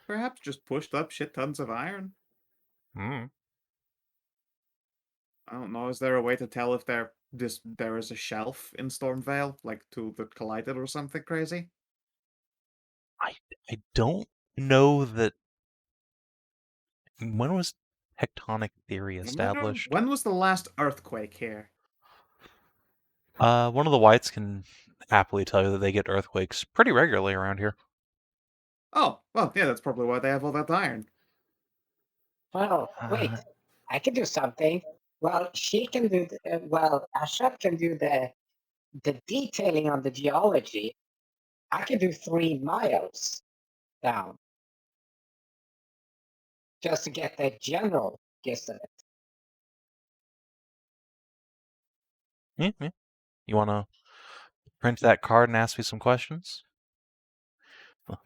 Perhaps just pushed up shit tons of iron. I don't know. Is there a way to tell if there is a shelf in Stormvale, like two that collided or something crazy? I don't know that. When was tectonic theory established? When was the last earthquake here? One of the Wights can happily tell you that they get earthquakes pretty regularly around here. Oh, well, yeah, that's probably why they have all that iron. Well, wait, I can do something. Well, she can do. Hashat can do the detailing on the geology. I can do 3 miles down just to get the general gist of it. Yeah. You want to print that card and ask me some questions?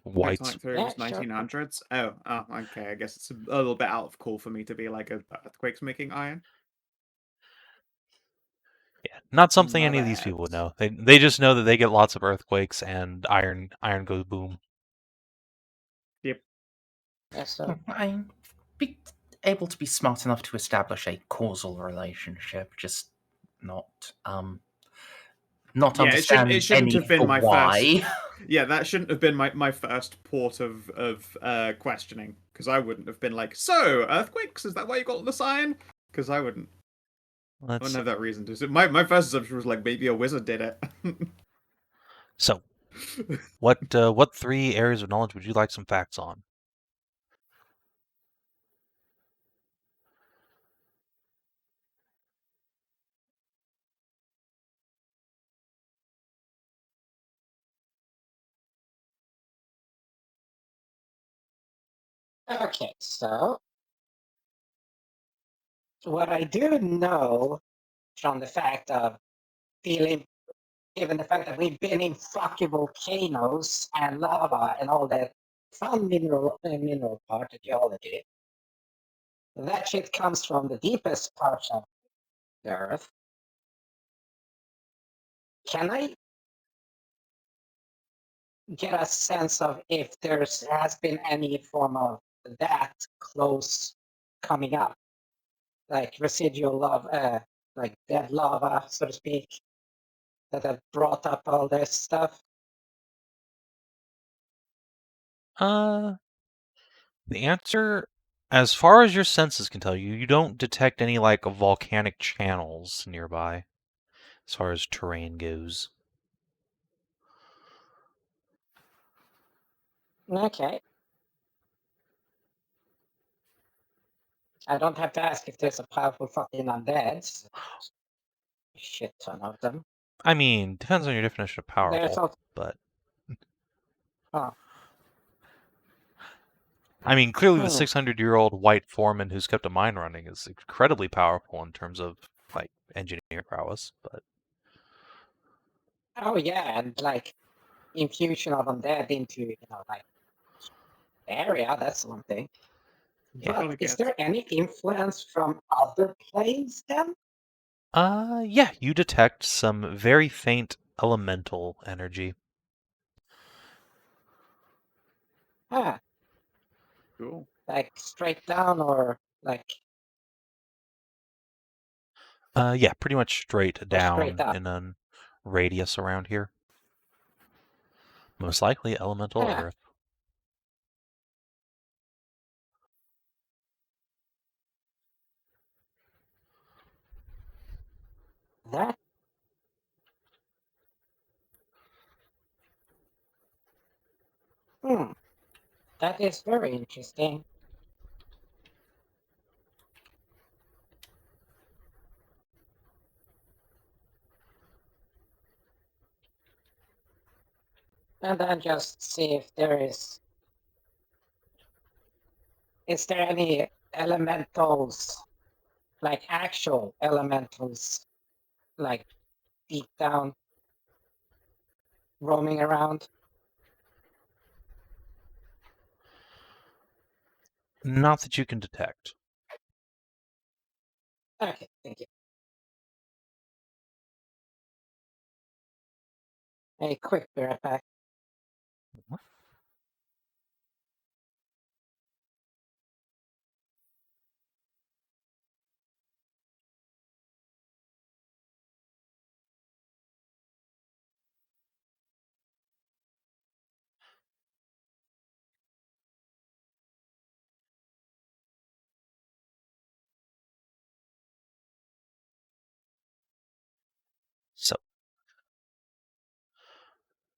Wights. Tectonic theory Yeah, was sure. 1900s. Oh, okay. I guess it's a little bit out of cool for me to be like earthquakes making iron. Yeah, not something My any of these people would bad. know. They just know that they get lots of earthquakes and iron goes boom. Yep. Yeah, so I'm be able to be smart enough to establish a causal relationship, just not Yeah, it understand shouldn't any have of been the my why. first. Yeah, that shouldn't have been my first port of questioning, because I wouldn't have been like, so earthquakes, is that why you got the sign? Because I wouldn't Let's have that reason to. So my first assumption was like maybe a wizard did it. So, what 3 areas of knowledge would you like some facts on? okay, so what I do know from the fact of feeling, given the fact that we've been in fucking volcanoes and lava and all that fun mineral part of geology, that shit comes from the deepest parts of the earth. Can I get a sense of if has been any form of that close coming up, like residual lava, like dead lava, so to speak, that have brought up all this stuff? The answer, as far as your senses can tell you, you don't detect any like volcanic channels nearby, as far as terrain goes. Okay. I don't have to ask if there's a powerful fucking undead. Shit ton of them. I mean, depends on your definition of There's powerful, also, but oh, I mean, clearly the Hmm. 600-year-old white foreman who's kept a mine running is incredibly powerful in terms of like engineering prowess, but oh yeah, and like infusion of undead into like area. That's one thing. Yeah. But Gotta is get. there any influence from other planes then? Yeah, you detect some very faint elemental energy. Ah, Cool. like straight down or like Yeah, pretty much straight or straight down up? in a radius around here. Most likely elemental Ah, earth. that hmm, that is very interesting. And then just see if there is there any elementals, like actual elementals, like deep down roaming around? Not that you can detect. Okay, thank you. A quick be right back.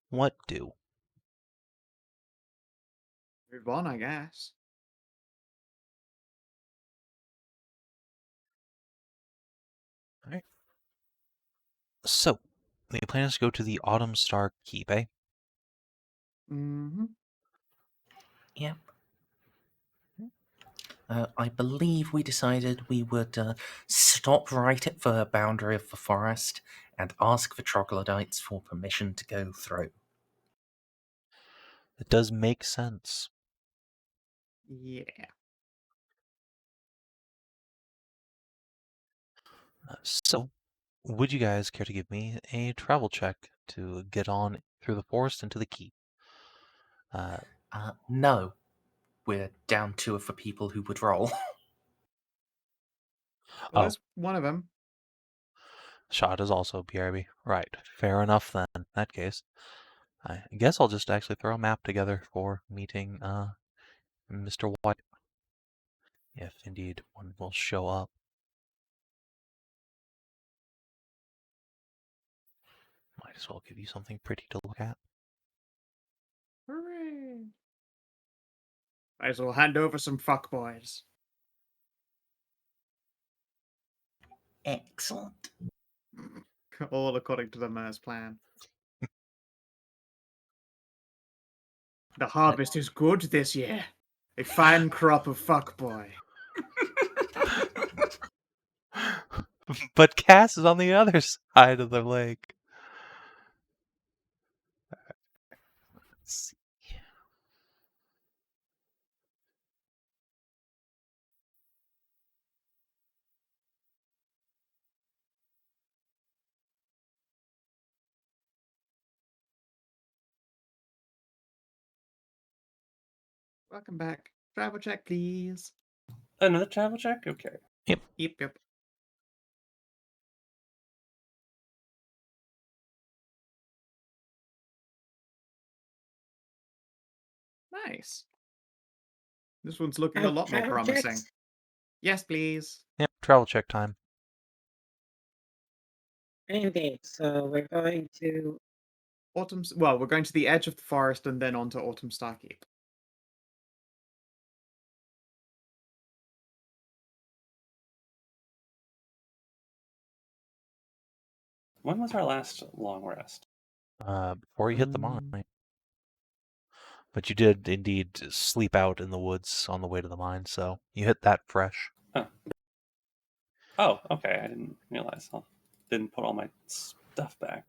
What do? Move on, I guess. Alright. So, the plan is to go to the Autumnstar Keep, eh? Mm-hmm. Yep. I believe we decided we would stop right at the boundary of the forest and ask the troglodytes for permission to go through. It does make sense. Yeah. So, would you guys care to give me a travel check to get on through the forest into the keep? No, we're down two of the people who would roll. Well, Oh, there's one of them. Shot is also BRB. Right. Fair enough then. In that case, I guess I'll just actually throw a map together for meeting Mr. White, if indeed one will show up. Might as well give you something pretty to look at. Hooray! Might as well hand over some fuckboys. Excellent. All according to the Mer's plan. The harvest is good this year. A fine crop of fuckboy. But Cass is on the other side of the lake. Let's see. Welcome back. Travel check, please. Another travel check? Okay. Yep, yep. Nice. This one's looking a lot more travel promising. checks? Yes, please. Yep, travel check time. Indeed. So we're going to. Well, we're going to the edge of the forest and then onto Autumnstar Keep. When was our last long rest? Before you hit the mine. But you did indeed sleep out in the woods on the way to the mine, so you hit that fresh. Oh, okay. I didn't realize. I didn't put all my stuff back.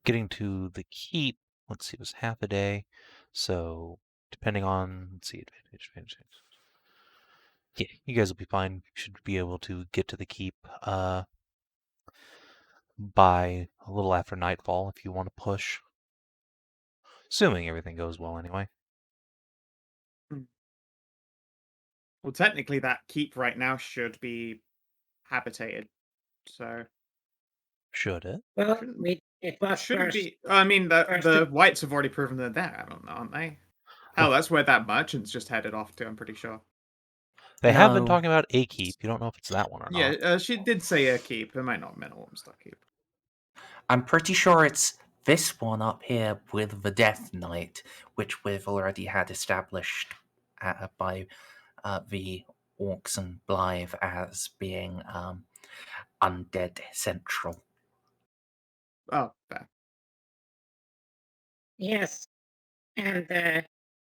Getting to the keep, let's see, it was half a day. So depending on, let's see, advantage. Yeah, you guys will be fine. You should be able to get to the keep by a little after nightfall if you want to push. Assuming everything goes well anyway. Well, technically that keep right now should be habitated. So Should it? Well, shouldn't, it was shouldn't first. be. I mean, first the Wights have already proven they're there, aren't they? Hell, Well- that's where that merchant's just headed off to. I'm pretty sure. They have been No. talking about a keep. You don't know if it's that one or not. Yeah, she did say a keep. It might not have meant Autumnstar Keep. I'm pretty sure it's this one up here with the Death Knight, which we've already had established by the Orcs and Blythe as being undead central. Oh, fair. Yes. And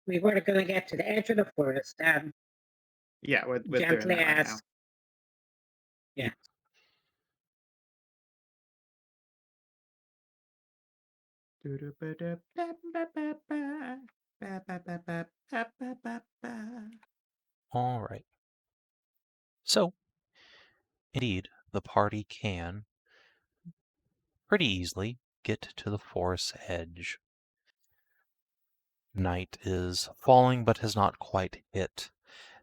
we were going to get to the edge of the forest and Yeah, we're doing gently that right now. ask. Yeah. All right. So, indeed, the party can pretty easily get to the forest's edge. Night is falling but has not quite hit,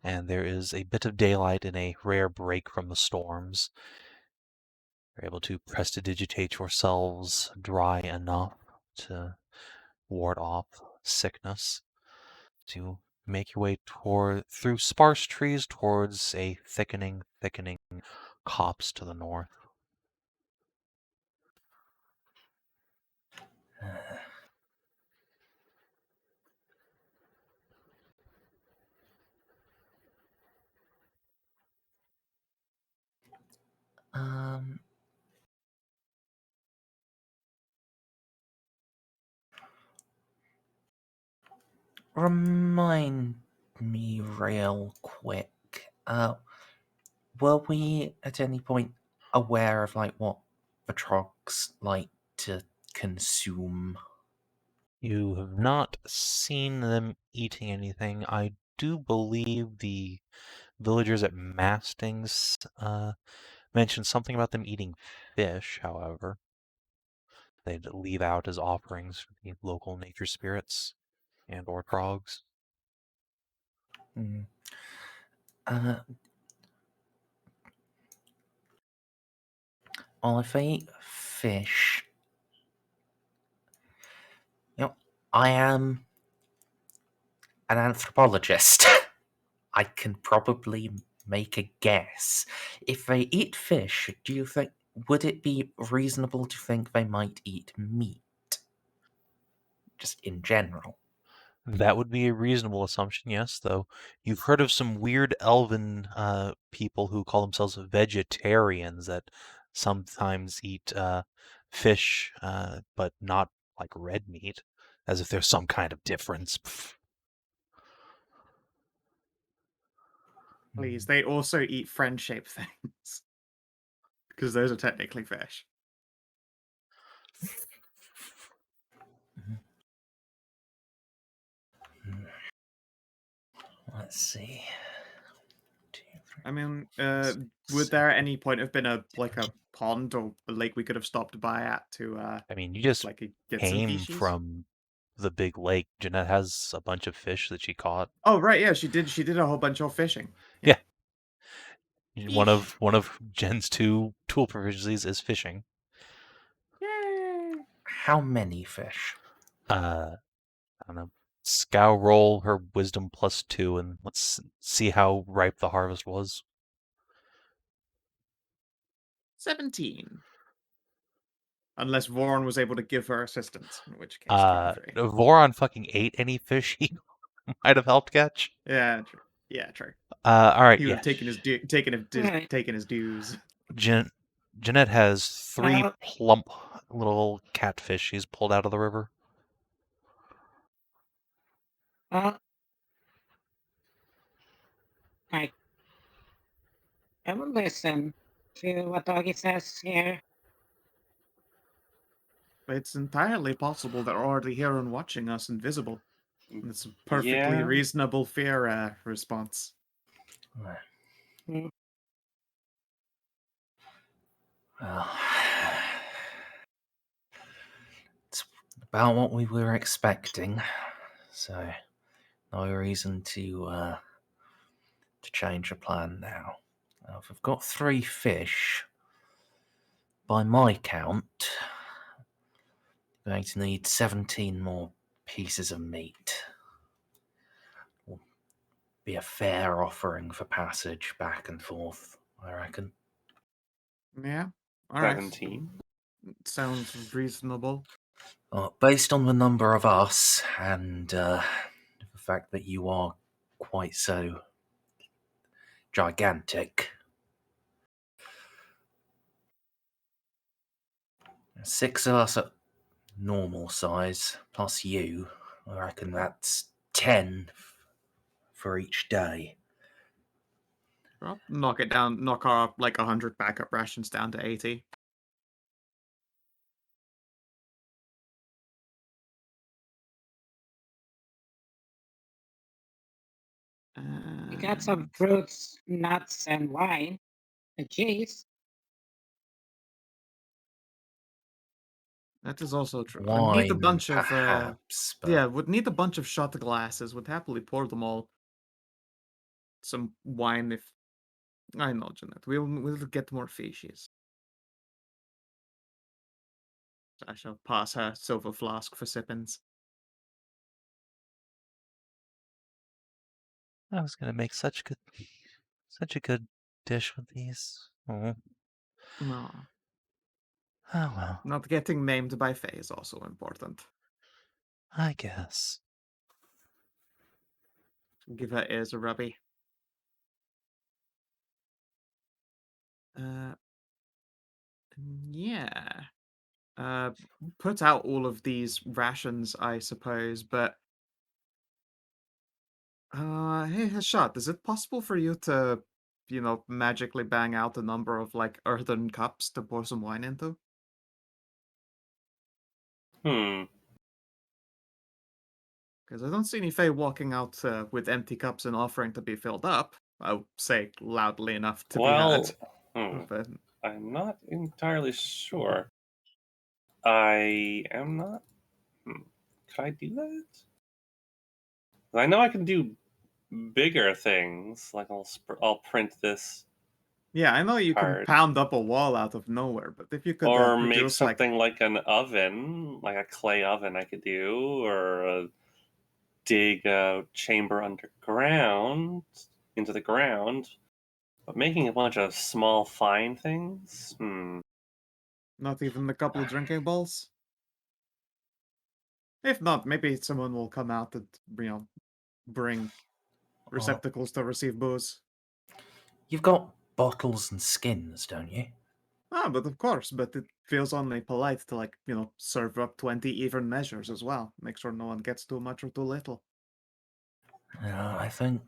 and there is a bit of daylight in a rare break from the storms. You're able to prestidigitate yourselves dry enough to ward off sickness, to make your way through sparse trees towards a thickening copse to the north. Um, Remind me real quick. Were we at any point aware of like what the trogs like to consume? You have not seen them eating anything. I do believe the villagers at Mastings mentioned something about them eating fish, however. They'd leave out as offerings for the local nature spirits and or trogs. Hmm. Uh, well, if they eat fish, I am an anthropologist. I can probably make a guess. If they eat fish, do you think would it be reasonable to think they might eat meat? Just in general. That would be a reasonable assumption, yes, though you've heard of some weird elven people who call themselves vegetarians that sometimes eat fish, but not like red meat, as if there's some kind of difference. Pff. Please, they also eat friend-shaped things. Because those are technically fish. Let's see. I mean, would there at any point have been a pond or a lake we could have stopped by at to I mean, you just get some came fishies? from the big lake. Jeanette has a bunch of fish that she caught. Oh right, yeah, she did a whole bunch of fishing. Yeah. One Fish. of Jen's two tool proficiencies is fishing. Yay! How many fish? I don't know. Scow roll her wisdom +2, and let's see how ripe the harvest was. 17. Unless Voron was able to give her assistance, in which case 23. Voron fucking ate any fish he might have helped catch. Yeah, true. Yeah, true. All right, He would yeah. have taken his taken his dues. Jeanette has 3 Well- plump little catfish she's pulled out of the river. I will listen to what Doggy says here. It's entirely possible they're already here and watching us invisible. It's a perfectly Yeah. reasonable fear response. Hmm. Well, it's about what we were expecting, so no reason to change the plan now. Now, if we've got 3 fish, by my count, we're going to need 17 more pieces of meat. Will be a fair offering for passage back and forth, I reckon. Yeah. All right. 17. Sounds reasonable. Based on the number of us and the fact that you are quite so gigantic, 6 of us at normal size, plus you, I reckon that's 10 for each day. Well, knock it down. Knock our 100 backup rations down to 80. We got some fruits, nuts, and wine, and cheese. That is also true. I Wine, need a bunch of perhaps, but yeah, would need a bunch of shot glasses. Would happily pour them all. Some wine if I know, Jeanette. We'll get more fishes. I shall pass her silver flask for sippins. I was gonna make such a good dish with these. Oh, No. oh well, Not getting maimed by Fae is also important. I guess. Give her ears a rubby. Yeah. Put out all of these rations, I suppose, but hey Hashat, is it possible for you to, magically bang out a number of like earthen cups to pour some wine into? Hmm. Because I don't see any Fae walking out with empty cups and offering to be filled up. I'll say loudly enough to be heard. But I'm not entirely sure. I am not. Could I do that? I know I can do bigger things. Like I'll print this, yeah, I know you can card. pound up a wall out of nowhere, but if you could or make produce like something like an oven, like a clay oven. I could do, or dig a chamber underground into the ground. But making a bunch of small, fine things. not even a couple of drinking bowls. If not, maybe someone will come out and bring receptacles to receive booze. You've got bottles and skins, don't you? Ah, but of course, but it feels only polite to like, serve up 20 even measures as well. Make sure no one gets too much or too little. I think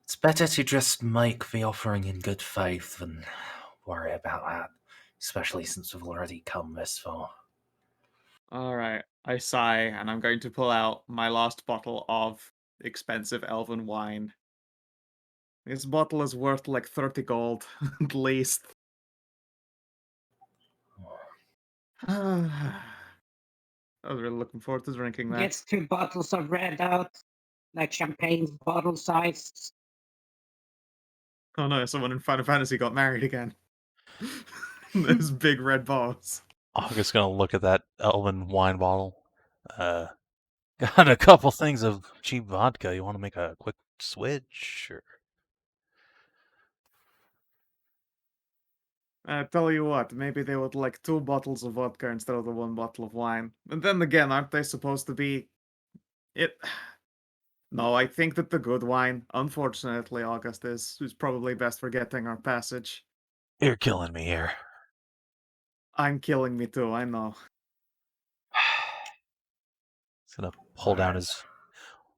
it's better to just make the offering in good faith than worry about that, especially since we've already come this far. Alright, I sigh, and I'm going to pull out my last bottle of expensive elven wine. This bottle is worth like 30 gold, at least. I was really looking forward to drinking that. Gets 2 bottles of red out, like champagne bottle size. Oh no, someone in Final Fantasy got married again. Those big red balls. August's gonna look at that elven wine bottle. Got a couple things of cheap vodka. You want to make a quick switch? Or... Tell you what, maybe they would like 2 bottles of vodka instead of the 1 bottle of wine. And then again, aren't they supposed to be... It... No, I think that the good wine, unfortunately, August, is probably best for getting our passage. You're killing me here. I'm killing me too, I know. He's gonna pull down his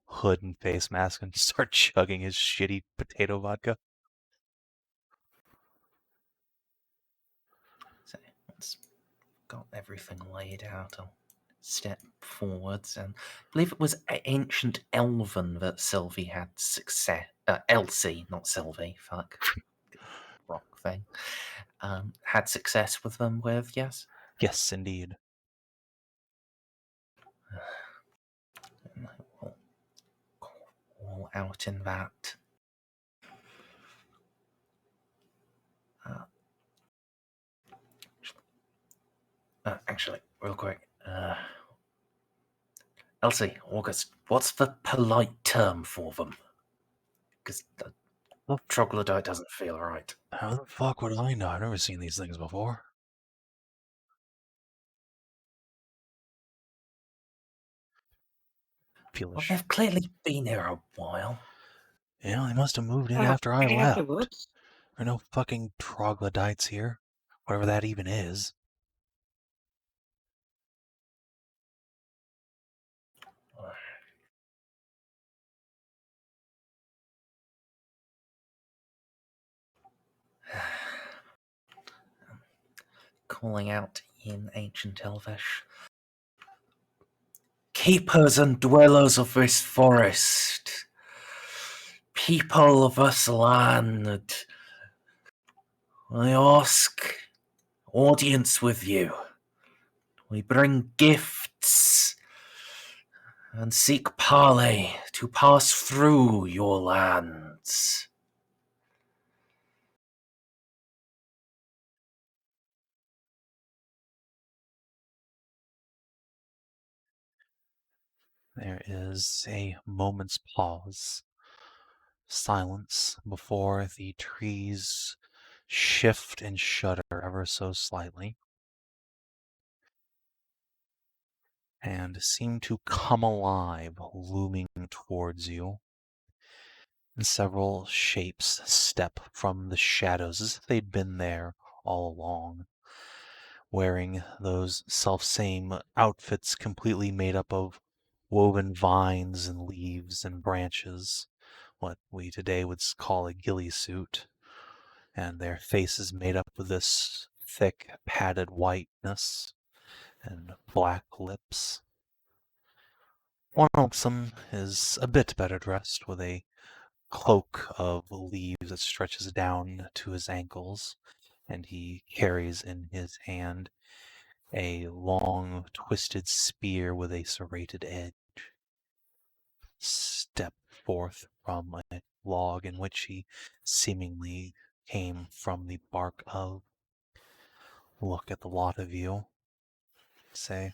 hood and face mask and start chugging his shitty potato vodka. So once got everything laid out, I'll step forwards, and I believe it was ancient Elven that Sylvie had success. Elsie, not Sylvie. Fuck, wrong thing. Had success with them. With yes. Yes, indeed. And I will call out in that. Actually, real quick. Elsie, August, what's the polite term for them? Because the troglodyte doesn't feel right. How the fuck would I know? I've never seen these things before. Well, they've clearly been here a while. Yeah, they must have moved in after I left. Afterwards. There are no fucking troglodytes here. Whatever that even is. Calling out in ancient Elvish. Keepers and dwellers of this forest, people of this land, I ask audience with you. We bring gifts and seek parley to pass through your lands. There is a moment's pause. Silence before the trees shift and shudder ever so slightly. And seem to come alive, looming towards you. And several shapes step from the shadows as if they'd been there all along, wearing those self-same outfits completely made up of woven vines and leaves and branches, what we today would call a ghillie suit, and their faces made up with this thick, padded whiteness and black lips. One amongst them is a bit better dressed, with a cloak of leaves that stretches down to his ankles, and he carries in his hand a long, twisted spear with a serrated edge. Step forth from a log in which he seemingly came from the bark of. Look at the lot of you. Say,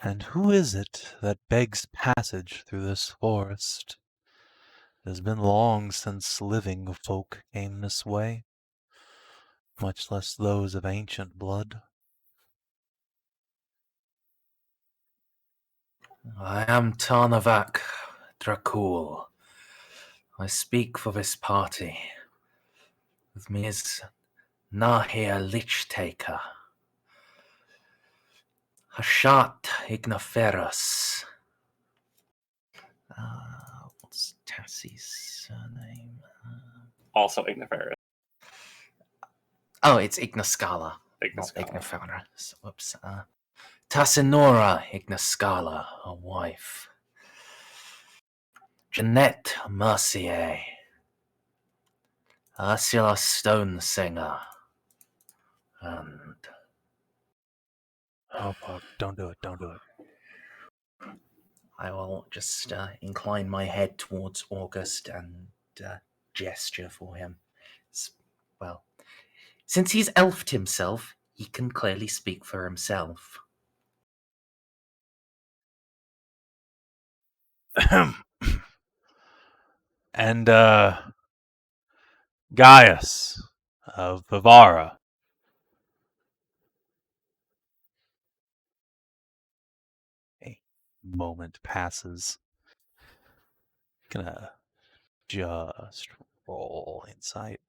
and who is it that begs passage through this forest? It has been long since living folk came this way, much less those of ancient blood. I am Tarnavak Dracul. I speak for this party. With me is Nahia Lichtaker, Hashat Ignaferus. What's Tassie's surname? Also Igniferous. Oh, it's Ignascala, not Igniferus. Whoops. Tassinora Ignascala, a wife. Jeanette Mercier, Ursula Stonesinger, and Oh, fuck. Don't do it. Don't do it. I will just incline my head towards August and gesture for him. Well, since he's elfed himself, he can clearly speak for himself. And, Gaius of Bavara. A moment passes. Gonna just roll insight.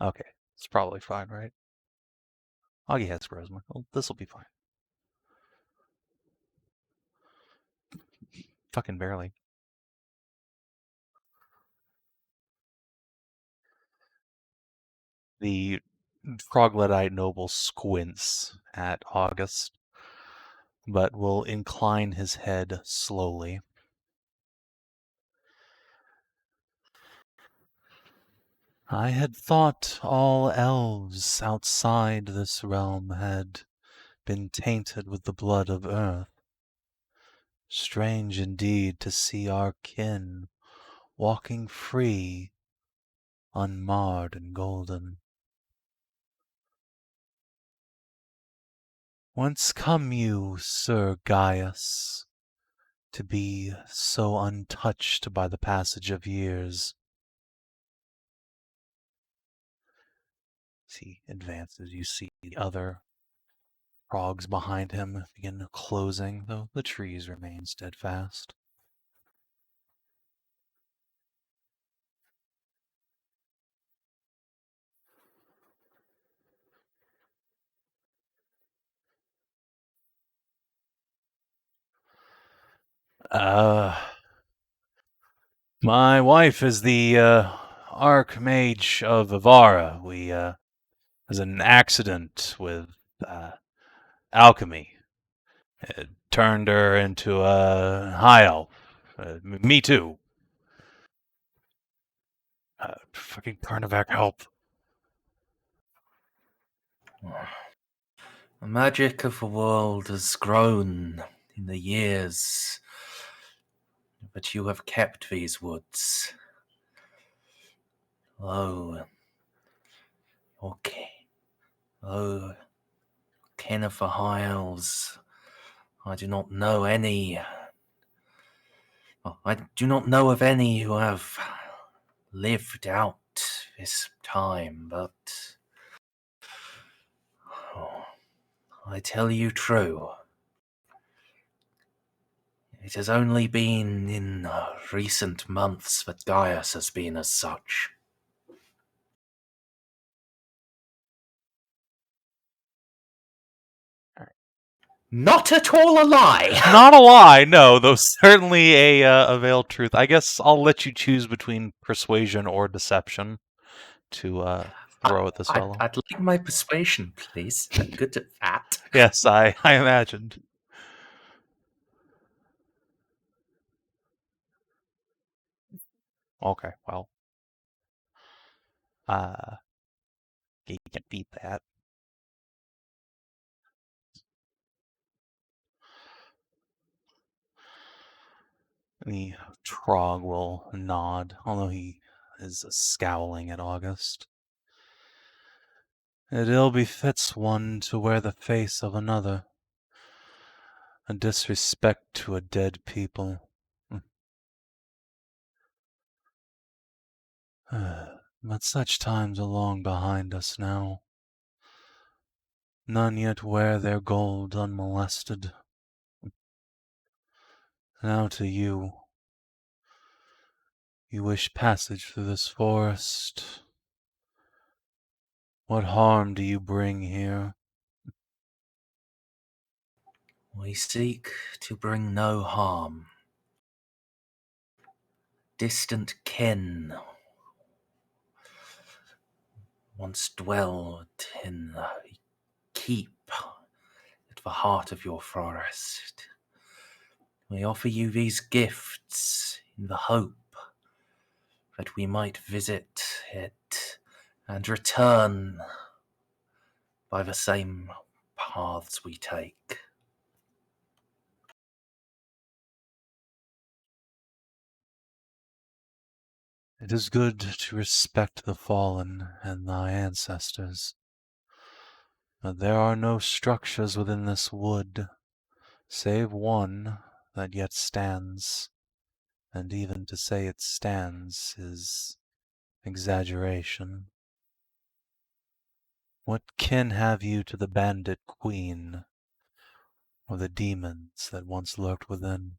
Okay, it's probably fine, right? Augie has charisma. Well, this'll be fine. Fucking barely. The troglodyte noble squints at August, but will incline his head slowly. I had thought all elves outside this realm had been tainted with the blood of earth. Strange indeed to see our kin walking free, unmarred and golden. Whence come you, Sir Gaius, to be so untouched by the passage of years? As he advances, you see the other frogs behind him begin closing, though the trees remain steadfast. My wife is the Archmage of Ivara. We was an accident with alchemy. It turned her into a high elf. Me too. Fucking Tarnavak, help. The magic of the world has grown in the years, but you have kept these woods. Oh, okay. Oh, kin of the High Elves, I do not know any. I do not know of any who have lived out this time, but I tell you true. It has only been in recent months that Gaius has been as such. Not at all a lie. Not a lie, no, though certainly a veiled truth. I guess I'll let you choose between persuasion or deception to throw at this fellow. I'd like my persuasion, please. I'm good at that. Yes, I imagined. Okay, well, you can't beat that. The Trog will nod, although he is scowling at August. It ill befits one to wear the face of another, a disrespect to a dead people. But such times are long behind us now. None yet wear their gold unmolested. Now to you. You wish passage through this forest. What harm do you bring here? We seek to bring no harm. Distant kin once dwelled in the keep at the heart of your forest. We offer you these gifts in the hope that we might visit it and return by the same paths we take. It is good to respect the fallen and thy ancestors. But there are no structures within this wood, save one that yet stands, and even to say it stands is exaggeration. What kin have you to the Bandit Queen, or the demons that once lurked within?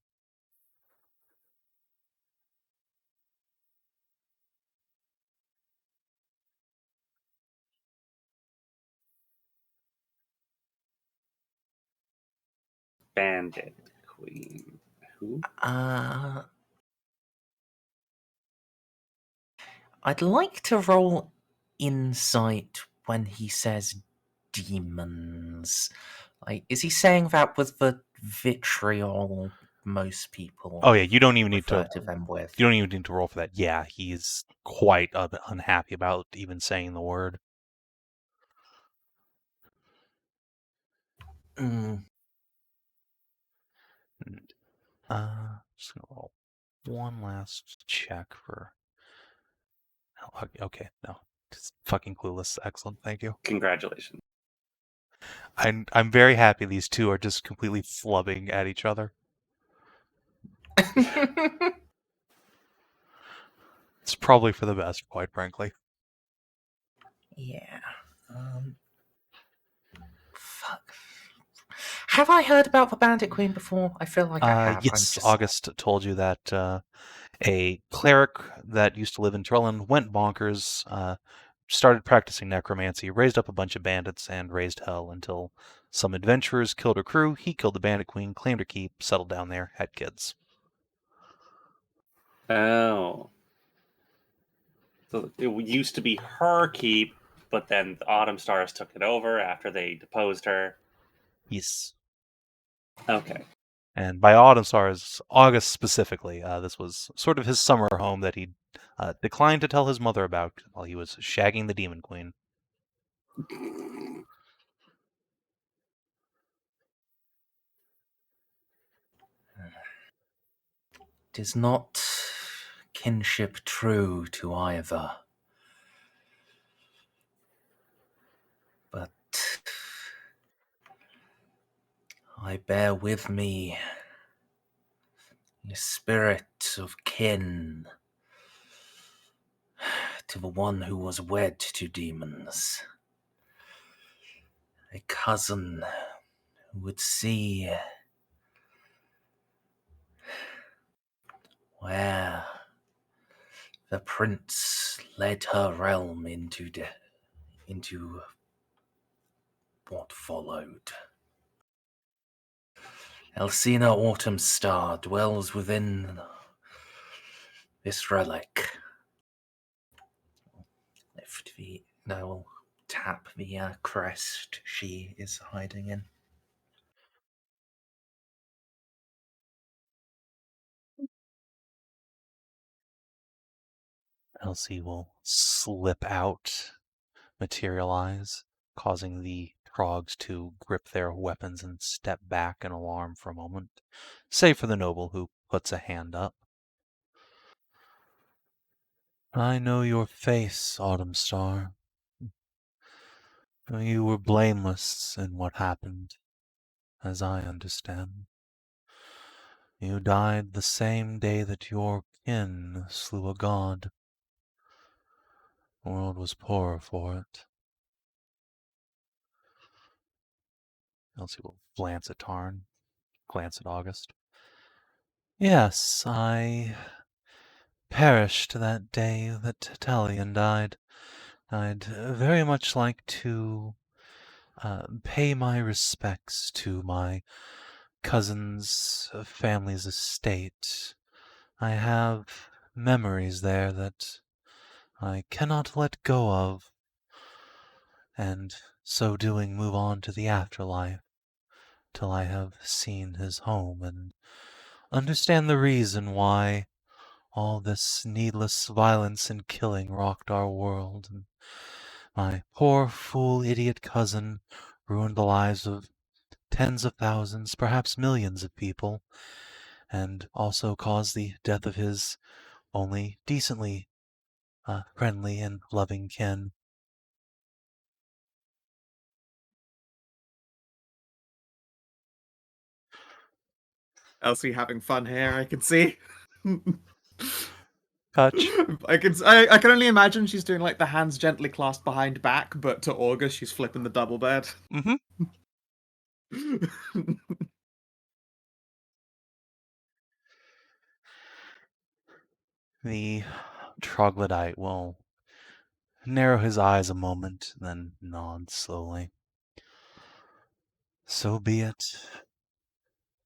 Bandit Queen. Who? I'd like to roll insight when he says demons. Like, is he saying that with the vitriol most people Oh yeah, you don't even need refer to. to them with? You don't even need to roll for that. Yeah, he's quite unhappy about even saying the word. Just gonna roll one last check for. Okay, no, just fucking clueless. Excellent, thank you. Congratulations. I'm very happy these two are just completely flubbing at each other. It's probably for the best, quite frankly. Yeah. Fuck. Have I heard about the Bandit Queen before? I feel like I have. Yes, August told you that a cleric that used to live in Trellin went bonkers, started practicing necromancy, raised up a bunch of bandits, and raised hell until some adventurers killed her crew. He killed the Bandit Queen, claimed her keep, settled down there, had kids. Oh. So it used to be her keep, but then the Autumnstars took it over after they deposed her. Yes. Okay. And by Autumnstars, August specifically, this was sort of his summer home that he declined to tell his mother about while he was shagging the Demon Queen. Tis not kinship true to either. But I bear with me a spirit of kin to the one who was wed to demons. A cousin who would see where the prince led her realm into what followed. Elsina Autumnstar dwells within this relic. I will tap the crest she is hiding in. Elsie will slip out, materialize, causing the trogs to grip their weapons and step back in alarm for a moment, save for the noble who puts a hand up. I know your face, Autumnstar. You were blameless in what happened, as I understand. You died the same day that your kin slew a god. The world was poorer for it. Elsie will glance at Tarn, glance at August. Yes, I perished that day that Talion died. I'd very much like to pay my respects to my cousin's family's estate. I have memories there that I cannot let go of, and so doing move on to the afterlife till I have seen his home and understand the reason why all this needless violence and killing rocked our world. And my poor, fool, idiot cousin ruined the lives of tens of thousands, perhaps millions of people, and also caused the death of his only decently friendly and loving kin. Elsie having fun here, I can see. Touch. I can only imagine she's doing like the hands gently clasped behind back, but to August she's flipping the double bed. Mm-hmm. The troglodyte will narrow his eyes a moment, then nod slowly. So be it.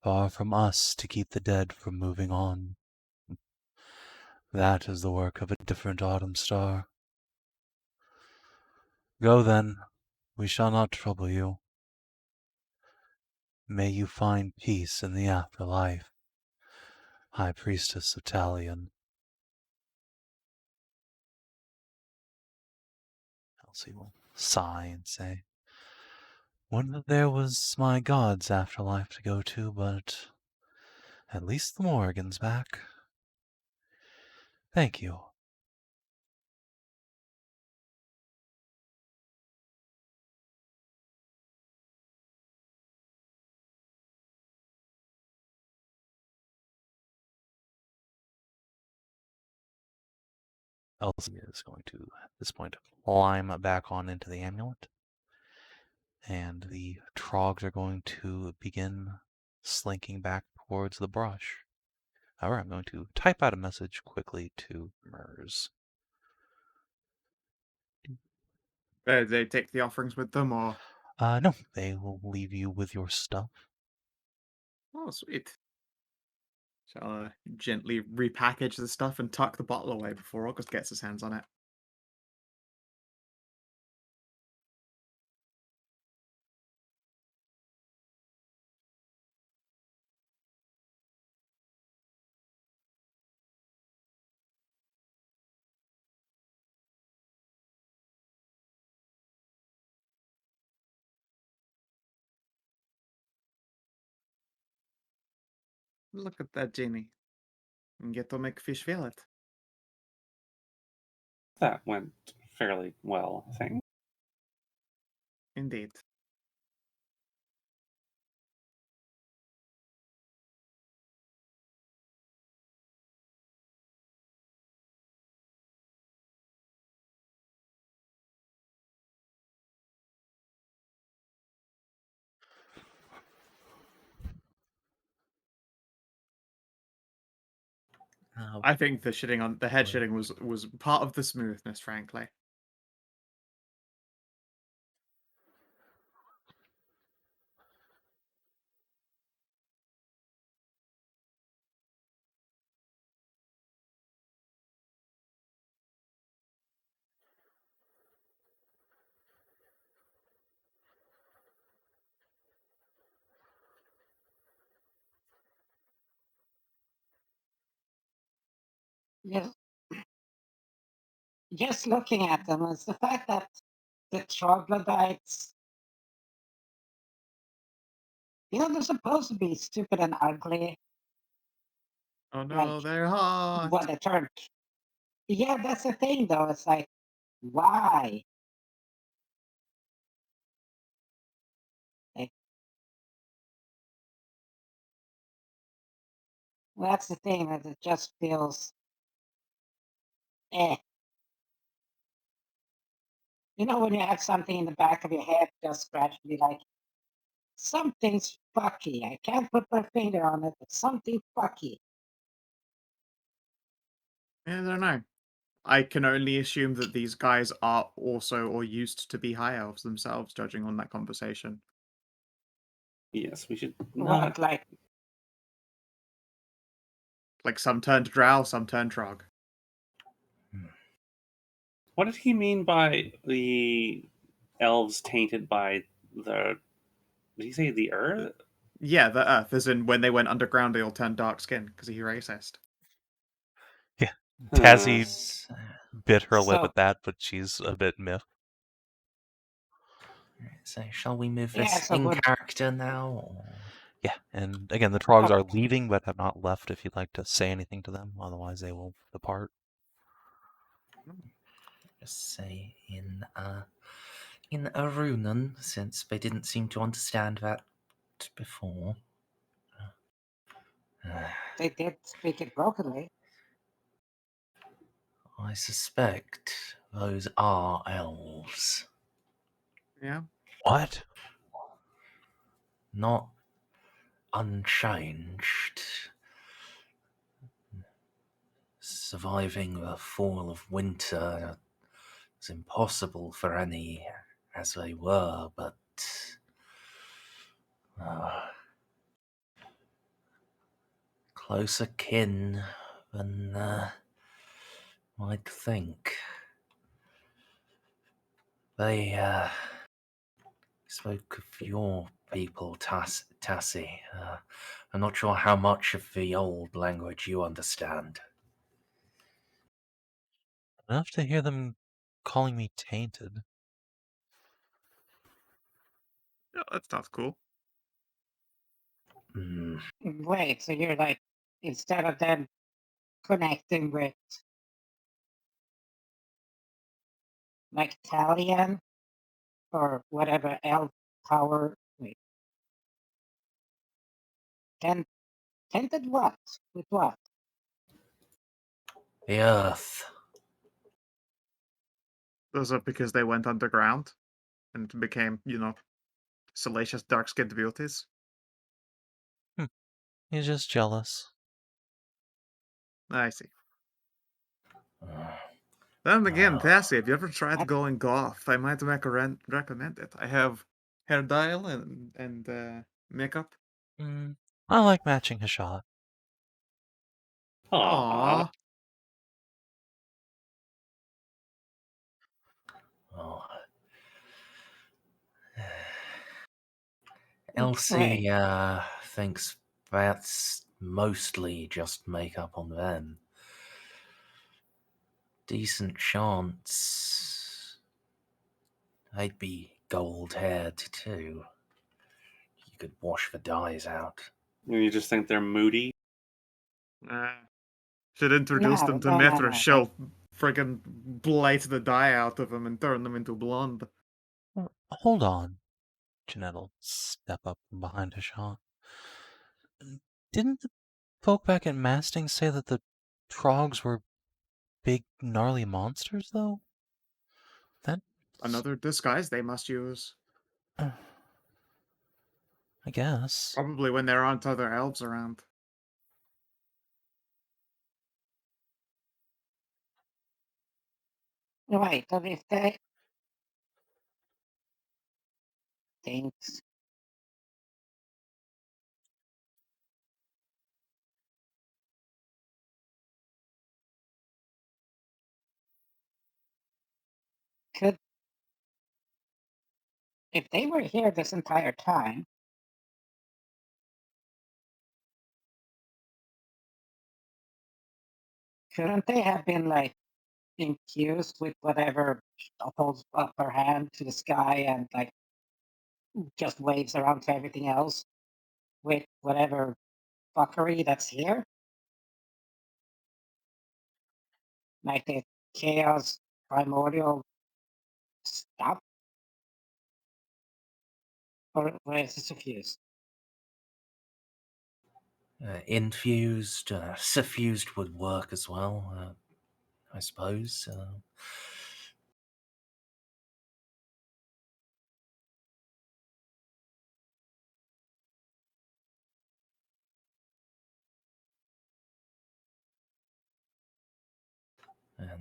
Far from us to keep the dead from moving on. That is the work of a different autumn star. Go then, we shall not trouble you. May you find peace in the afterlife, High Priestess of Talion. Elsie will sigh and say, "Would that there was my god's afterlife to go to, but at least the Morrigan's back. Thank you." Elsie is going to, at this point, climb back on into the amulet. And the trogs are going to begin slinking back towards the brush. However, I'm going to type out a message quickly to Merz. They take the offerings with them, or No, they will leave you with your stuff. oh, sweet. Shall I gently repackage the stuff and tuck the bottle away before August gets his hands on it? Look at that, Jamie. And get to make fish fillet. That went fairly well, I think. Indeed. I think the shitting on the head shitting was part of the smoothness, frankly. Just, just looking at them is the fact that the troglodytes, they're supposed to be stupid and ugly. Oh no, Like, they're hot. what a turn. Yeah, that's the thing, though. It's like, why? Like, that's the thing that it just feels, eh. When you have something in the back of your head just scratch and be like, something's fucky. I can't put my finger on it, but something fucky. Yeah, I don't know. I can only assume that these guys are also or used to be high elves themselves, judging on that conversation. Yes, we should What, not. like, Like some turned drow, some turned trog. What did he mean by the elves tainted by the? Did he say the earth? Yeah, the earth, as in when they went underground, they all turned dark skin because he racist. Yeah. Tassie S- bit her lip So- at that, but she's a bit miffed. So, shall we move Yeah, this so in would- character now? Or... Yeah, and again, the trogs Oh. are leaving, but have not left if you'd like to say anything to them. Otherwise, they will depart. Just say in Arunan, since they didn't seem to understand that before. they did speak it brokenly. I suspect those are elves, Yeah. What? not unchanged. Surviving the fall of winter was impossible for any as they were, but closer kin than I'd think. They spoke of your people, Tassie. I'm not sure how much of the old language you understand. Enough to hear them calling me tainted. Yeah, that's not cool. Wait, so you're like, instead of them connecting with, like, Talion or whatever elf power, wait. Then, tented what? With what? The earth. Those are because they went underground and became, salacious dark-skinned beauties. He's just jealous. I see. Uh, Then again, Wow. Tassie, have you ever tried What? going goth? I might recommend it. I have hair dye and makeup. I like matching Hashat. Aww. Oh. Right. Elsie thinks that's mostly just makeup on them. Decent chance they'd be gold haired too. You could wash the dyes out. You just think they're moody? Should introduce No, them to no, no, Mithra. no. She'll friggin' blight the dye out of them and turn them into blonde. Hold on. Jeanette'll step up from behind Hashat. Didn't the folk back at Masting say that the trogs were big, gnarly monsters, though? That Another disguise they must use. I guess. Probably when there aren't other elves around. Right, so if they thinks could, if they were here this entire time, Shouldn't they have been like infused with whatever holds up her hand to the sky and like just waves around to everything else with whatever fuckery that's here? Like the chaos primordial stuff? Or is it suffused? Infused, suffused would work as well, I suppose. And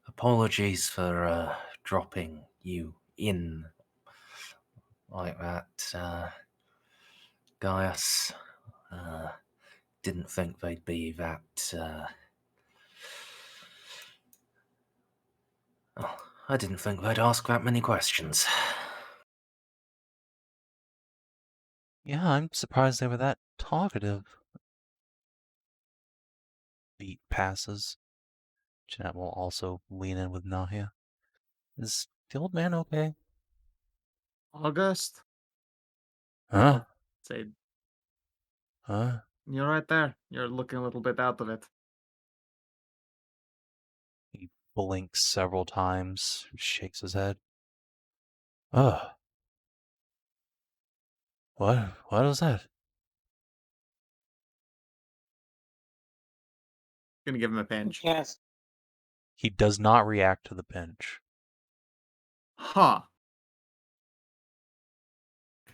apologies for dropping you in like that, Gaius. Didn't think they'd be that. Oh, I didn't think they'd ask that many questions. Yeah, I'm surprised they were that talkative. Beat passes. Jeanette will also lean in with Nahia. Is the old man okay? August? Huh? Say, Huh? you're right there. You're looking a little bit out of it. He blinks several times, shakes his head. Ugh. What was that? Gonna give him a pinch. Yes. He does not react to the pinch. Huh.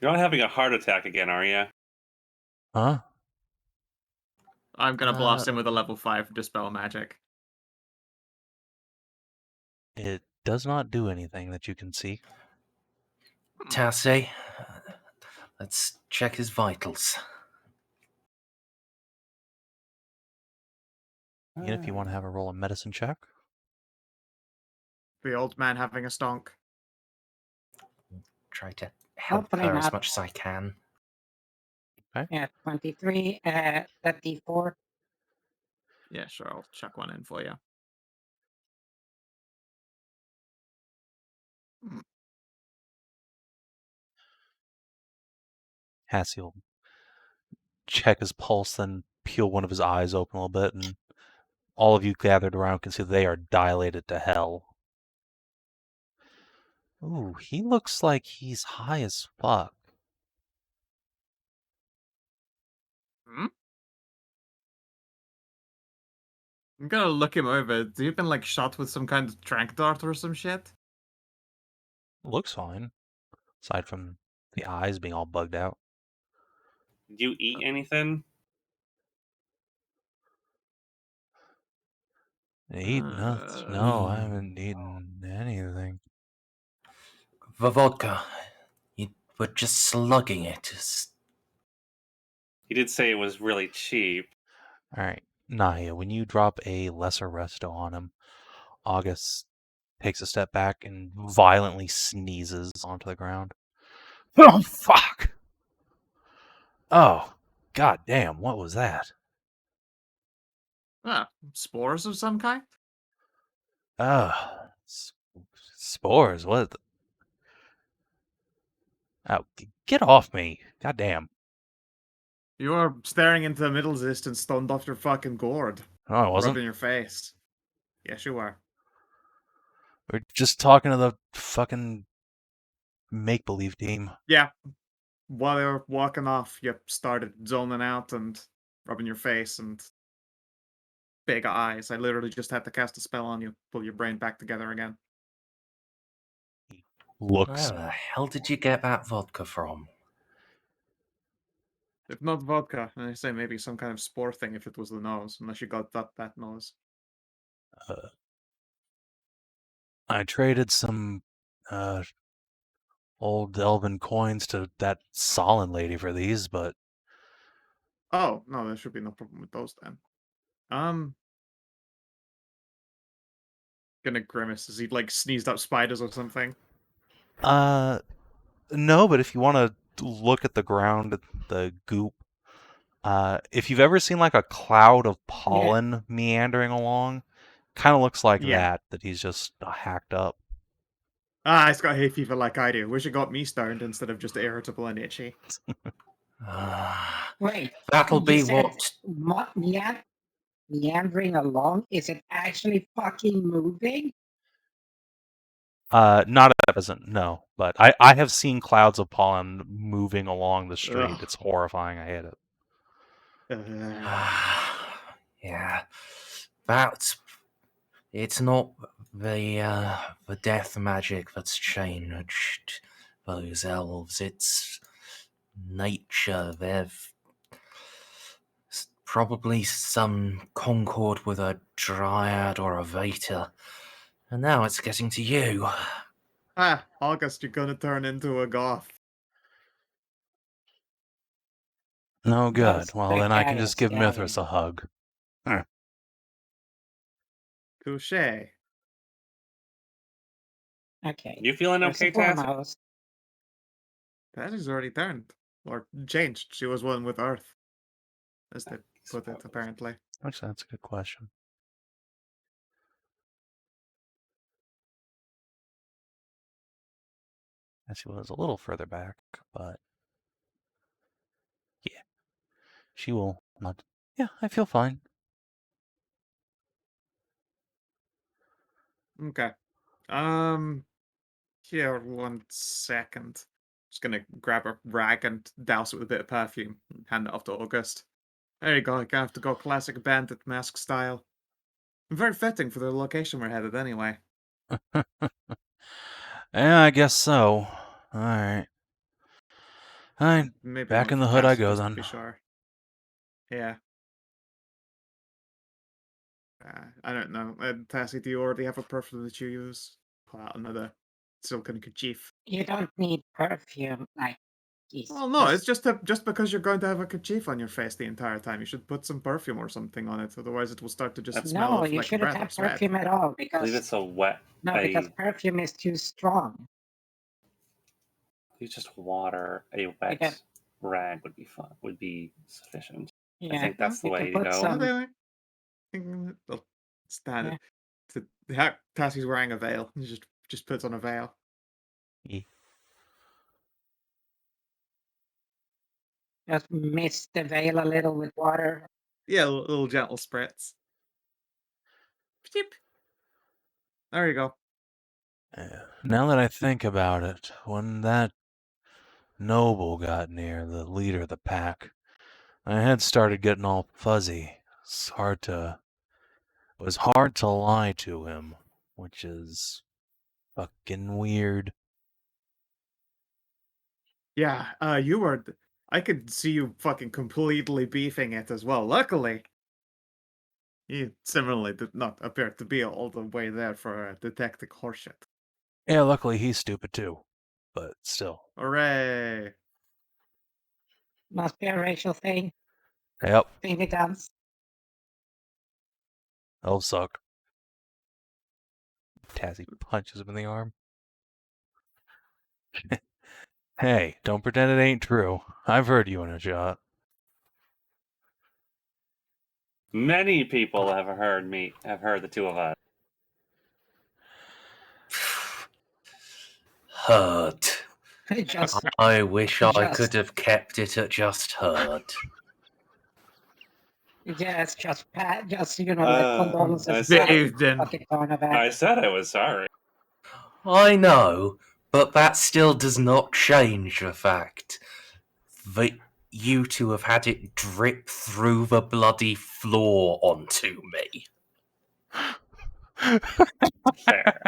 You're not having a heart attack again, are you? Huh? I'm gonna blast him with a level 5 Dispel Magic. It does not do anything that you can see. Tassay, let's check his vitals. Even if you want to have a roll a medicine check. The old man having a stonk. Try to help Hopefully her as not. much as I can. Yeah, 23, that D4. Yeah, sure, I'll chuck one in for you. Hassie will check his pulse, then peel one of his eyes open a little bit, and all of you gathered around can see they are dilated to hell. Ooh, he looks like he's high as fuck. Hmm? I'm gonna look him over. Do you been like shot with some kind of trank dart or some shit? Looks fine. Aside from the eyes being all bugged out. Did you eat anything? Eat nuts? No, I haven't eaten anything. The vodka, you were just slugging it. He did say it was really cheap. Alright, Nahia, when you drop a lesser resto on him, August takes a step back and violently sneezes onto the ground. Oh, fuck! Oh, god damn, what was that? Ah, spores of some kind? Spores, what? Oh, get off me. God damn. You are staring into the middle distance, stoned off your fucking gourd. Oh, I wasn't. Rubbing your face. Yes, you are. We're just talking to the fucking make-believe team. Yeah. While you're walking off, you started zoning out and rubbing your face and big eyes. I literally just had to cast a spell on you, pull your brain back together again. Looks. Where the hell did you get that vodka from? If not vodka, and I say maybe some kind of spore thing if it was the nose, unless you got that nose. I traded some old elven coins to that Solin lady for these, but Oh, no, there should be no problem with those then. Gonna grimace. Is he like sneezed up spiders or something? no, but if you want to look at the ground, at the goop, If you've ever seen like a cloud of pollen meandering along, kind of looks like Yeah. that he's just hacked up. Ah, he's got hay fever like I do. Wish it got me stoned instead of just irritable and itchy. Wait, That'll you be said what. meandering along? Is it actually fucking moving? Not at present, no. But I have seen clouds of pollen moving along the street. Ugh. It's horrifying. I hate it. Yeah, that's. It's not the death magic that's changed those elves. It's nature. They've probably some concord with a dryad or a vater, and now it's getting to you. Ah, August, you're gonna turn into a goth. No good. That's Well, then I can just give precarious, Mithras a hug. Touche. Okay. You feeling First okay, and Taz? foremost, Tassie's already turned. Or changed. She was one with Earth. As they put it, Suppose. apparently. Actually, that's a good question. She was a little further back, but yeah, she will not. Yeah, I feel fine. Okay. Here, 1 second. Just gonna grab a rag and douse it with a bit of perfume and hand it off to August. There you go, I have to go classic bandit mask style. Very fitting for the location we're headed anyway. Yeah, I guess so. All right. All right. Maybe Back one in for the hood I Tassie, go just to then. be sure. Yeah. I don't know. Tassie, do you already have a perfume that you use? Pull out another silken kerchief. you don't need perfume. Like, Well, no, it's just because you're going to have a kerchief on your face the entire time. You should put some perfume or something on it. Otherwise, it will start to just That's- smell no, of you like shouldn't breath or have sweat. perfume at all I believe because it's a wet. because perfume is too strong. You just water a wet Okay. rag would be fun. Would be sufficient. Yeah, I think that's the you can way to put go. some- Anyway, stand it. Tassie's wearing a veil. He just puts on a veil. just mist the veil a little with water. Yeah, little gentle spritz. Cheep. There you go. Now that I think about it, when that noble got near the leader of the pack, my head started getting all fuzzy. It was hard to lie to him, which is fucking weird. Yeah, I could see you fucking completely beefing it as well. Luckily, you similarly did not appear to be all the way there for detecting horseshit. Yeah, luckily he's stupid too, but still. Hooray! Must be a racial thing. Yep, Finger dance. they'll suck. Tassie punches him in the arm. Hey, don't pretend it ain't true. I've heard you in a shot. Many people have heard the two of us. Heard. just I wish I Just- could have kept it at just heard. yes, just pat, just like condolences. I to said- fucking Tarnavak. I said I was sorry. I know, but that still does not change the fact that you two have had it drip through the bloody floor onto me. Fair.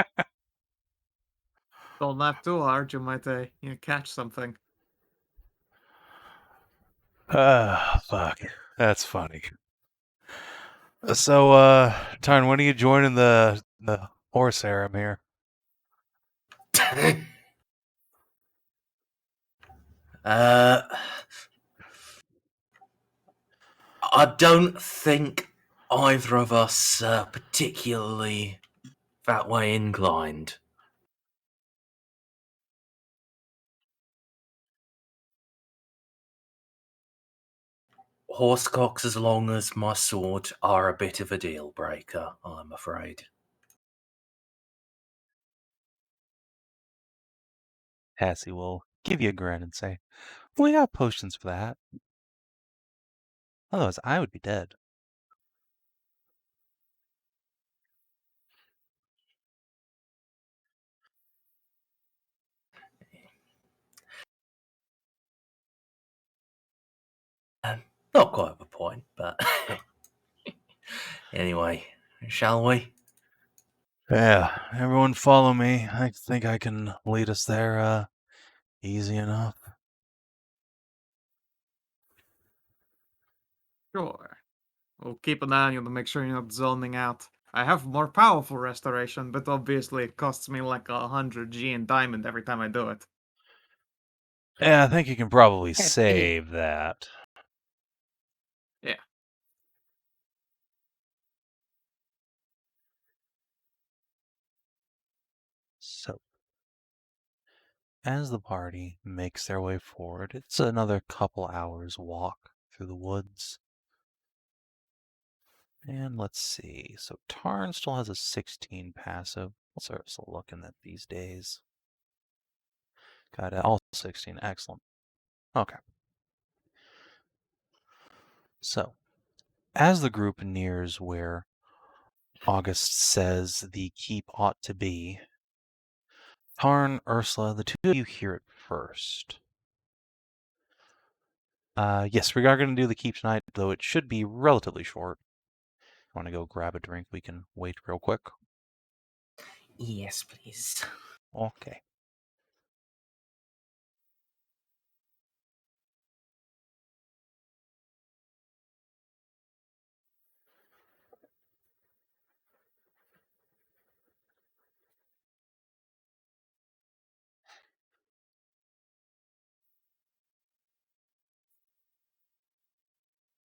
Don't laugh too hard, you might catch something. Fuck. That's funny. So, Tarn, when are you joining the horse harem here? I don't think either of us are particularly that way inclined. Horsecocks as long as my sword are a bit of a deal breaker, I'm afraid. Cassie will give you a grin and say, "We got potions for that. Otherwise, I would be dead." Not quite a point, but anyway, shall we? Yeah, everyone follow me. I think I can lead us there, easy enough. Sure. We'll keep an eye on you to make sure you're not zoning out. I have more powerful restoration, but obviously it costs me like 100 G in diamond every time I do it. Yeah, I think you can probably Yes, save that. Yeah. So, as the party makes their way forward, it's another couple hours walk through the woods. And let's see. So Tarn still has a 16 passive. What's Ursula looking at these days? Got it. All 16. Excellent. Okay. So, as the group nears where August says the keep ought to be, Tarn, Ursula, the two of you hear it first. Yes, we are going to do the keep tonight, though it should be relatively short. Want to go grab a drink? We can wait real quick. Yes, please. Okay.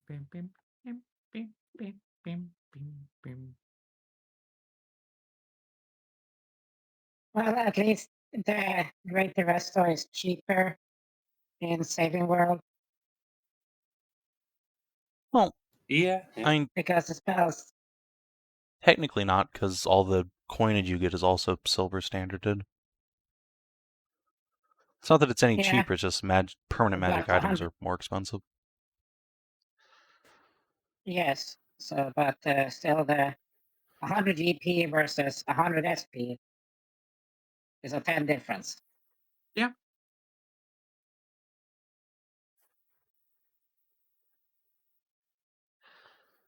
Bim, bim, bim, bim, bim, bim, bim, bim. Well, at least the Greater Resto is cheaper in Saving World Well, Yeah. I mean, because the spells. technically not, because all the coinage you get is also silver standarded. It's not that it's any Yeah. cheaper, it's just permanent magic But items 100 are more expensive. Yes. So, but still, the 100 EP versus 100 SP is a 10 difference. Yeah.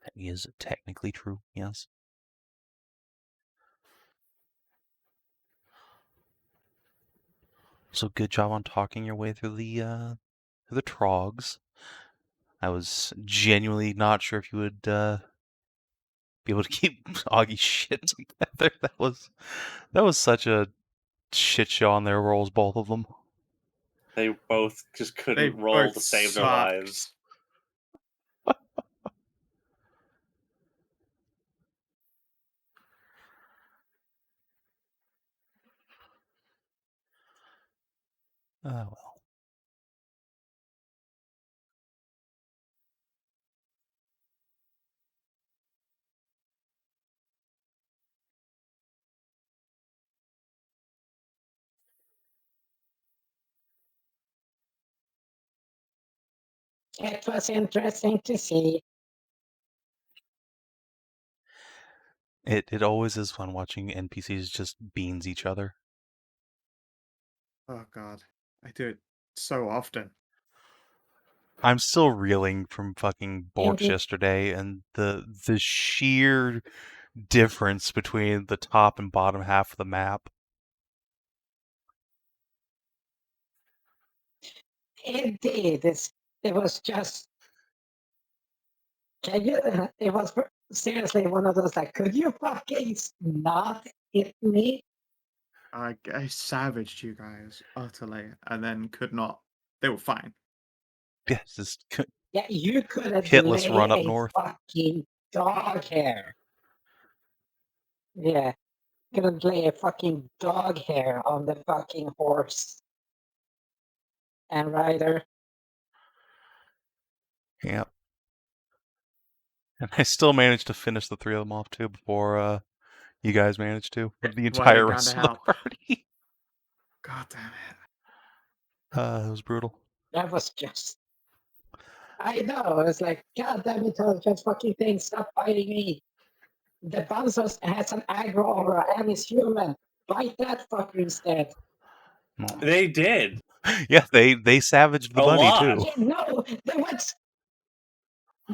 That is technically true, yes. So good job on talking your way through the trogs. I was genuinely not sure if you would be able to keep Augie's shit together. That was such a shit show on their rolls, both of them. They both just They couldn't roll both to save their sucked. lives. Well. It was interesting to see. It always is fun watching NPCs just beans each other. Oh god. I do it so often. I'm still reeling from fucking Borks Indeed. yesterday and the sheer difference between the top and bottom half of the map. Indeed, it was just. Can you? It was seriously one of those like, could you fucking not hit me? I savaged you guys utterly, and then could not. They were fine. Yes, just Yeah, you could have hitless run up laid a north. fucking dog hair. Yeah, could have lay a fucking dog hair on the fucking horse and rider. Yeah. And I still managed to finish the 3 of them off, too, before you guys managed to. With the Why entire gone rest to of the hell? party. God damn it. It was brutal. That was just. I know. It's like, God damn it, just fucking thing. Stop fighting me. The Banzos has an aggro aura and is human. Fight that fucker instead. They did. Yeah, they savaged the A bunny, lot. too. Yeah, no, they went.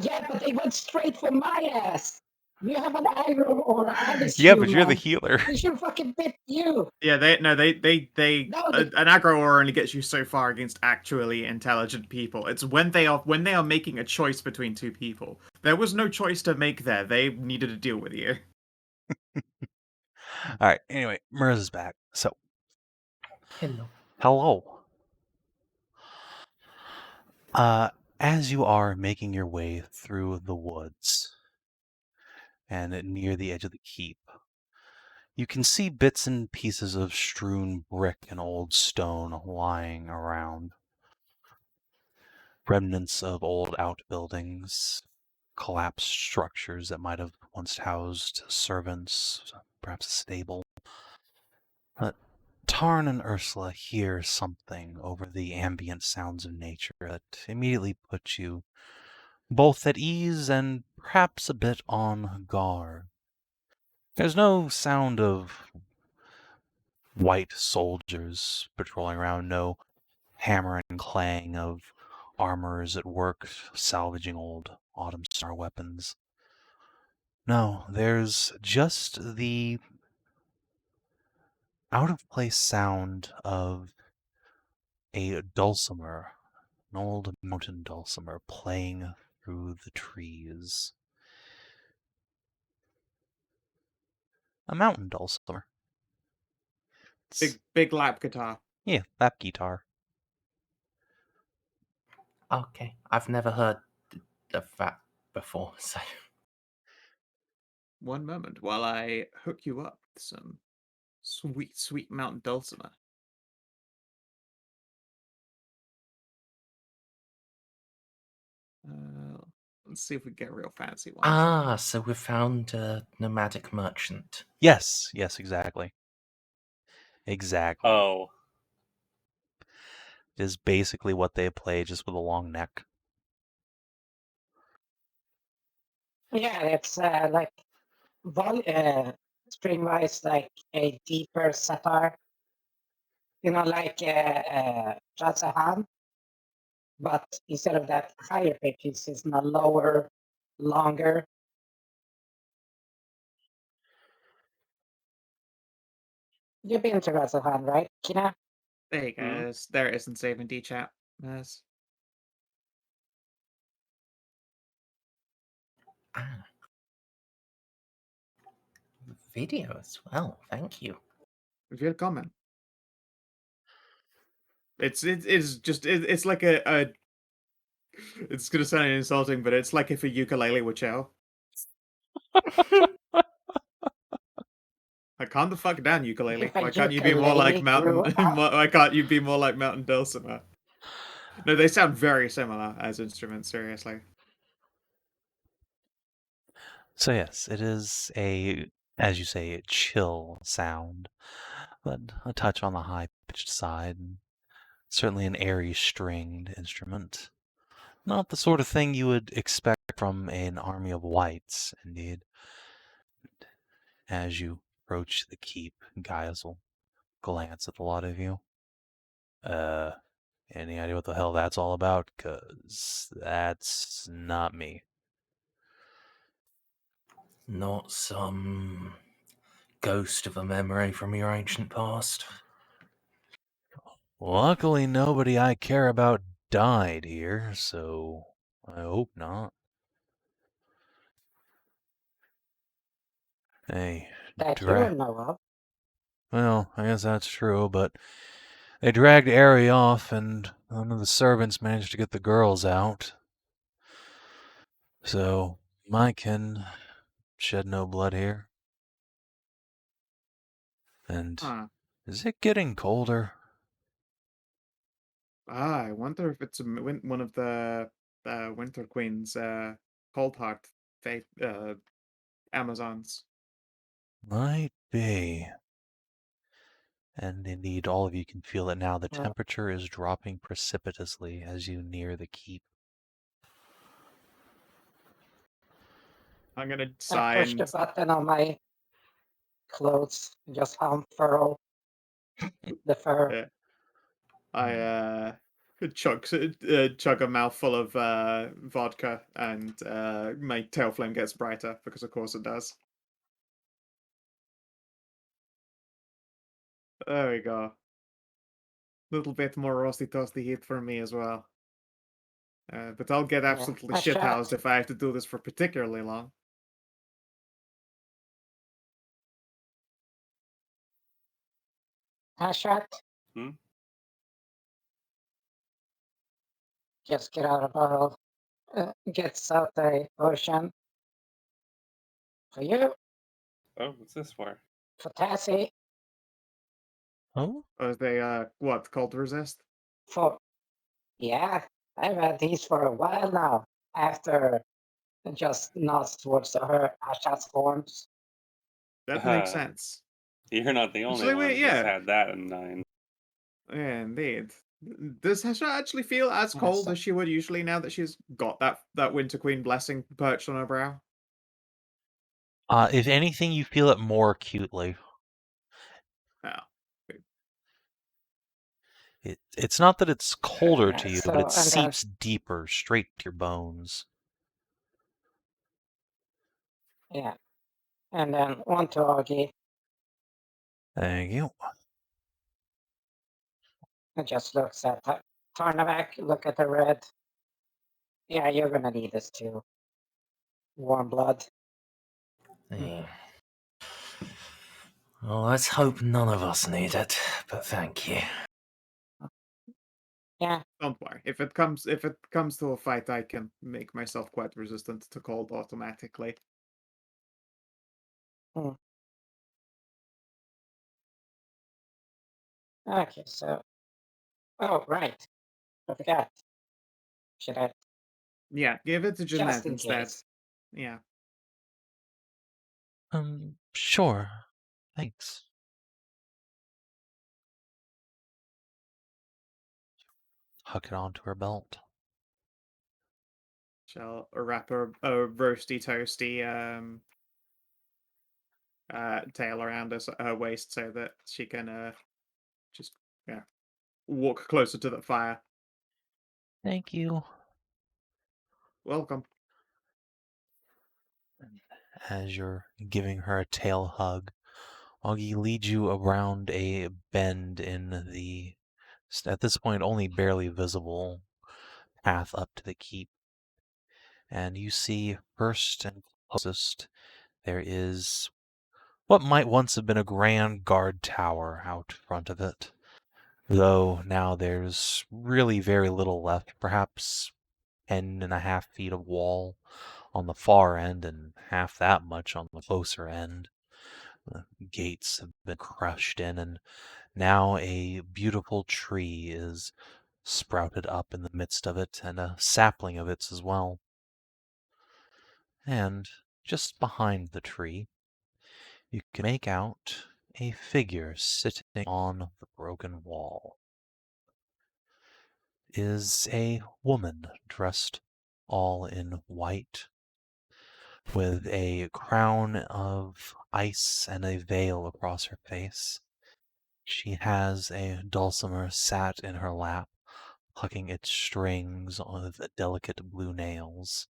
Yeah, but they went straight for my ass. You have an aggro aura and is Yeah, human. but you're the healer. They should fucking bit you. Yeah, they No, they- an aggro aura only gets you so far against actually intelligent people. It's when they are making a choice between two people. There was no choice to make there. They needed to deal with you. Alright, anyway, Merz is back. So, Hello. hello. As you are making your way through the woods and near the edge of the keep, you can see bits and pieces of strewn brick and old stone lying around. Remnants of old outbuildings, collapsed structures that might have once housed servants, perhaps a stable. But Tarn and Ursula hear something over the ambient sounds of nature that immediately puts you both at ease and perhaps a bit on guard. There's no sound of white soldiers patrolling around, no hammer and clang of armorers at work salvaging old Autumnstar weapons. No, there's just the out-of-place sound of a dulcimer, an old mountain dulcimer playing through the trees. A mountain dulcimer. Big lap guitar. Yeah, lap guitar. Okay, I've never heard of that before, so. One moment while I hook you up with some sweet, sweet mountain dulcimer. Let's see if we get real fancy ones. Ah, so we found a nomadic merchant. Yes, exactly. Exactly. Oh. Is basically what they play, just with a long neck. Yeah, it's like string-wise, like a deeper satire. You know, like Jazahan, but instead of that higher pitches, it's not lower, longer. You've been to Jazahan, right, Kina? There you go. There it is in Sav&D chat. Yes. Ah. Video as well, thank you. Reveal comment. It's like a it's gonna sound insulting, but it's like if a ukulele were Chow. Like, calm the fuck down, ukulele. If a Why can't you be more like ukulele grew mountain? up- Why can't you be more like mountain dulcimer? No, they sound very similar as instruments. Seriously. So yes, it is a, as you say, a chill sound, but a touch on the high-pitched side, and certainly an airy stringed instrument. Not the sort of thing you would expect from an army of wights, indeed. As you approach the keep, Gaius will glance at the lot of you. Any idea what the hell that's all about? 'Cause that's not me. Not some ghost of a memory from your ancient past. Luckily, nobody I care about died here, so I hope not. Hey, that you know of. Well, I guess that's true, but they dragged Ari off, and none of the servants managed to get the girls out. So, my kin shed no blood here. And Huh. is it getting colder? I wonder if it's one of the Winter Queen's cold heart Amazons. Might be. And indeed, all of you can feel that now. The Well, temperature is dropping precipitously as you near the keep. I'm gonna I sigh push the and button on my clothes, just unfurl the fur. I chug a mouthful of vodka, and my tail flame gets brighter because, of course, it does. There we go. Little bit more roasty toasty heat for me as well. But I'll get Yeah, absolutely Hashat. shithoused if I have to do this for particularly long. Hashat, Hmm? just get out a bottle. Gets out a potion. For you, Oh, what's this for? for Tassie, Oh? As they what, called resist? for... Yeah, I've had these for a while now, after just nods towards her Hashat's forms. That makes sense. You're not the only Actually, one wait, who's yeah. had that in mind. Yeah, indeed. Does Hesha actually feel as Yeah, cold so- as she would usually now that she's got that Winter Queen blessing perched on her brow? If anything, you feel it more acutely. Oh. It's not that it's colder Yeah, to you, so, but it and then- seeps deeper, straight to your bones. Yeah. And then one to Augie. Thank you. It just looks at Tarnavak, look at the red. Yeah, you're gonna need this too. Warm blood. Yeah. Well, let's hope none of us need it, but thank you. Yeah, Don't worry. If it comes to a fight, I can make myself quite resistant to cold automatically. okay, so... Oh, right. I forgot. Should I... Yeah, give it to Just Jeanette in instead. case. Yeah. Sure. Thanks. Hook it onto her belt. Shall wrap a roasty toasty tail around her waist so that she can just walk closer to the fire. Thank you. Welcome. As you're giving her a tail hug, Augie leads you around a bend in the, at this point, only barely visible path up to the keep. And you see, first and closest, there is what might once have been a grand guard tower out front of it. Though now there's really very little left, perhaps 10.5 feet of wall on the far end and half that much on the closer end. The gates have been crushed in, and now a beautiful tree is sprouted up in the midst of it, and a sapling of its as well. And just behind the tree, you can make out a figure sitting on the broken wall. It is a woman dressed all in white, with a crown of ice and a veil across her face. She has a dulcimer sat in her lap, plucking its strings with delicate blue nails,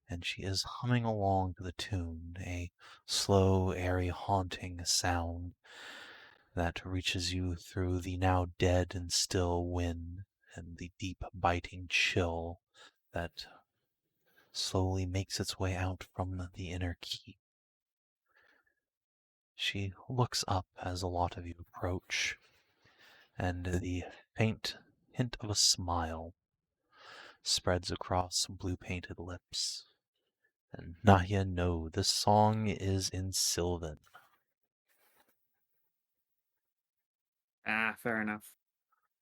and she is humming along to the tune, a slow, airy, haunting sound that reaches you through the now dead and still wind and the deep biting chill that slowly makes its way out from the inner keep. She looks up as a lot of you approach, and the faint hint of a smile spreads across blue-painted lips. And Nahia, no, this song is in Sylvan. Ah, fair enough.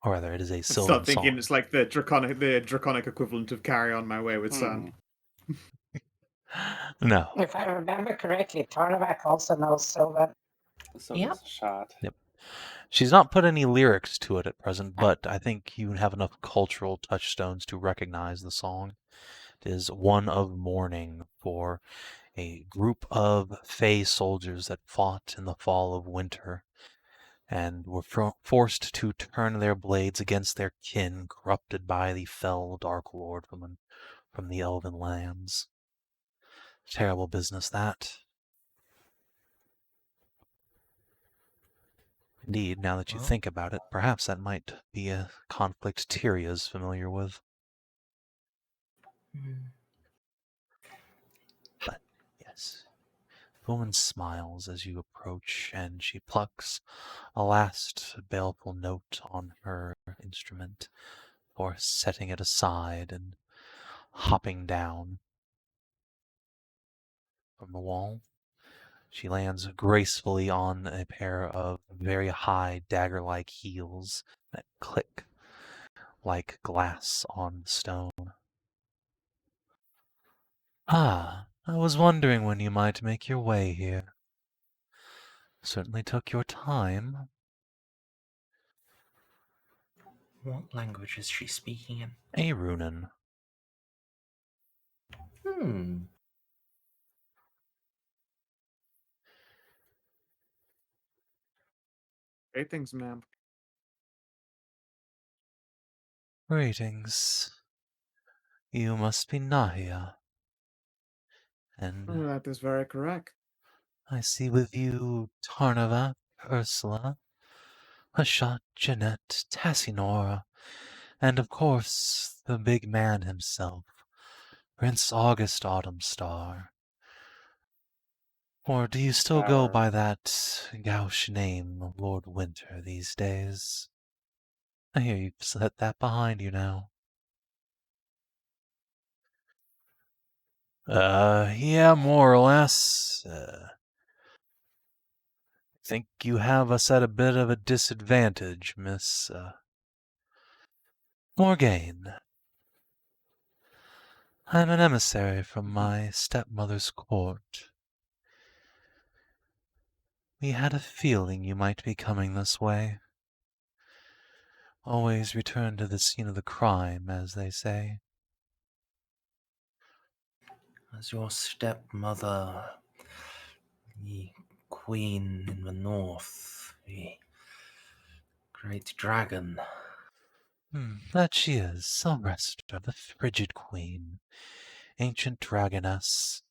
Or rather, it is a I Sylvan start thinking song. it's like the draconic equivalent of "Carry On My Wayward Son." No. If I remember correctly, Tarnavak also knows Sylvan. So Yep. does Hashat. Yep. She's not put any lyrics to it at present, but I think you have enough cultural touchstones to recognize the song. It is one of mourning for a group of Fey soldiers that fought in the fall of winter and were forced to turn their blades against their kin, corrupted by the fell Dark Lord from the Elven lands. Terrible business, that. Indeed, now that you Well. think about it, perhaps that might be a conflict Tyria's familiar with. Hmm. But, yes. The woman smiles as you approach, and she plucks a last baleful note on her instrument before setting it aside and hopping down from the wall. She lands gracefully on a pair of very high dagger-like heels that click like glass on stone. Ah, I was wondering when you might make your way here. Certainly took your time. What language is she speaking in? A Runen. Greetings, ma'am. Greetings. You must be Nahia. And That is very correct. I see with you Tarnavak, Ursula, Hashat, Jeanette, Tassinora, and of course the big man himself, Prince August Autumnstar. Or do you still go Our by that gauche name of Lord Winter these days? I hear you've set that behind you now. Yeah, more or less. Think you have us at a bit of a disadvantage, Miss, Morgaine. I'm an emissary from my stepmother's court. We had a feeling you might be coming this way. Always return to the scene of the crime, as they say. As your stepmother, the queen in the north, the great dragon. That she is, Celestra, the frigid queen, ancient dragoness,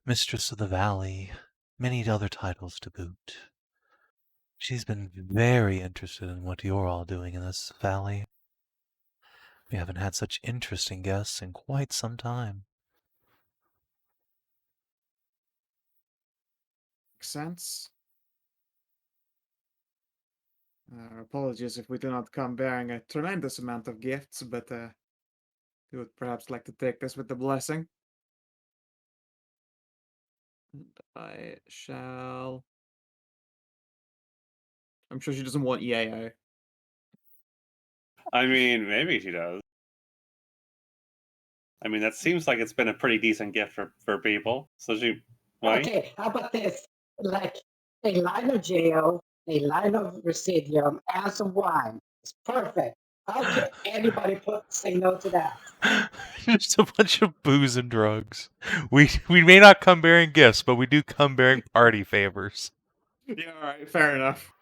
mistress of the valley, many other titles to boot. She's been very interested in what you're all doing in this valley. We haven't had such interesting guests in quite some time. Makes sense. Apologies if we do not come bearing a tremendous amount of gifts, but we would perhaps like to take this with the blessing. And I shall. I'm sure she doesn't want yayo. I mean, maybe she does. I mean, that seems like it's been a pretty decent gift for people. So she might. Okay, how about this? Like a line of Geo, a line of Residium, and some wine. It's perfect. How could anybody say no to that? Just a bunch of booze and drugs. We may not come bearing gifts, but we do come bearing party favors. Yeah, alright, fair enough.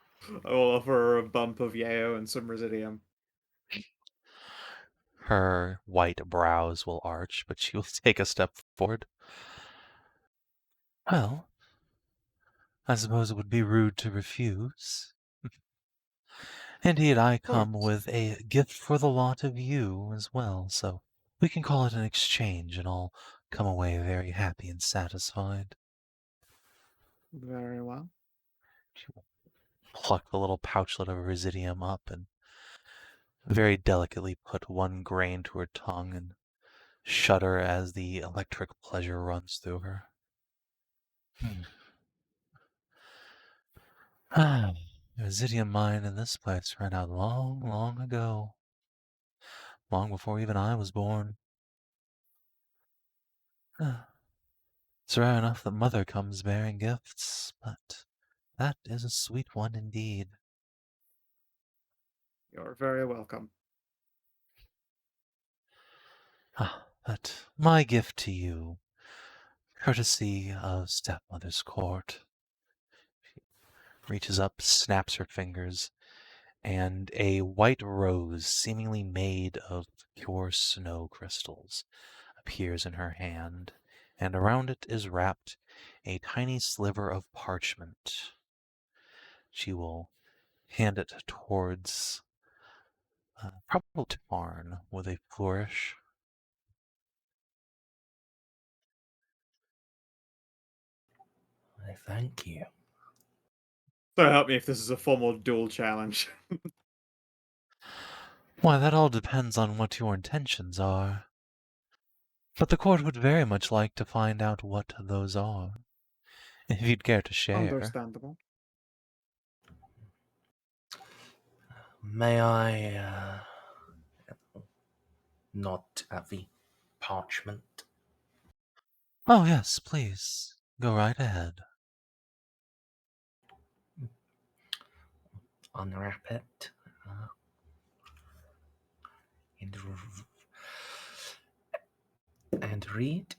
I will offer her a bump of yayo and some residium. Her white brows will arch, but she will take a step forward. Well, I suppose it would be rude to refuse. Indeed, I come with a gift for the lot of you as well, so we can call it an exchange and all come away very happy and satisfied. Very well. She will pluck the little pouchlet of residium up and very delicately put one grain to her tongue and shudder as the electric pleasure runs through her. The residium mine in this place ran out long, long ago. Long before even I was born. It's rare enough that Mother comes bearing gifts, but that is a sweet one indeed. You're very welcome. But my gift to you, courtesy of Stepmother's court, reaches up, snaps her fingers, and a white rose, seemingly made of pure snow crystals, appears in her hand, and around it is wrapped a tiny sliver of parchment. She will hand it towards probably Tarn with a flourish. I thank you. So help me if this is a formal duel challenge. Why, that all depends on what your intentions are. But the court would very much like to find out what those are, if you'd care to share. Understandable. May I nod at the parchment? Oh, yes, please. Go right ahead. Unwrap it. And read.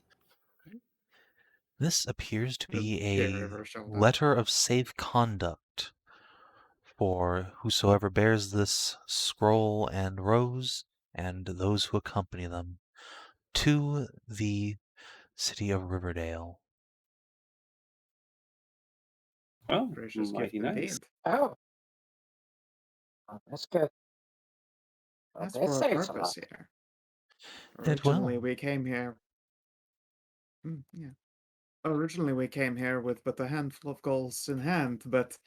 This appears to Just be get a over shoulder. letter of safe conduct for whosoever bears this scroll and rose and those who accompany them to the city of Riverdale. Oh, Gracious mighty gift nice. indeed. Oh. That's good. Well, That's this for a saves a purpose lot. here. It will. Originally, we came here. Yeah. Originally, we came here with but a handful of goals in hand, but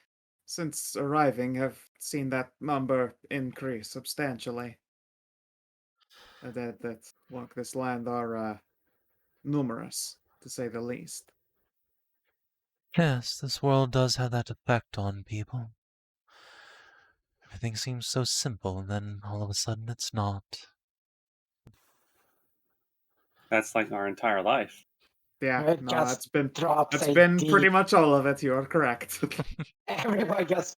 since arriving, have seen that number increase substantially. That walk this land are numerous, to say the least. Yes, this world does have that effect on people. Everything seems so simple, and then all of a sudden it's not. That's like our entire life. Yeah, It no, just it's been drops it's a been deep. pretty much all of it. You are correct. Everyone just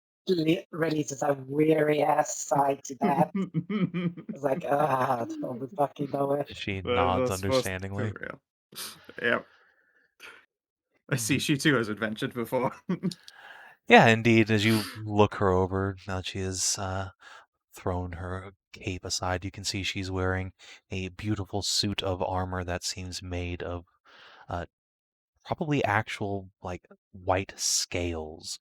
releases a weary ass sigh to that. It's like, don't we fucking know it? She But nods that's supposed to be understandingly. real. Yep. I see Mhm. she too has adventured before. Yeah, indeed, as you look her over, now that she has thrown her cape aside, you can see she's wearing a beautiful suit of armor that seems made of probably actual, like, white scales.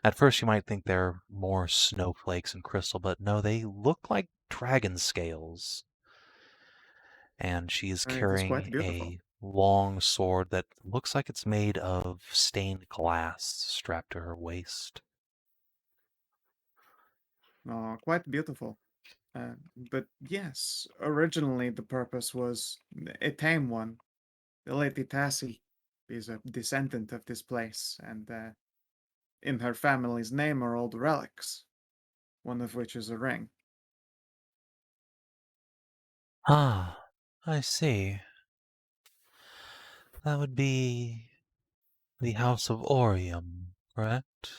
At first, you might think they're more snowflakes and crystal, but no, they look like dragon scales. And she is It is quite carrying beautiful. a long sword that looks like it's made of stained glass strapped to her waist. Oh, quite beautiful. But yes, originally the purpose was a tame one. The Lady Tassie is a descendant of this place, and in her family's name are old relics, one of which is a ring. Ah, I see. That would be the House of Orium, correct?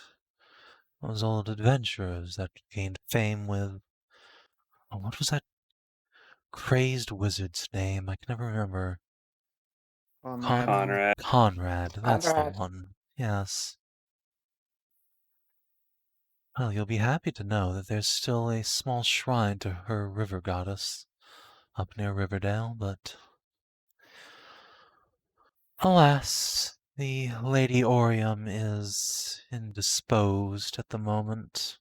Those old adventurers that gained fame with... Oh, what was that crazed wizard's name? I can never remember. Conrad. Conrad. Conrad, that's the Conrad. one. Yes. Well, you'll be happy to know that there's still a small shrine to her river goddess up near Riverdale, but alas, the Lady Orium is indisposed at the moment.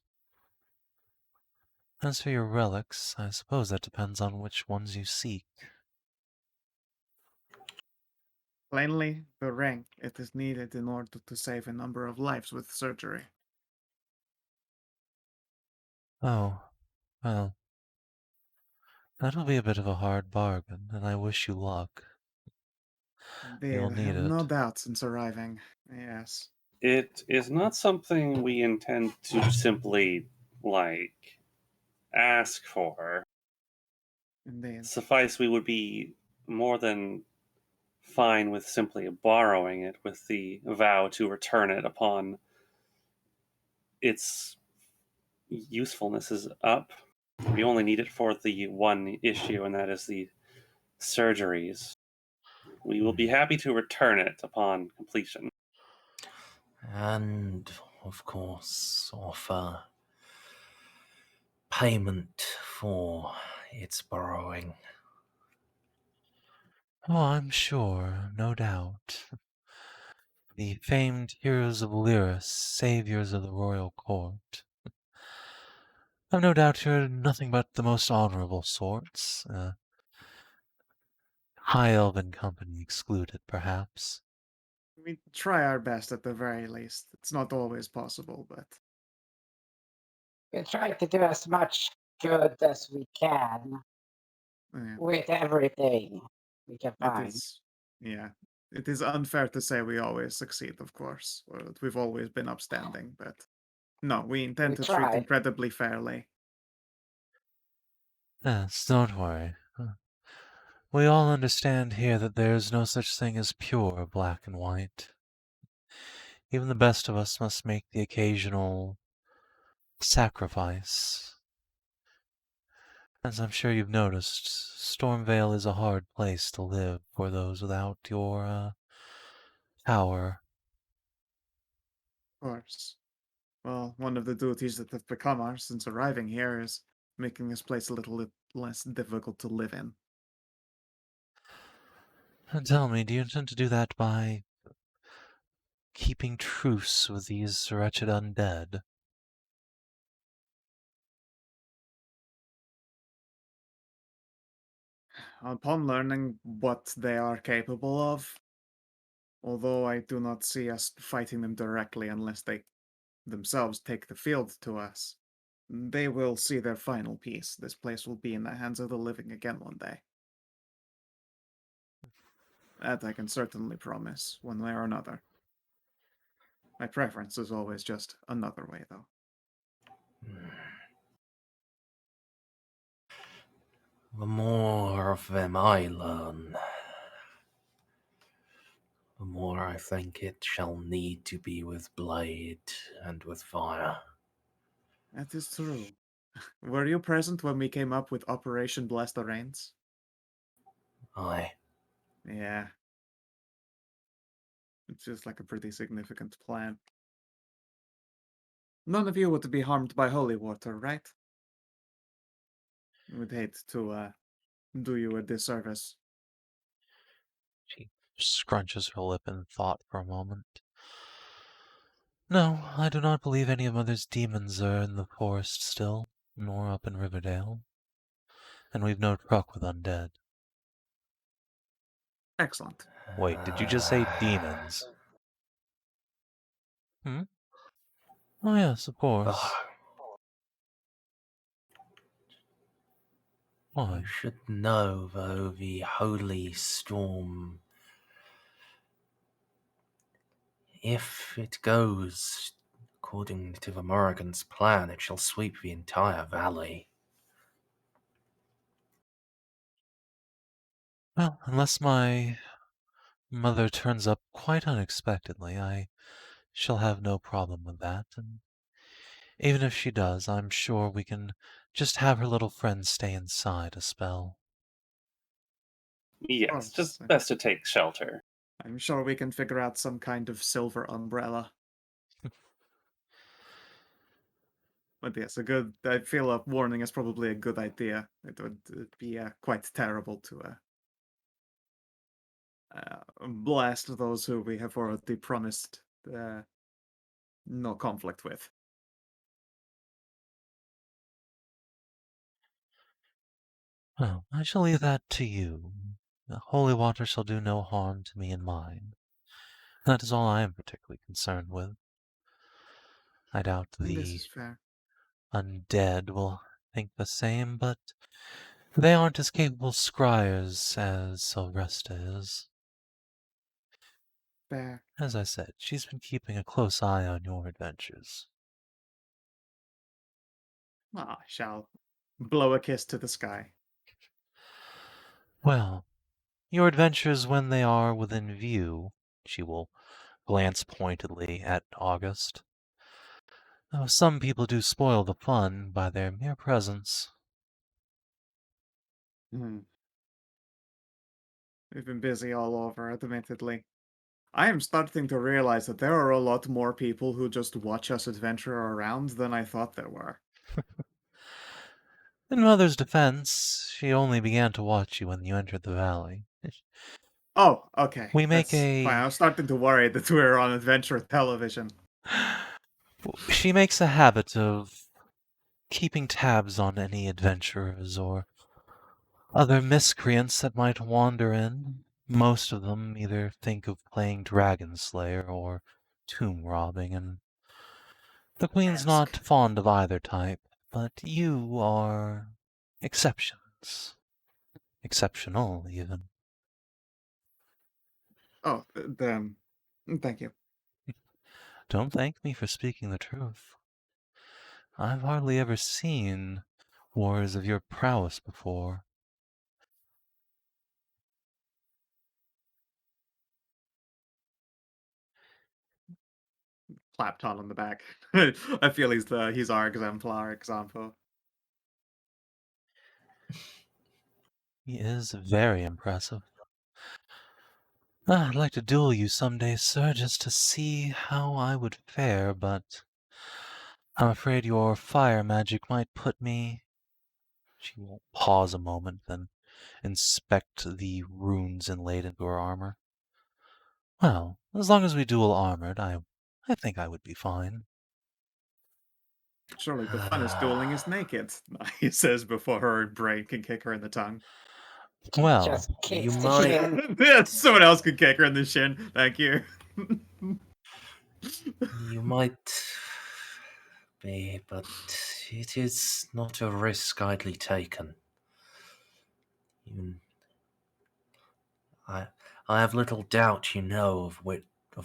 As for your relics, I suppose that depends on which ones you seek. Plainly, the ring. It is needed in order to save a number of lives with surgery. Oh, well, that'll be a bit of a hard bargain, and I wish you luck. Indeed, You'll I need have no it. doubt since arriving. Yes. It is not something we intend to simply, like, ask for. Indeed. Suffice, we would be more than fine with simply borrowing it with the vow to return it upon its usefulness is up. We only need it for the one issue, and that is the surgeries. We will be happy to return it upon completion. And, of course, offer payment for its borrowing. Oh, I'm sure, no doubt. The famed heroes of Lyris, saviors of the royal court. I've no doubt you're nothing but the most honorable sorts. High elven company excluded, perhaps. We try our best at the very least. It's not always possible, but We try to do as much good as we can yeah, with everything we can it find. is. Yeah, it is unfair to say we always succeed, of course, or that we've always been upstanding. But no, we intend We to treat try. incredibly fairly. Yes, don't worry. We all understand here that there is no such thing as pure black and white. Even the best of us must make the occasional sacrifice. As I'm sure you've noticed, Stormvale is a hard place to live for those without your power. Of course. Well, one of the duties that have become ours since arriving here is making this place a little less difficult to live in. And tell me, do you intend to do that by keeping truce with these wretched undead? Upon learning what they are capable of, although I do not see us fighting them directly unless they themselves take the field to us, they will see their final piece. This place will be in the hands of the living again one day. That I can certainly promise, one way or another. My preference is always just another way, though. The more of them I learn, the more I think it shall need to be with blade and with fire. That is true. Were you present when we came up with Operation Bless the Rains? Aye. Yeah. It's just like a pretty significant plan. None of you would be harmed by holy water, right? Would hate to do you a disservice. She scrunches her lip in thought for a moment. No, I do not believe any of Mother's demons are in the forest still, nor up in Riverdale. And we've no truck with undead. Excellent. Wait, did you just say demons? Hmm? Oh yes, of course. You Why? should know, though, the holy storm, if it goes according to the Morrigan's plan, it shall sweep the entire valley. Well, unless my mother turns up quite unexpectedly, I shall have no problem with that, and even if she does, I'm sure we can just have her little friend stay inside a spell. Yes, just best to take shelter. I'm sure we can figure out some kind of silver umbrella. But yes, I feel a warning is probably a good idea. It would be quite terrible to blast those who we have already promised no conflict with. Well, I shall leave that to you. The holy water shall do no harm to me and mine. That is all I am particularly concerned with. I doubt This the is fair. undead will think the same, but they aren't as capable scryers as Sylvresta is. Fair. As I said, she's been keeping a close eye on your adventures. I shall blow a kiss to the sky. Well, Your adventures when they are within view, she will glance pointedly at August. Though some people do spoil the fun by their mere presence. Hmm. We've been busy all over, admittedly. I am starting to realize that there are a lot more people who just watch us adventure around than I thought there were. In Mother's defense, she only began to watch you when you entered the valley. Oh, okay. We make That's fine. I was starting to worry that we were on adventure television. She makes a habit of keeping tabs on any adventurers or other miscreants that might wander in. Most of them either think of playing Dragon Slayer or tomb robbing, and the Queen's not Ask. fond of either type, but you are exceptions. Exceptional, even. Oh, thank you. Don't thank me for speaking the truth. I've hardly ever seen warriors of your prowess before. Clap Todd on the back. I feel he's our exemplar example. He is very impressive. I'd like to duel you someday, sir, just to see how I would fare, but I'm afraid your fire magic might put me... She will pause a moment, then inspect the runes inlaid into her armor. Well, as long as we duel armored, I think I would be fine. Surely the funnest dueling is naked, he says before her brain can kick her in the tongue. Well, Just you kicks the might- shin. Yeah, someone else could kick her in the shin. Thank you. You might be, but it is not a risk idly taken. You, I have little doubt you know of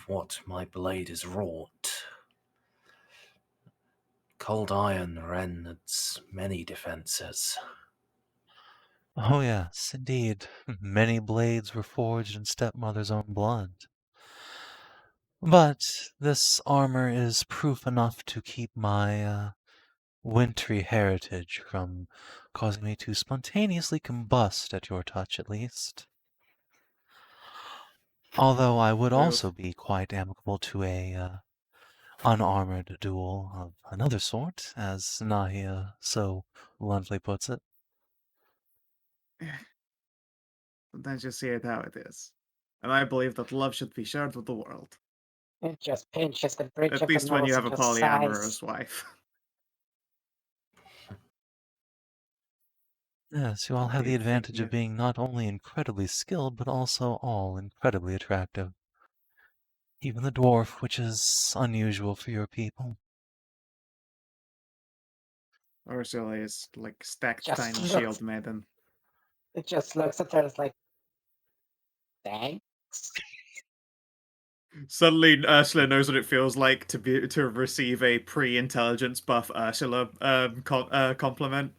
what my blade is wrought. Cold iron rends many defenses. Oh yes, indeed. Many blades were forged in stepmother's own blood. But this armor is proof enough to keep my wintry heritage from causing me to spontaneously combust at your touch, at least. Although I would also be quite amicable to a unarmored duel of another sort, as Nahia so bluntly puts it. Sometimes you see it how it is. And I believe that love should be shared with the world. It just pinches the bridge At of the least when you nose have and a just sighs. polyamorous wife. Yes, you all have the Indeed, advantage thinking of being not only incredibly skilled, but also all incredibly attractive. Even the dwarf, which is unusual for your people. Ursula is like stacked Just tiny looks- shield maiden. It just looks at her and is like, thanks. Suddenly, Ursula knows what it feels like to receive a pre-intelligence buff Ursula compliment.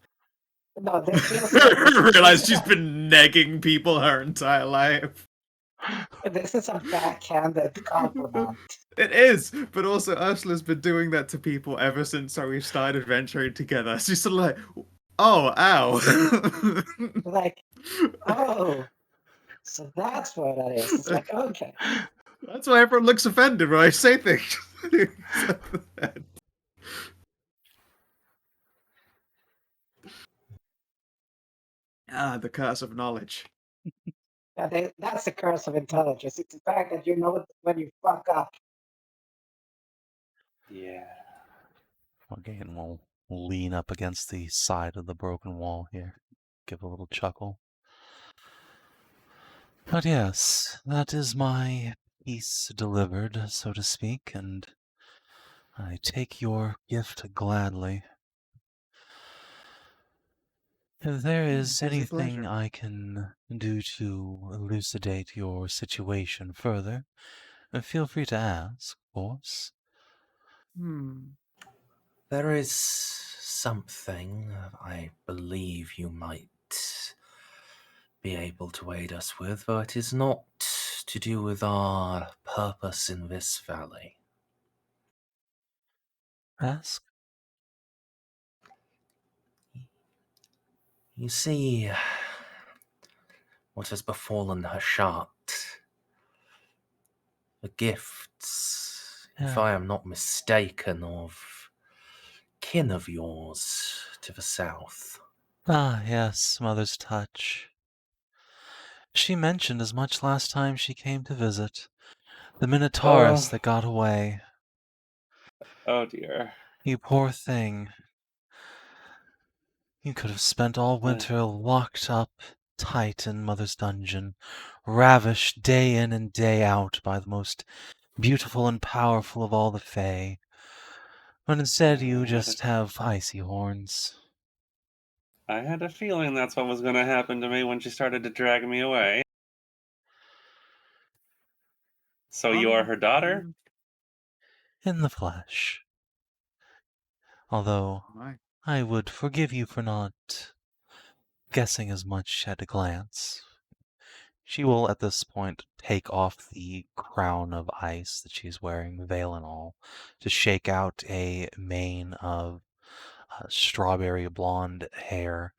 No, this feels like Realize she's been negging people her entire life. this is a backhanded compliment. It is, but also Ursula's been doing that to people ever since we started venturing together. She's sort of like, oh, ow. Like, oh, so that's what that is. It's like, okay. That's why everyone looks offended when I say things. like that. Ah, the curse of knowledge. Yeah, that's the curse of intelligence. It's the fact that you know when you fuck up. Yeah. Again, we'll lean up against the side of the broken wall here. Give a little chuckle. But yes, that is my piece delivered, so to speak, and I take your gift gladly. If there is It was a anything pleasure. I can do to elucidate your situation further, feel free to ask, of course. There is something I believe you might be able to aid us with, though it is not to do with our purpose in this valley. Ask? You see, what has befallen Hashat, the gifts, if Yeah. I am not mistaken, of kin of yours to the south. Ah, yes, Mother's touch. She mentioned as much last time she came to visit. The Minotaurus that got away. Oh dear. You poor thing. You could have spent all winter locked up tight in Mother's dungeon, ravished day in and day out by the most beautiful and powerful of all the Fae. But instead you just have icy horns. I had a feeling that's what was going to happen to me when she started to drag me away. So you are her daughter? In the flesh. Although My. I would forgive you for not guessing as much at a glance. She will at this point take off the crown of ice that she's wearing, veil and all, to shake out a mane of strawberry blonde hair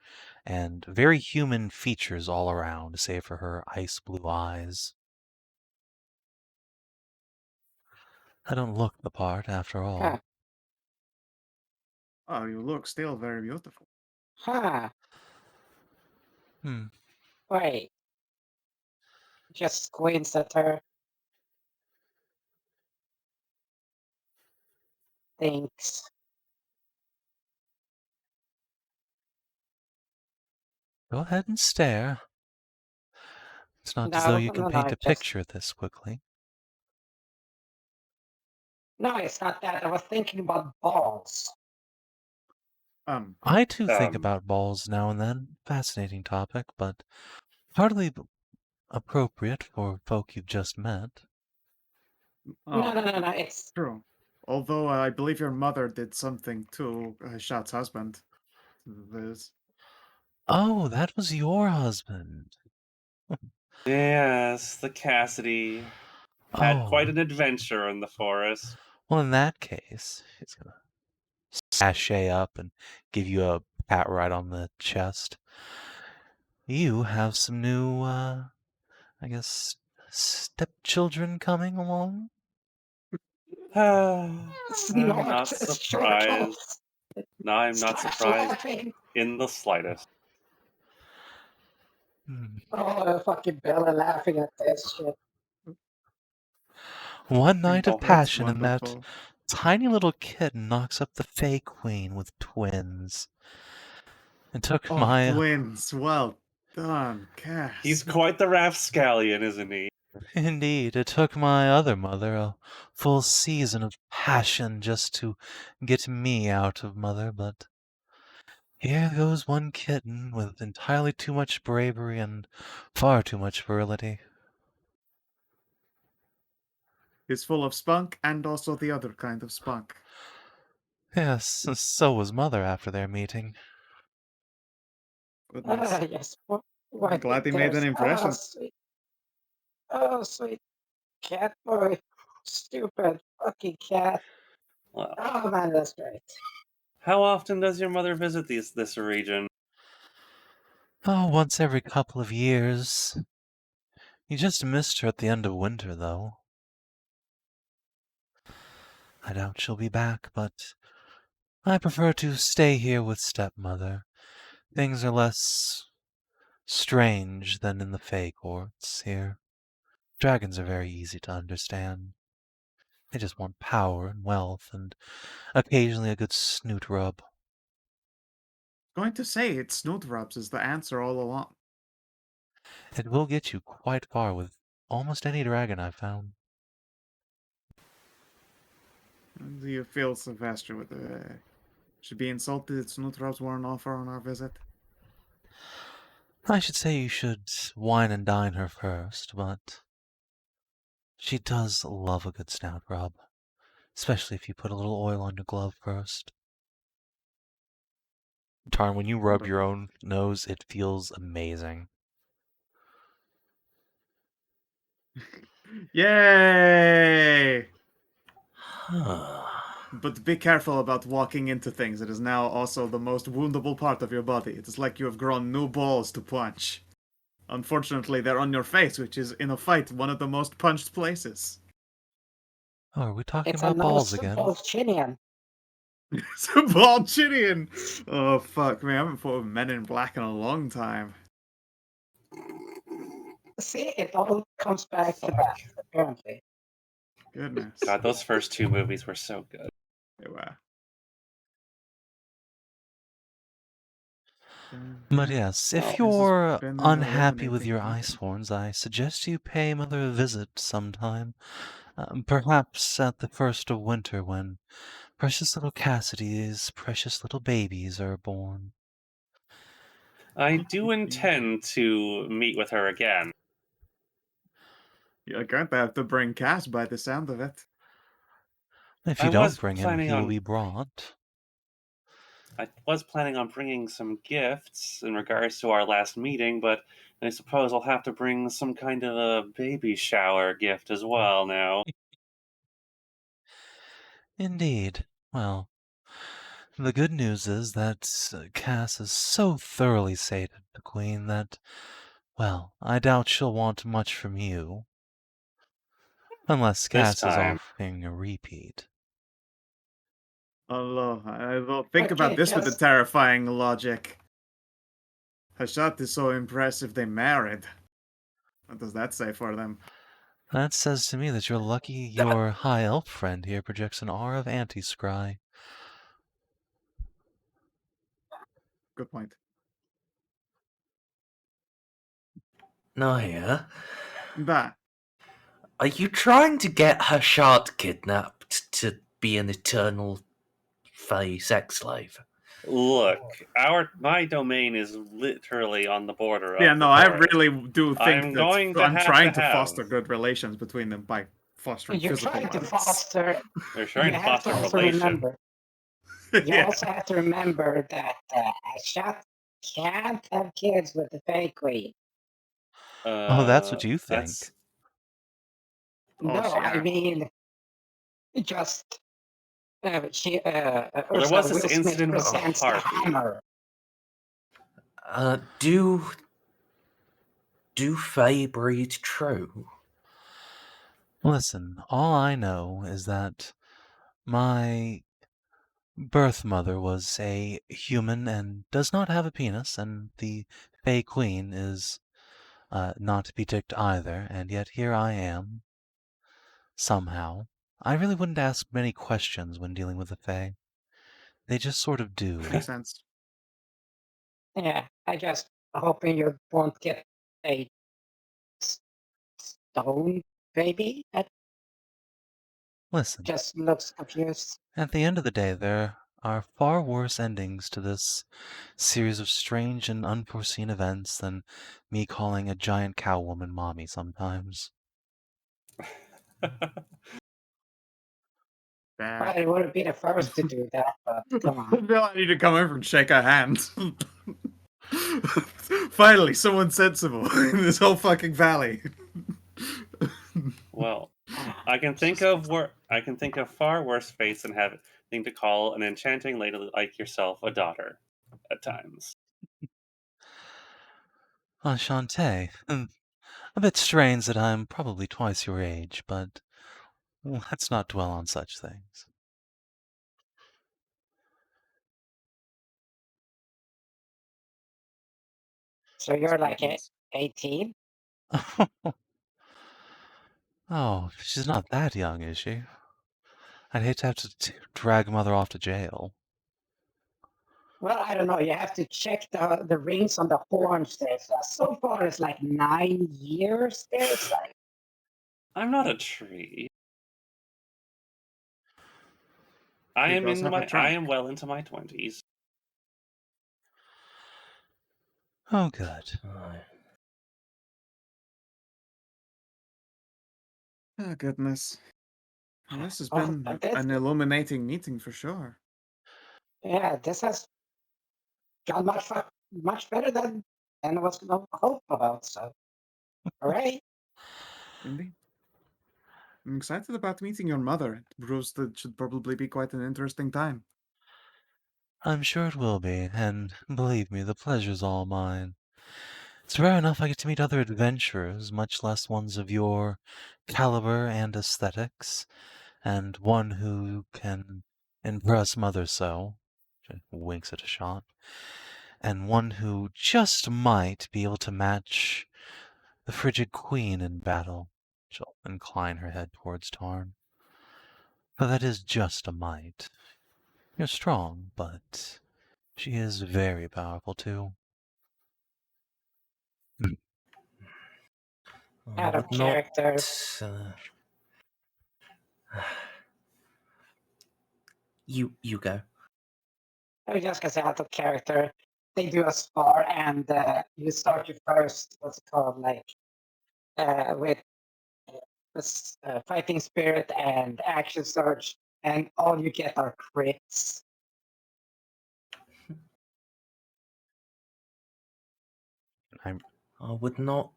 and very human features all around, save for her ice blue eyes. I don't look the part after all. Huh. Oh, you look still very beautiful. Huh. Hmm. Wait. Just squints at her. Thinks. Go ahead and stare. It's not as though you can paint a picture this quickly. No, it's not that. I was thinking about balls. I too think about balls now and then. Fascinating topic, but hardly appropriate for folk you've just met. No, it's true. Although I believe your mother did something to Hashat's husband. This. Oh, that was your husband. Yes, the Cassidy had quite Oh, an adventure in the forest. well, in that case, he's gonna sashay up and give you a pat right on the chest. You have some new, I guess, stepchildren coming along? I'm not Snorks is surprised. No, I'm not Starts surprised laughing. in the slightest. Oh, fucking Bella laughing at this shit. One night of Oh, that's passion and that wonderful. tiny little kitten knocks up the Fey Queen with twins. It took Oh, my... twins. Well done, Cass. He's quite the rapscallion, isn't he? Indeed, it took my other mother a full season of passion just to get me out of Mother, but here goes one kitten with entirely too much bravery and far too much virility. He's full of spunk and also the other kind of spunk. Yes, so was Mother after their meeting. Goodness. Yes. I'm glad he made an impression. Sweet cat boy. Stupid fucking cat. Well, Oh man, that's great. how often does your mother visit this region? Oh, once every couple of years. You just missed her at the end of winter, though. I doubt she'll be back, but I prefer to stay here with stepmother. Things are less strange than in the Fey courts here. Dragons are very easy to understand. They just want power and wealth and occasionally a good snoot rub. Going to say it, snoot rubs is the answer all along. It will get you quite far with almost any dragon I've found. Do you feel, Sylvester, with should be insulted that snoot rubs were an offer on our visit? I should say you should wine and dine her first, but she does love a good snout rub, especially if you put a little oil on your glove first. Tarn, when you rub your own nose, it feels amazing. Yay! Huh. But be careful about walking into things. It is now also the most woundable part of your body. It is like you have grown new balls to punch. Unfortunately, they're on your face, which is, in a fight, one of the most punched places. Oh, are we talking It's a about no balls again? Bolchinian. It's a Bolchinian! Oh, fuck me. I haven't fought with Men in Black in a long time. See, it all comes back to that, apparently. Goodness. God, those first two movies were so good. They were. But yes, Well, if this you're been unhappy with illuminating your meeting. ice horns, I suggest you pay Mother a visit sometime. Perhaps at the first of winter when precious little Cassidy's precious little babies are born. I do intend to meet with her again. You're going to have to bring Cass by the sound of it. If I you don't was bring him, planning he will on- be brought. I was planning on bringing some gifts in regards to our last meeting, but I suppose I'll have to bring some kind of a baby shower gift as well now. Indeed. Well, the good news is that Cass is so thoroughly sated, the Queen, that, well, I doubt she'll want much from you. Unless This Cass is time. offering a repeat. Allah, well, think about Okay, this with the just- terrifying logic. Hashat is so impressive they married. What does that say for them? That says to me that you're lucky your high elf friend here projects an aura of anti-scry. Good point. Nahia, That. are you trying to get Hashat kidnapped to be an eternal Fae sex slave? Look, my domain is literally on the border of Yeah, the no, I forest. really do think I'm that going to I'm have trying to to have. foster good relations between them by fostering You're physical trying to ones. foster. They're trying You to have foster to a also relation. remember. You Yeah. also have to remember that Hashat can't have kids with the Fae Queen. Oh, that's what you think. That's Oh, No, I yeah. mean, just she. there Ursula was this Will Smith incident with the presents the harpy. hammer. Do Fae breed true? Listen, all I know is that my birth mother was a human and does not have a penis, and the Fey Queen is not to be ticked either, and yet here I am. Somehow. I really wouldn't ask many questions when dealing with the Fey. They just sort of do. Makes sense. Yeah, I just hoping you won't get a stone baby that Listen, just looks confused. at the end of the day, there are far worse endings to this series of strange and unforeseen events than me calling a giant cow woman mommy sometimes. Bad. I wouldn't be the first to do that, but come on. No, I need to come over and shake her hand. Finally, someone sensible in this whole fucking valley. Well, I can think of far worse fates than having to call an enchanting lady like yourself a daughter at times. Enchanté. A bit strange that I'm probably twice your age, but let's not dwell on such things. So you're like 18? Oh, she's not that young, is she? I'd hate to have to drag mother off to jail. Well, I don't know. You have to check the rings on the horns there. So far, it's like 9 years there. It's like, I'm not a tree. I He am does in have a my. I trunk. am well into my 20s. Oh, good. Oh, goodness. Well, this has oh, been that's- an illuminating meeting for sure. yeah, this has gone much better than I was going to hope about. So, all right. Indeed. I'm excited about meeting your mother. It proves that it should probably be quite an interesting time. I'm sure it will be, and believe me, the pleasure's all mine. It's rare enough I get to meet other adventurers, much less ones of your caliber and aesthetics, and one who can impress Mother so, she winks at Hashat, and one who just might be able to match the frigid queen in battle. She'll incline her head towards Tarn. But that is just a might. You're strong, but she is very powerful too. I Out of would not. character. You go. I was just gonna say out of character. They do a spar and you start your first, what's it called, like, with this fighting spirit and action surge, and all you get are crits. I would not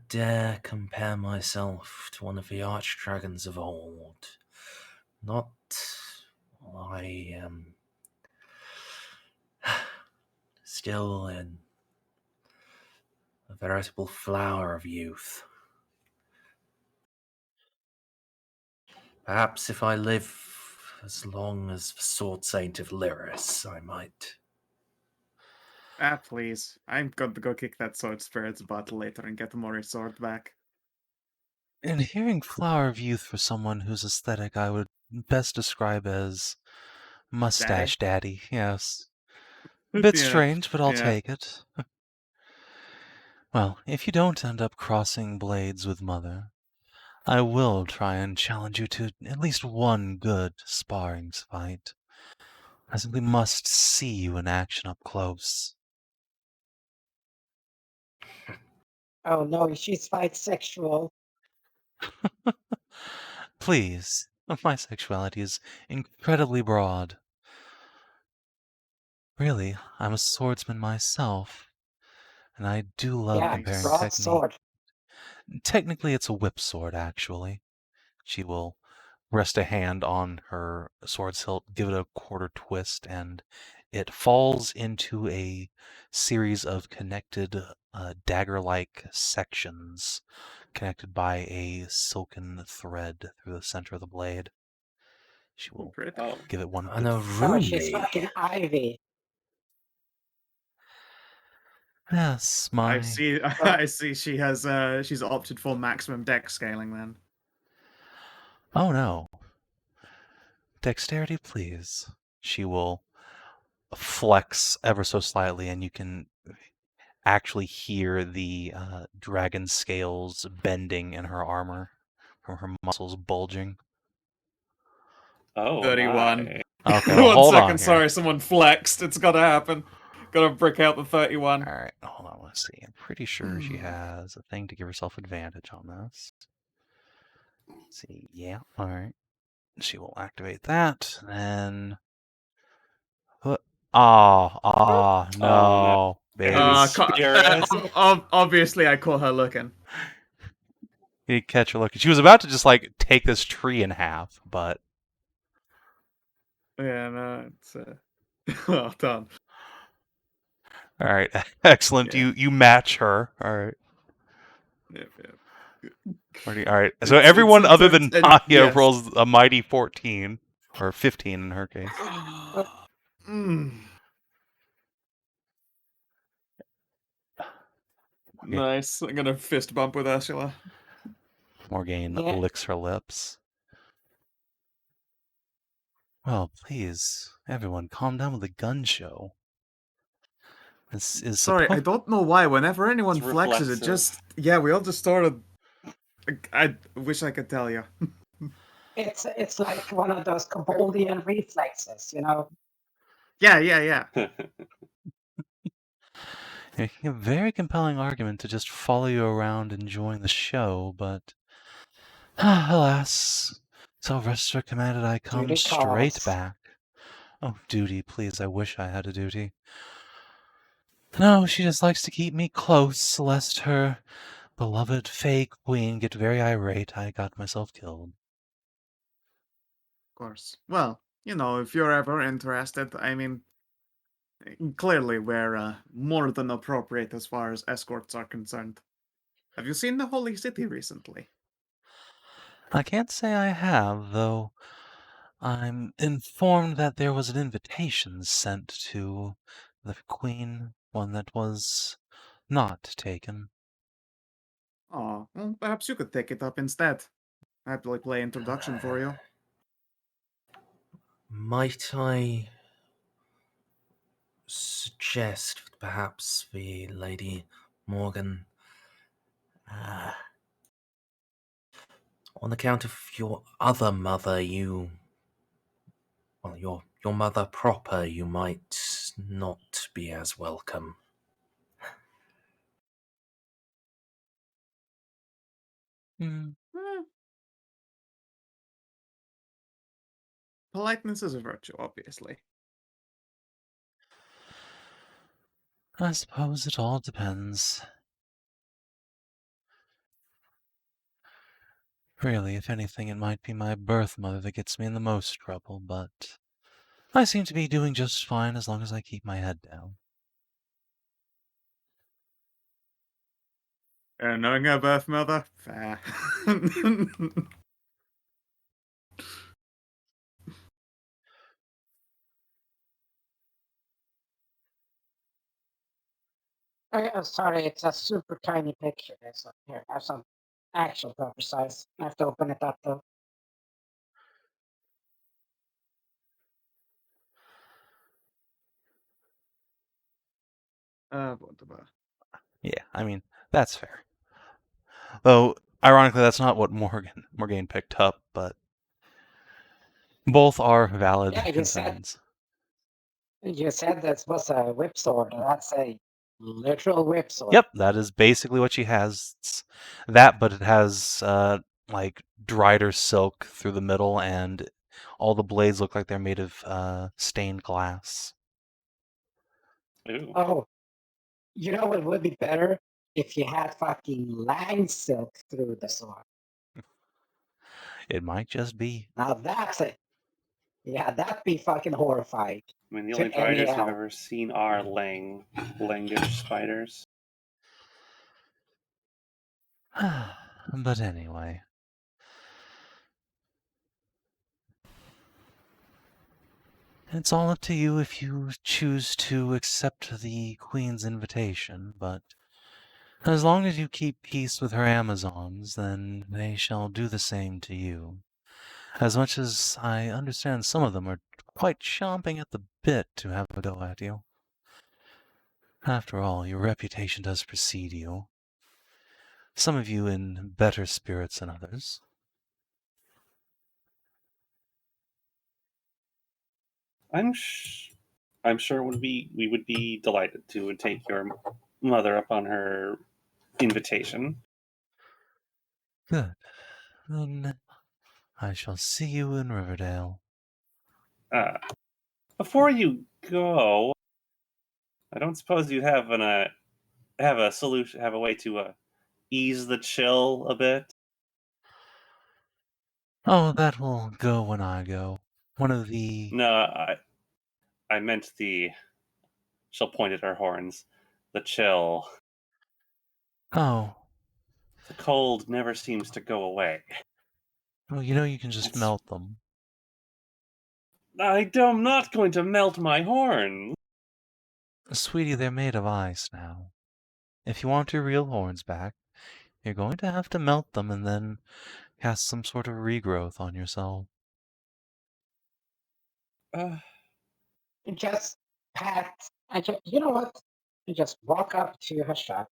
dare compare myself to one of the archdragons of old. Not while I am still in a veritable flower of youth. Perhaps if I live as long as the Sword Saint of Lyris, I might. Ah, please. I'm going to go kick that sword spirit's butt later and get the Mori sword back. In hearing Flower of Youth for someone whose aesthetic I would best describe as mustache daddy, yes. Bit Yeah, strange, but I'll yeah. take it. Well, if you don't end up crossing blades with Mother, I will try and challenge you to at least one good sparring fight. I simply must see you in action up close. Oh no, she's bisexual. Please, my sexuality is incredibly broad. Really, I'm a swordsman myself, and I do love Yeah, comparing Nice. technique. broadsword. Technically, it's a whip sword, actually. She will rest a hand on her sword's hilt, give it a quarter twist, and it falls into a series of connected dagger-like sections connected by a silken thread through the center of the blade. She will Pretty. Oh, give it one And good a Oh, she's ruby. fucking Ivy. Yes, I my... see. I see. She has. She's opted for maximum dex scaling. Then. Oh no. Dexterity, please. She will flex ever so slightly, and you can actually hear the dragon scales bending in her armor from her muscles bulging. oh 31. my. Okay, well, 1 hold second. on here. Sorry, someone flexed. It's gotta happen. Gotta break out the 31. All right, hold on. Let's see. I'm pretty sure she has a thing to give herself advantage on this. Let's see. Yeah. All right. She will activate that, and no, Oh, no. baby. Spirit. Obviously, I caught her looking. You catch her looking. She was about to just like take this tree in half, but Yeah, no, it's well done. all right, excellent. Yeah. You match her. All right. Yep, yep. All right. So It's everyone other than and Nahia yes. rolls a mighty 14 or 15 in her case. Nice. I'm gonna fist bump with Ursula. Morgane Yeah. licks her lips. Well, please, everyone, calm down with the gun show. This is Sorry, I don't know why. Whenever anyone It's flexes, it reflexive. just we all just started. I wish I could tell you. It's like one of those Koboldian reflexes, you know. Yeah. making a very compelling argument to just follow you around enjoying the show, but alas, Sylvester commanded I come Duty straight calls. back. Oh, duty, please, I wish I had a duty. No, she just likes to keep me close, lest her beloved fake queen get very irate, I got myself killed. Of course. Well, if you're ever interested, I mean, clearly we're more than appropriate as far as escorts are concerned. Have you seen the Holy City recently? I can't say I have, though I'm informed that there was an invitation sent to the queen, one that was not taken. Oh, well, perhaps you could take it up instead. Happily play introduction for you. Might I suggest perhaps the Lady Morgan, on account of your other mother, your mother proper, you might not be as welcome. Hmm. Politeness is a virtue, obviously. I suppose it all depends. Really, if anything, it might be my birth mother that gets me in the most trouble, but I seem to be doing just fine as long as I keep my head down. Knowing her birth mother? Fair. Sorry, it's a super tiny picture. So here, I have some actual proper size. I have to open it up though. Whatever. Yeah, I mean, that's fair. Though, ironically, that's not what Morgaine picked up, but both are valid Yeah, concerns. you said this was a whip sword. That's a literal whip sword. Yep, that is basically what she has. It's that, but it has like drieder silk through the middle, and all the blades look like they're made of stained glass. Ooh. Oh, you know what would be better if you had fucking line silk through the sword. It might just be. Now that's it. Yeah, that'd be fucking horrifying. I mean, the To only any driders I've elf. ever seen are langish spiders. But anyway. It's all up to you if you choose to accept the Queen's invitation, but as long as you keep peace with her Amazons, then they shall do the same to you. As much as I understand some of them are quite chomping at the bit to have a go at you. After all, your reputation does precede you. Some of you in better spirits than others. I'm sure we would be delighted to take your mother up on her invitation. Good. Then I shall see you in Riverdale. Before you go, I don't suppose you'd have a solution, have a way to ease the chill a bit. Oh, that will go when I go. One of the... No, I meant the. She'll point at her horns. The chill. Oh, The cold never seems to go away. well, you can just It's- melt them. I'm not going to melt my horns. Sweetie, they're made of ice now. If you want your real horns back, you're going to have to melt them and then cast some sort of regrowth on yourself. Just pat. You know what? You just walk up to Hashat,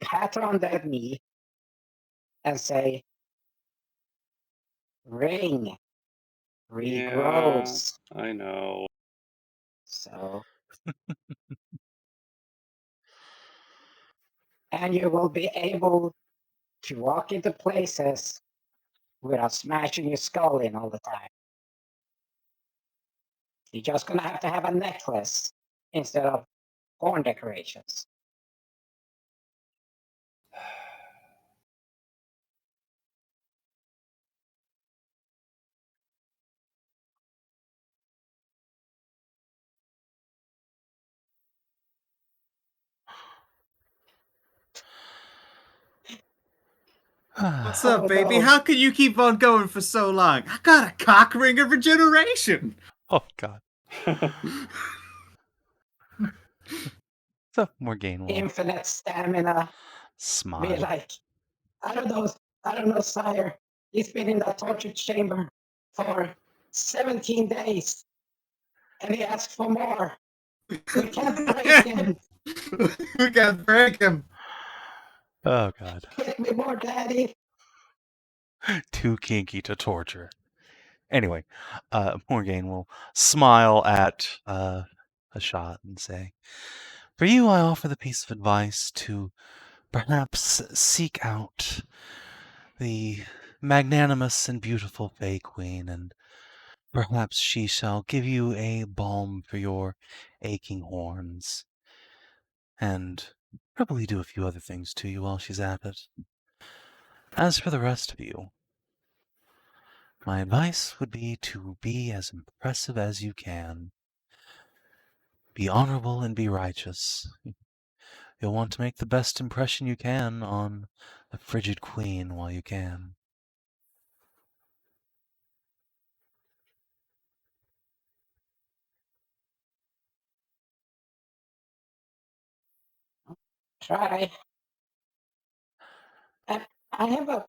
pat her on the knee, and say, "Ring regrows." Yeah, I know. So, and you will be able to walk into places without smashing your skull in all the time. You're just gonna have to have a necklace instead of horn decorations. What's Oh, up, baby? no. How can you keep on going for so long? I got a cock ring of regeneration. Oh, God. So Morgaine will Infinite stamina. Be smile. like, I don't know, sire. He's been in that torture chamber for 17 days. And he asked for more. We can't break him. We can't break him. Oh, God. Get me more, daddy. Too kinky to torture. Anyway, Morgaine will smile at Hashat and say, "For you, I offer the piece of advice to perhaps seek out the magnanimous and beautiful Fey Queen, and perhaps she shall give you a balm for your aching horns, and probably do a few other things to you while she's at it. As for the rest of you, my advice would be to be as impressive as you can. Be honorable and be righteous. You'll want to make the best impression you can on the frigid queen while you can." Try. And I have a.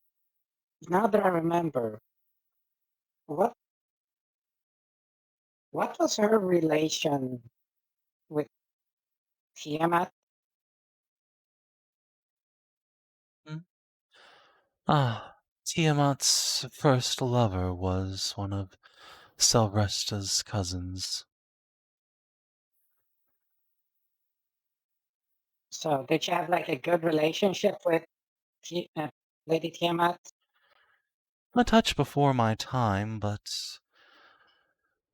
Now that I remember, what was her relation with Tiamat? Tiamat's first lover was one of Selvresta's cousins. So did you have like a good relationship with Lady Tiamat? A touch before my time, but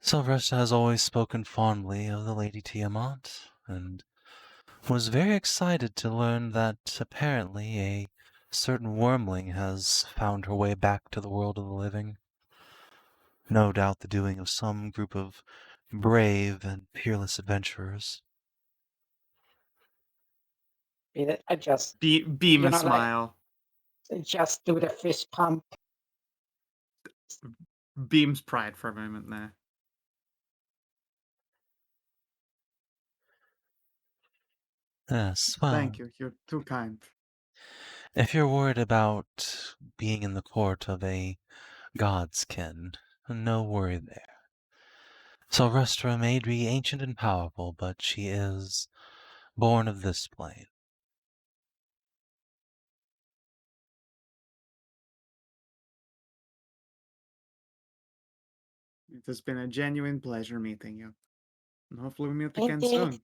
Selvresta has always spoken fondly of the Lady Tiamat, and was very excited to learn that apparently a certain wormling has found her way back to the world of the living. No doubt the doing of some group of brave and peerless adventurers. I just, Beam You a know, like- smile. just do the fist pump. Beam's pride for a moment there. Yes, well, Thank you. You're too kind. if you're worried about being in the court of a god's kin, no worry there. Sylvestra may be ancient and powerful, but she is born of this plane. It has been a genuine pleasure meeting you. And hopefully we meet again Indeed. soon.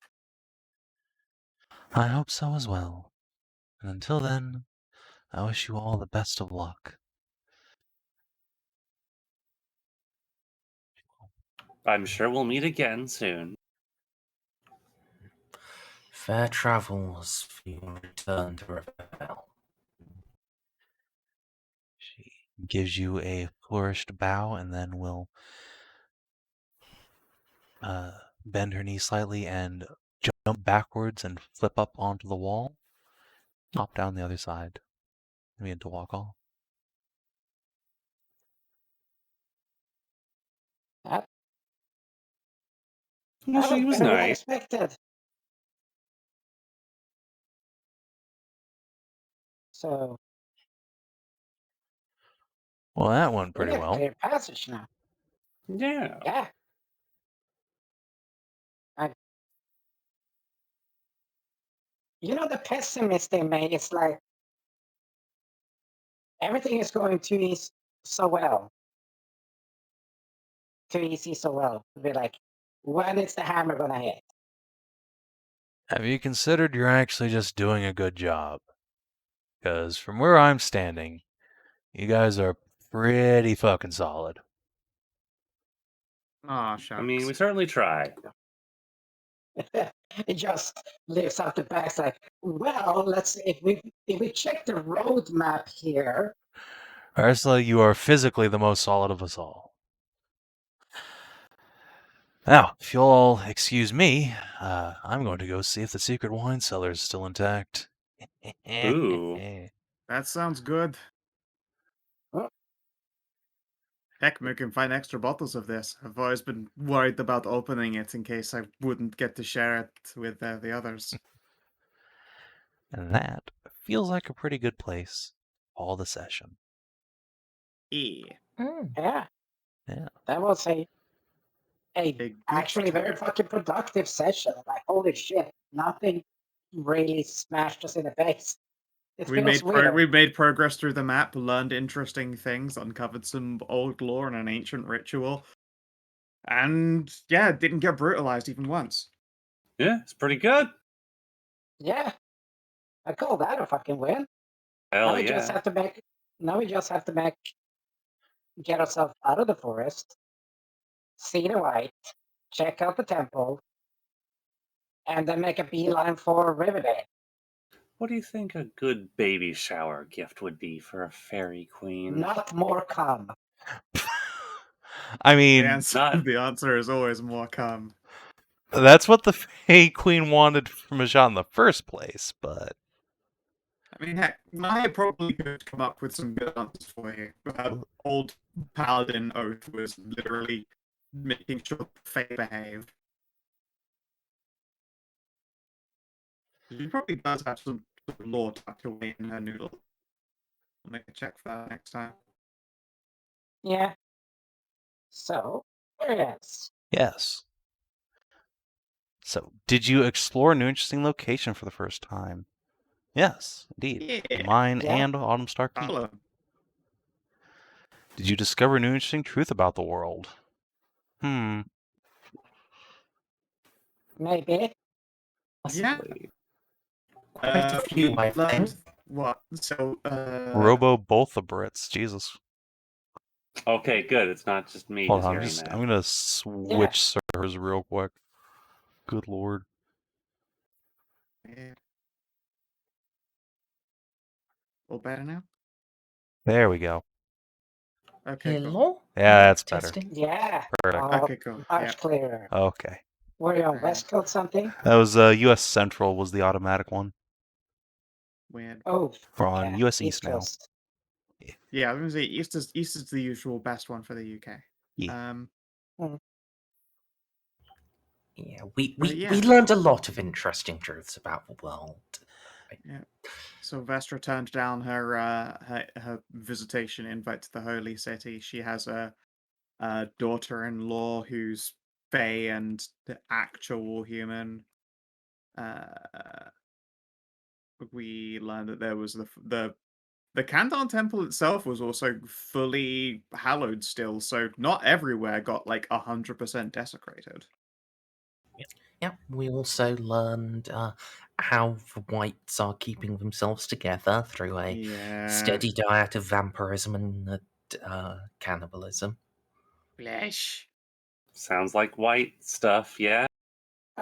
I hope so as well. And until then, I wish you all the best of luck. I'm sure we'll meet again soon. Fair travels for your return to Ravel. She gives you a flourished bow and then will bend her knee slightly and jump backwards and flip up onto the wall, hop down the other side, and begin to walk off. No, That she was very nice. unexpected. So Well, that went we pretty got well. clear passage now. Yeah. Yeah. You know, the pessimist in me is like, everything is going too easy, so well. Too easy, so well. To be like, when is the hammer gonna hit? Have you considered you're actually just doing a good job? Because from where I'm standing, you guys are pretty fucking solid. Aw, shucks. I mean, we certainly try. It just lifts up the back like, well, let's see, if we check the roadmap here. Ursula, you are physically the most solid of us all. Now, if you'll all excuse me, I'm going to go see if the secret wine cellar is still intact. Ooh. That sounds good. Heck, we can find extra bottles of this. I've always been worried about opening it in case I wouldn't get to share it with the others. And that feels like a pretty good place. All the session. Yeah. Yeah, Yeah. that was a good actually very time. fucking productive session. Like, holy shit, nothing really smashed us in the face. It We feels made weird. we made progress through the map, learned interesting things, uncovered some old lore and an ancient ritual, and yeah, didn't get brutalized even once. Yeah, it's pretty good. Yeah, I call that a fucking win. Hell Now we just yeah. have to make. Now we just have to get ourselves out of the forest, see the light, check out the temple, and then make a beeline for Riverdale. What do you think a good baby shower gift would be for a fairy queen? Not more calm. I The mean, answer, the answer is always more calm. that's what the Fey Queen wanted from Hashat in the first place, but I mean, heck, Nahia probably could come up with some good answers for you. Old Paladin Oath was literally making sure the Fae behave. She probably does have some sort of lore tucked away in her noodle. I'll make a check for that next time. Yeah. So, yes. yes. So, did you explore a new interesting location for the first time? Yes, indeed. Yeah. Mine Yeah. and Autumnstar Keep. Hello. Did you discover new interesting truth about the world? Maybe. Possibly. Quite a few, I learned think. what? So, Robo both the Brits. Jesus. Okay, good. It's not just me Hold who's on, hearing that. I'm gonna switch servers real quick. Good lord. yeah. All better now? There we go. Okay, cool. Hello? Yeah, that's better. Testing. Yeah. Perfect. Okay, cool. Much Yeah. clearer. Okay. Were you on Right. West Coast something? That was US Central was the automatic one. Weird. Oh, We're on yeah, US East now. Coast. Yeah, I was gonna say East is the usual best one for the UK. Yeah. Yeah, we yeah. learned a lot of interesting truths about the world. Yeah. So Vestra turned down her visitation invite to the Holy City. She has a daughter-in-law who's Fey and the actual human. We learned that there was the Canton Temple itself was also fully hallowed still, so not everywhere got like 100% desecrated. Yeah, we also learned how the Wights are keeping themselves together through a Yeah. steady diet of vampirism and cannibalism. Flesh. Sounds like white stuff, yeah?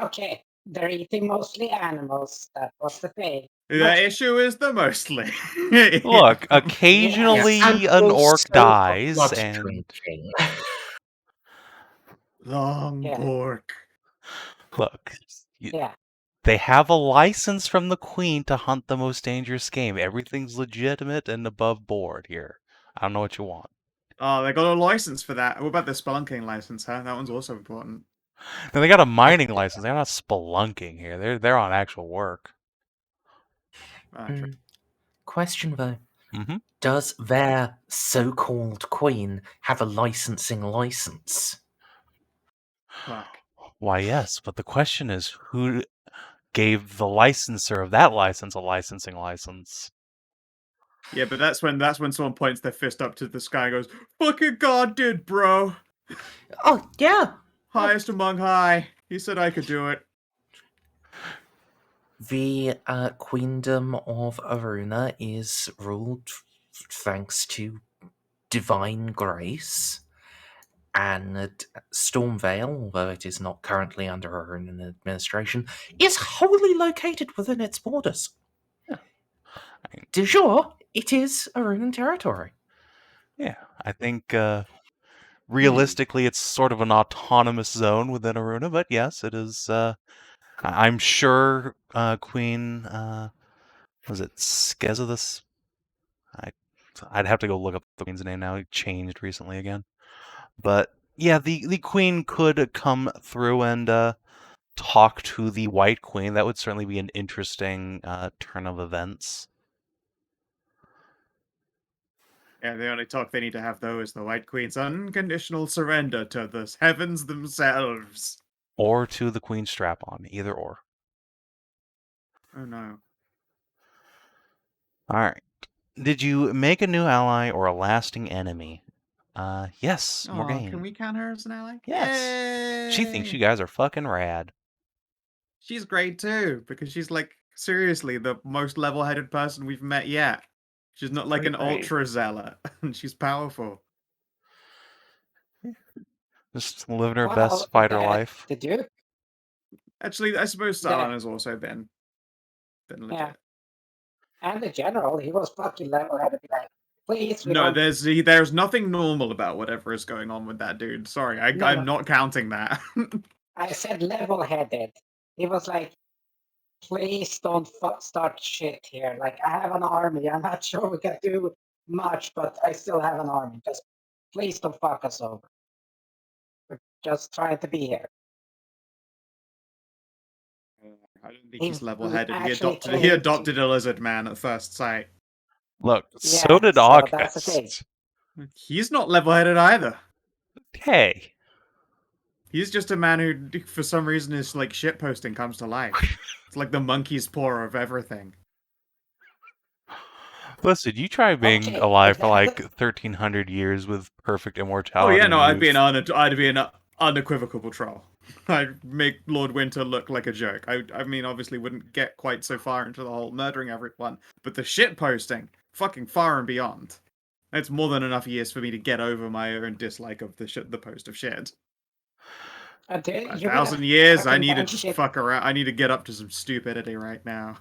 Okay, they're eating mostly animals. That was the thing. The issue is the mostly. Look, occasionally And an orc also dies, blood and drinking. Long Yeah. pork. look, Yeah. they have a license from the Queen to hunt the most dangerous game. Everything's legitimate and above board here. I don't know what you want. Oh, they got a license for that. What about the spelunking license, huh? That one's also important. And they got a mining license. They're not spelunking here. They're on actual work. True. Question though. Mm-hmm. Does their so-called queen have a licensing license? Fuck. Why, yes, but the question is, who gave the licenser of that license a licensing license? Yeah, but that's when someone points their fist up to the sky and goes, "Fucking God did, bro. Oh, yeah. Highest among high. He said I could do it." The Queendom of Aruna is ruled thanks to divine grace, and Stormvale, although it is not currently under Arunan administration, is wholly located within its borders. Yeah. De jure, it is Arunan territory. Yeah, I think realistically it's sort of an autonomous zone within Aruna, but yes, it is. I'm sure Queen, was it Skeza this? I'd have to go look up the Queen's name now. It changed recently again. But yeah, the queen could come through and talk to the White Queen. That would certainly be an interesting turn of events. Yeah, the only talk they need to have, though, is the White Queen's unconditional surrender to the heavens themselves. Or to the Queen Strap-on, either or. Oh no. Alright. Did you make a new ally or a lasting enemy? Yes, Oh, Morgaine. can we count her as an ally? Yes. She thinks Yay! you guys are fucking rad. She's great too, because she's like, seriously, the most level-headed person we've met yet. She's not like an Great. ultra zealot, and she's powerful. Just living her Well, best fighter life. The Duke? Actually, I suppose Yeah. Salon has also been legit. Yeah. And the general, he was fucking level-headed. Like, please, we No, don't... there's nothing normal about whatever is going on with that dude. Sorry, No, I'm no. not counting that. I said level-headed. He was like, please don't start shit here. Like, I have an army. I'm not sure we can do much, but I still have an army. Just please don't fuck us over. We're just trying to be here. I don't think he's level-headed. He actually adopted a lizard man at first sight. Look, Yeah, so did so that's the thing. August. He's not level-headed either. Hey. He's just a man who, for some reason, is like shitposting comes to life. It's like the monkey's paw of everything. Listen, you try being Okay, alive for like 1,300 years with perfect Oh immortality. yeah, no, and I'd be youth. an unequivocal troll. I'd make Lord Winter look like a joke. I mean, obviously, wouldn't get quite so far into the whole murdering everyone, but the shitposting, fucking far and beyond. It's more than enough years for me to get over my own dislike of the post of shit. 1,000 years, I need to just fuck around. I need to get up to some stupidity right now.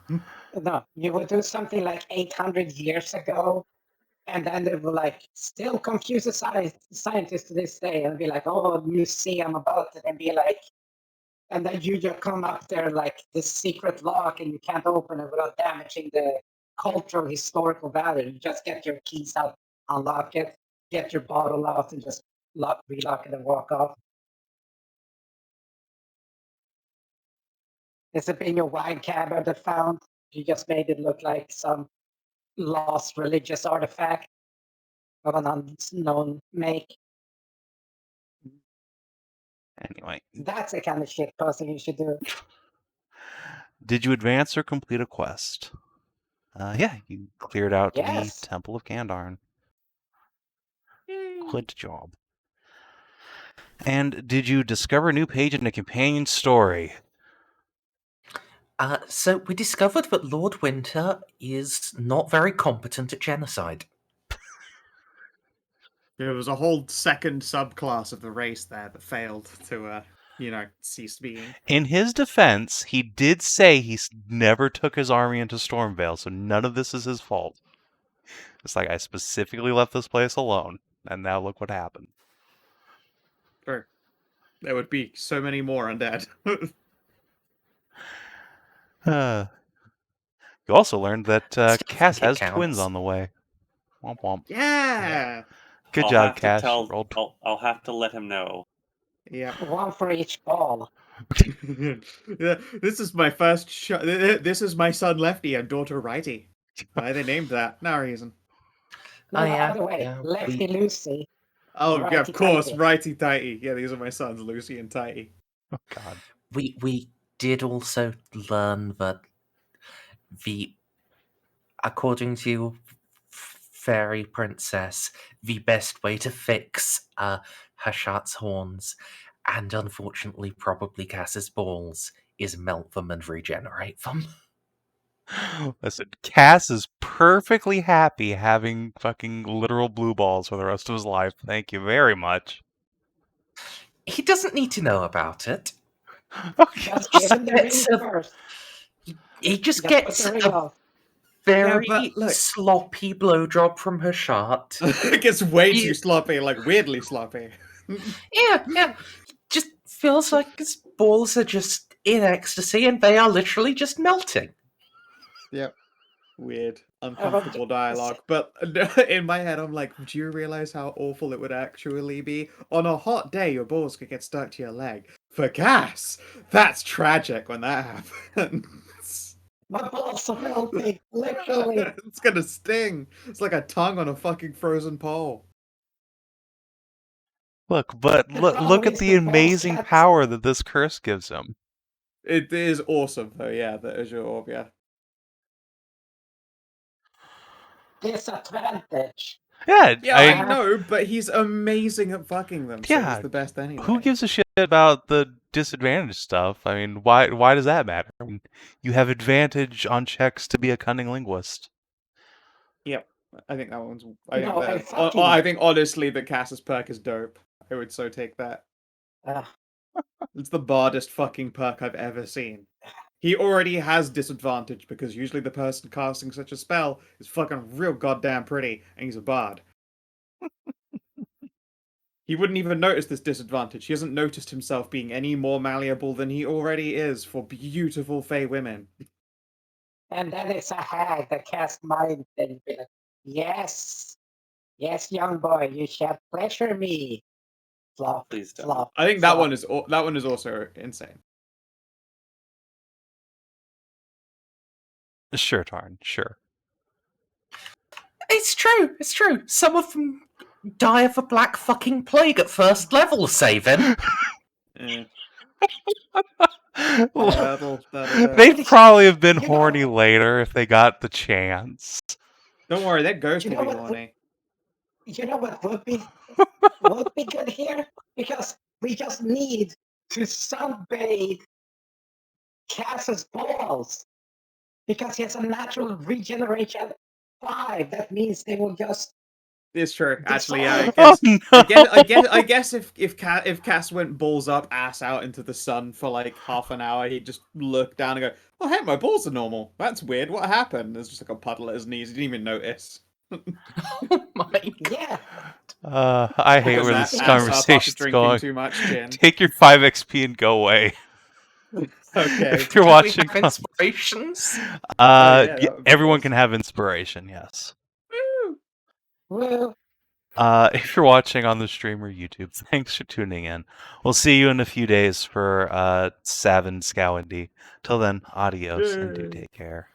No, you would do something like 800 years ago, and then they would like still confuse the scientists to this day and be like, oh, museum about it, and be like, and then you just come up there like this secret lock and you can't open it without damaging the cultural historical value. You just get your keys out, unlock it, get your bottle out, and just relock it and walk off. Has it been your wine cabinet that found? You just made it look like some lost religious artifact of an unknown make. Anyway, That's the kind of shit posting you should do. did you advance or complete a quest? Yeah, you cleared out Yes. the Temple of Kandarn. Good job. And did you discover a new page in a companion story? So we discovered that Lord Winter is not very competent at genocide. There was a whole second subclass of the race there that failed to, cease being. In his defense, he did say he never took his army into Stormvale, so none of this is his fault. It's like, I specifically left this place alone, and now look what happened. Sure. There would be so many more undead. You also learned that Cass think it has twins counts. on the way. Womp womp. Yeah. Good I'll job, have to Cass. tell- Rolled I'll have to let him know. Yeah. One for each ball. This is my first shot. This is my son Lefty and daughter Righty. Why they named that? No reason. No, Oh, by yeah, the way, yeah, Lefty Lucy. Oh, yeah, of Righty course, Tighty. Righty Tighty. Yeah, these are my sons, Lucy and Tighty. Oh, God. We did also learn that according to Fairy Princess, the best way to fix Hashat's horns, and unfortunately probably Cass's balls, is melt them and regenerate them. Listen, Cass is perfectly happy having fucking literal blue balls for the rest of his life. Thank you very much. He doesn't need to know about it. Okay. Just give him the ring Gets a- first. He just Just gets put the ring a on. very Yeah, but look. sloppy blowjob from Hashat. It gets way You- too sloppy, like weirdly sloppy. Yeah. Just feels like his balls are just in ecstasy and they are literally just melting. Yep. Weird. uncomfortable dialogue. But in my head, I'm like, do you realize how awful it would actually be? On a hot day, your balls could get stuck to your leg. For gas, that's tragic when that happens. My balls are melting, literally. It's gonna sting. It's like a tongue on a fucking frozen pole. Look, but look at the amazing power that this curse gives him. It is awesome, though. Yeah, the Azure Orb. Yeah. Disadvantage. Yeah, Yeah, I know, but he's amazing at fucking them. So Yeah, he's the best anyway. who gives a shit about the disadvantage stuff? I mean, why does that matter? I mean, you have advantage on checks to be a cunning linguist. Yep, I think that one's. I think honestly, the Cass's perk is dope. I would so take that. It's the bardest fucking perk I've ever seen. He already has disadvantage because usually the person casting such a spell is fucking real goddamn pretty, and he's a bard. He wouldn't even notice this disadvantage. He hasn't noticed himself being any more malleable than he already is for beautiful fey women. And then it's a hag that casts mind and be like, yes, young boy, you shall pleasure me. Flop, Please don't. flop. I think that one is also insane. Sure, Tarn, sure. It's true. Some of them die of a black fucking plague at first level, Savin. They'd probably have been horny later if they got the chance. Don't worry, that ghost will be horny. You know what would be good here? Because we just need to sunbathe Cass's balls. Because he has a natural regeneration 5. That means they will just. It's true. Actually, yeah. I guess if Cass went balls up, ass out into the sun for like half an hour, he'd just look down and go, "Oh, hey, my balls are normal. That's weird. What happened?" There's just like a puddle at his knees. He didn't even notice. Oh my god. Yeah. I hate where this conversation's going. Too much gin. Take your 5 XP and go away. Okay. If you're watching, we have inspirations. Everyone can have inspiration. Yes. Well. If you're watching on the stream or YouTube, thanks for tuning in. We'll see you in a few days for Sav&D. Till then, adios and do take care.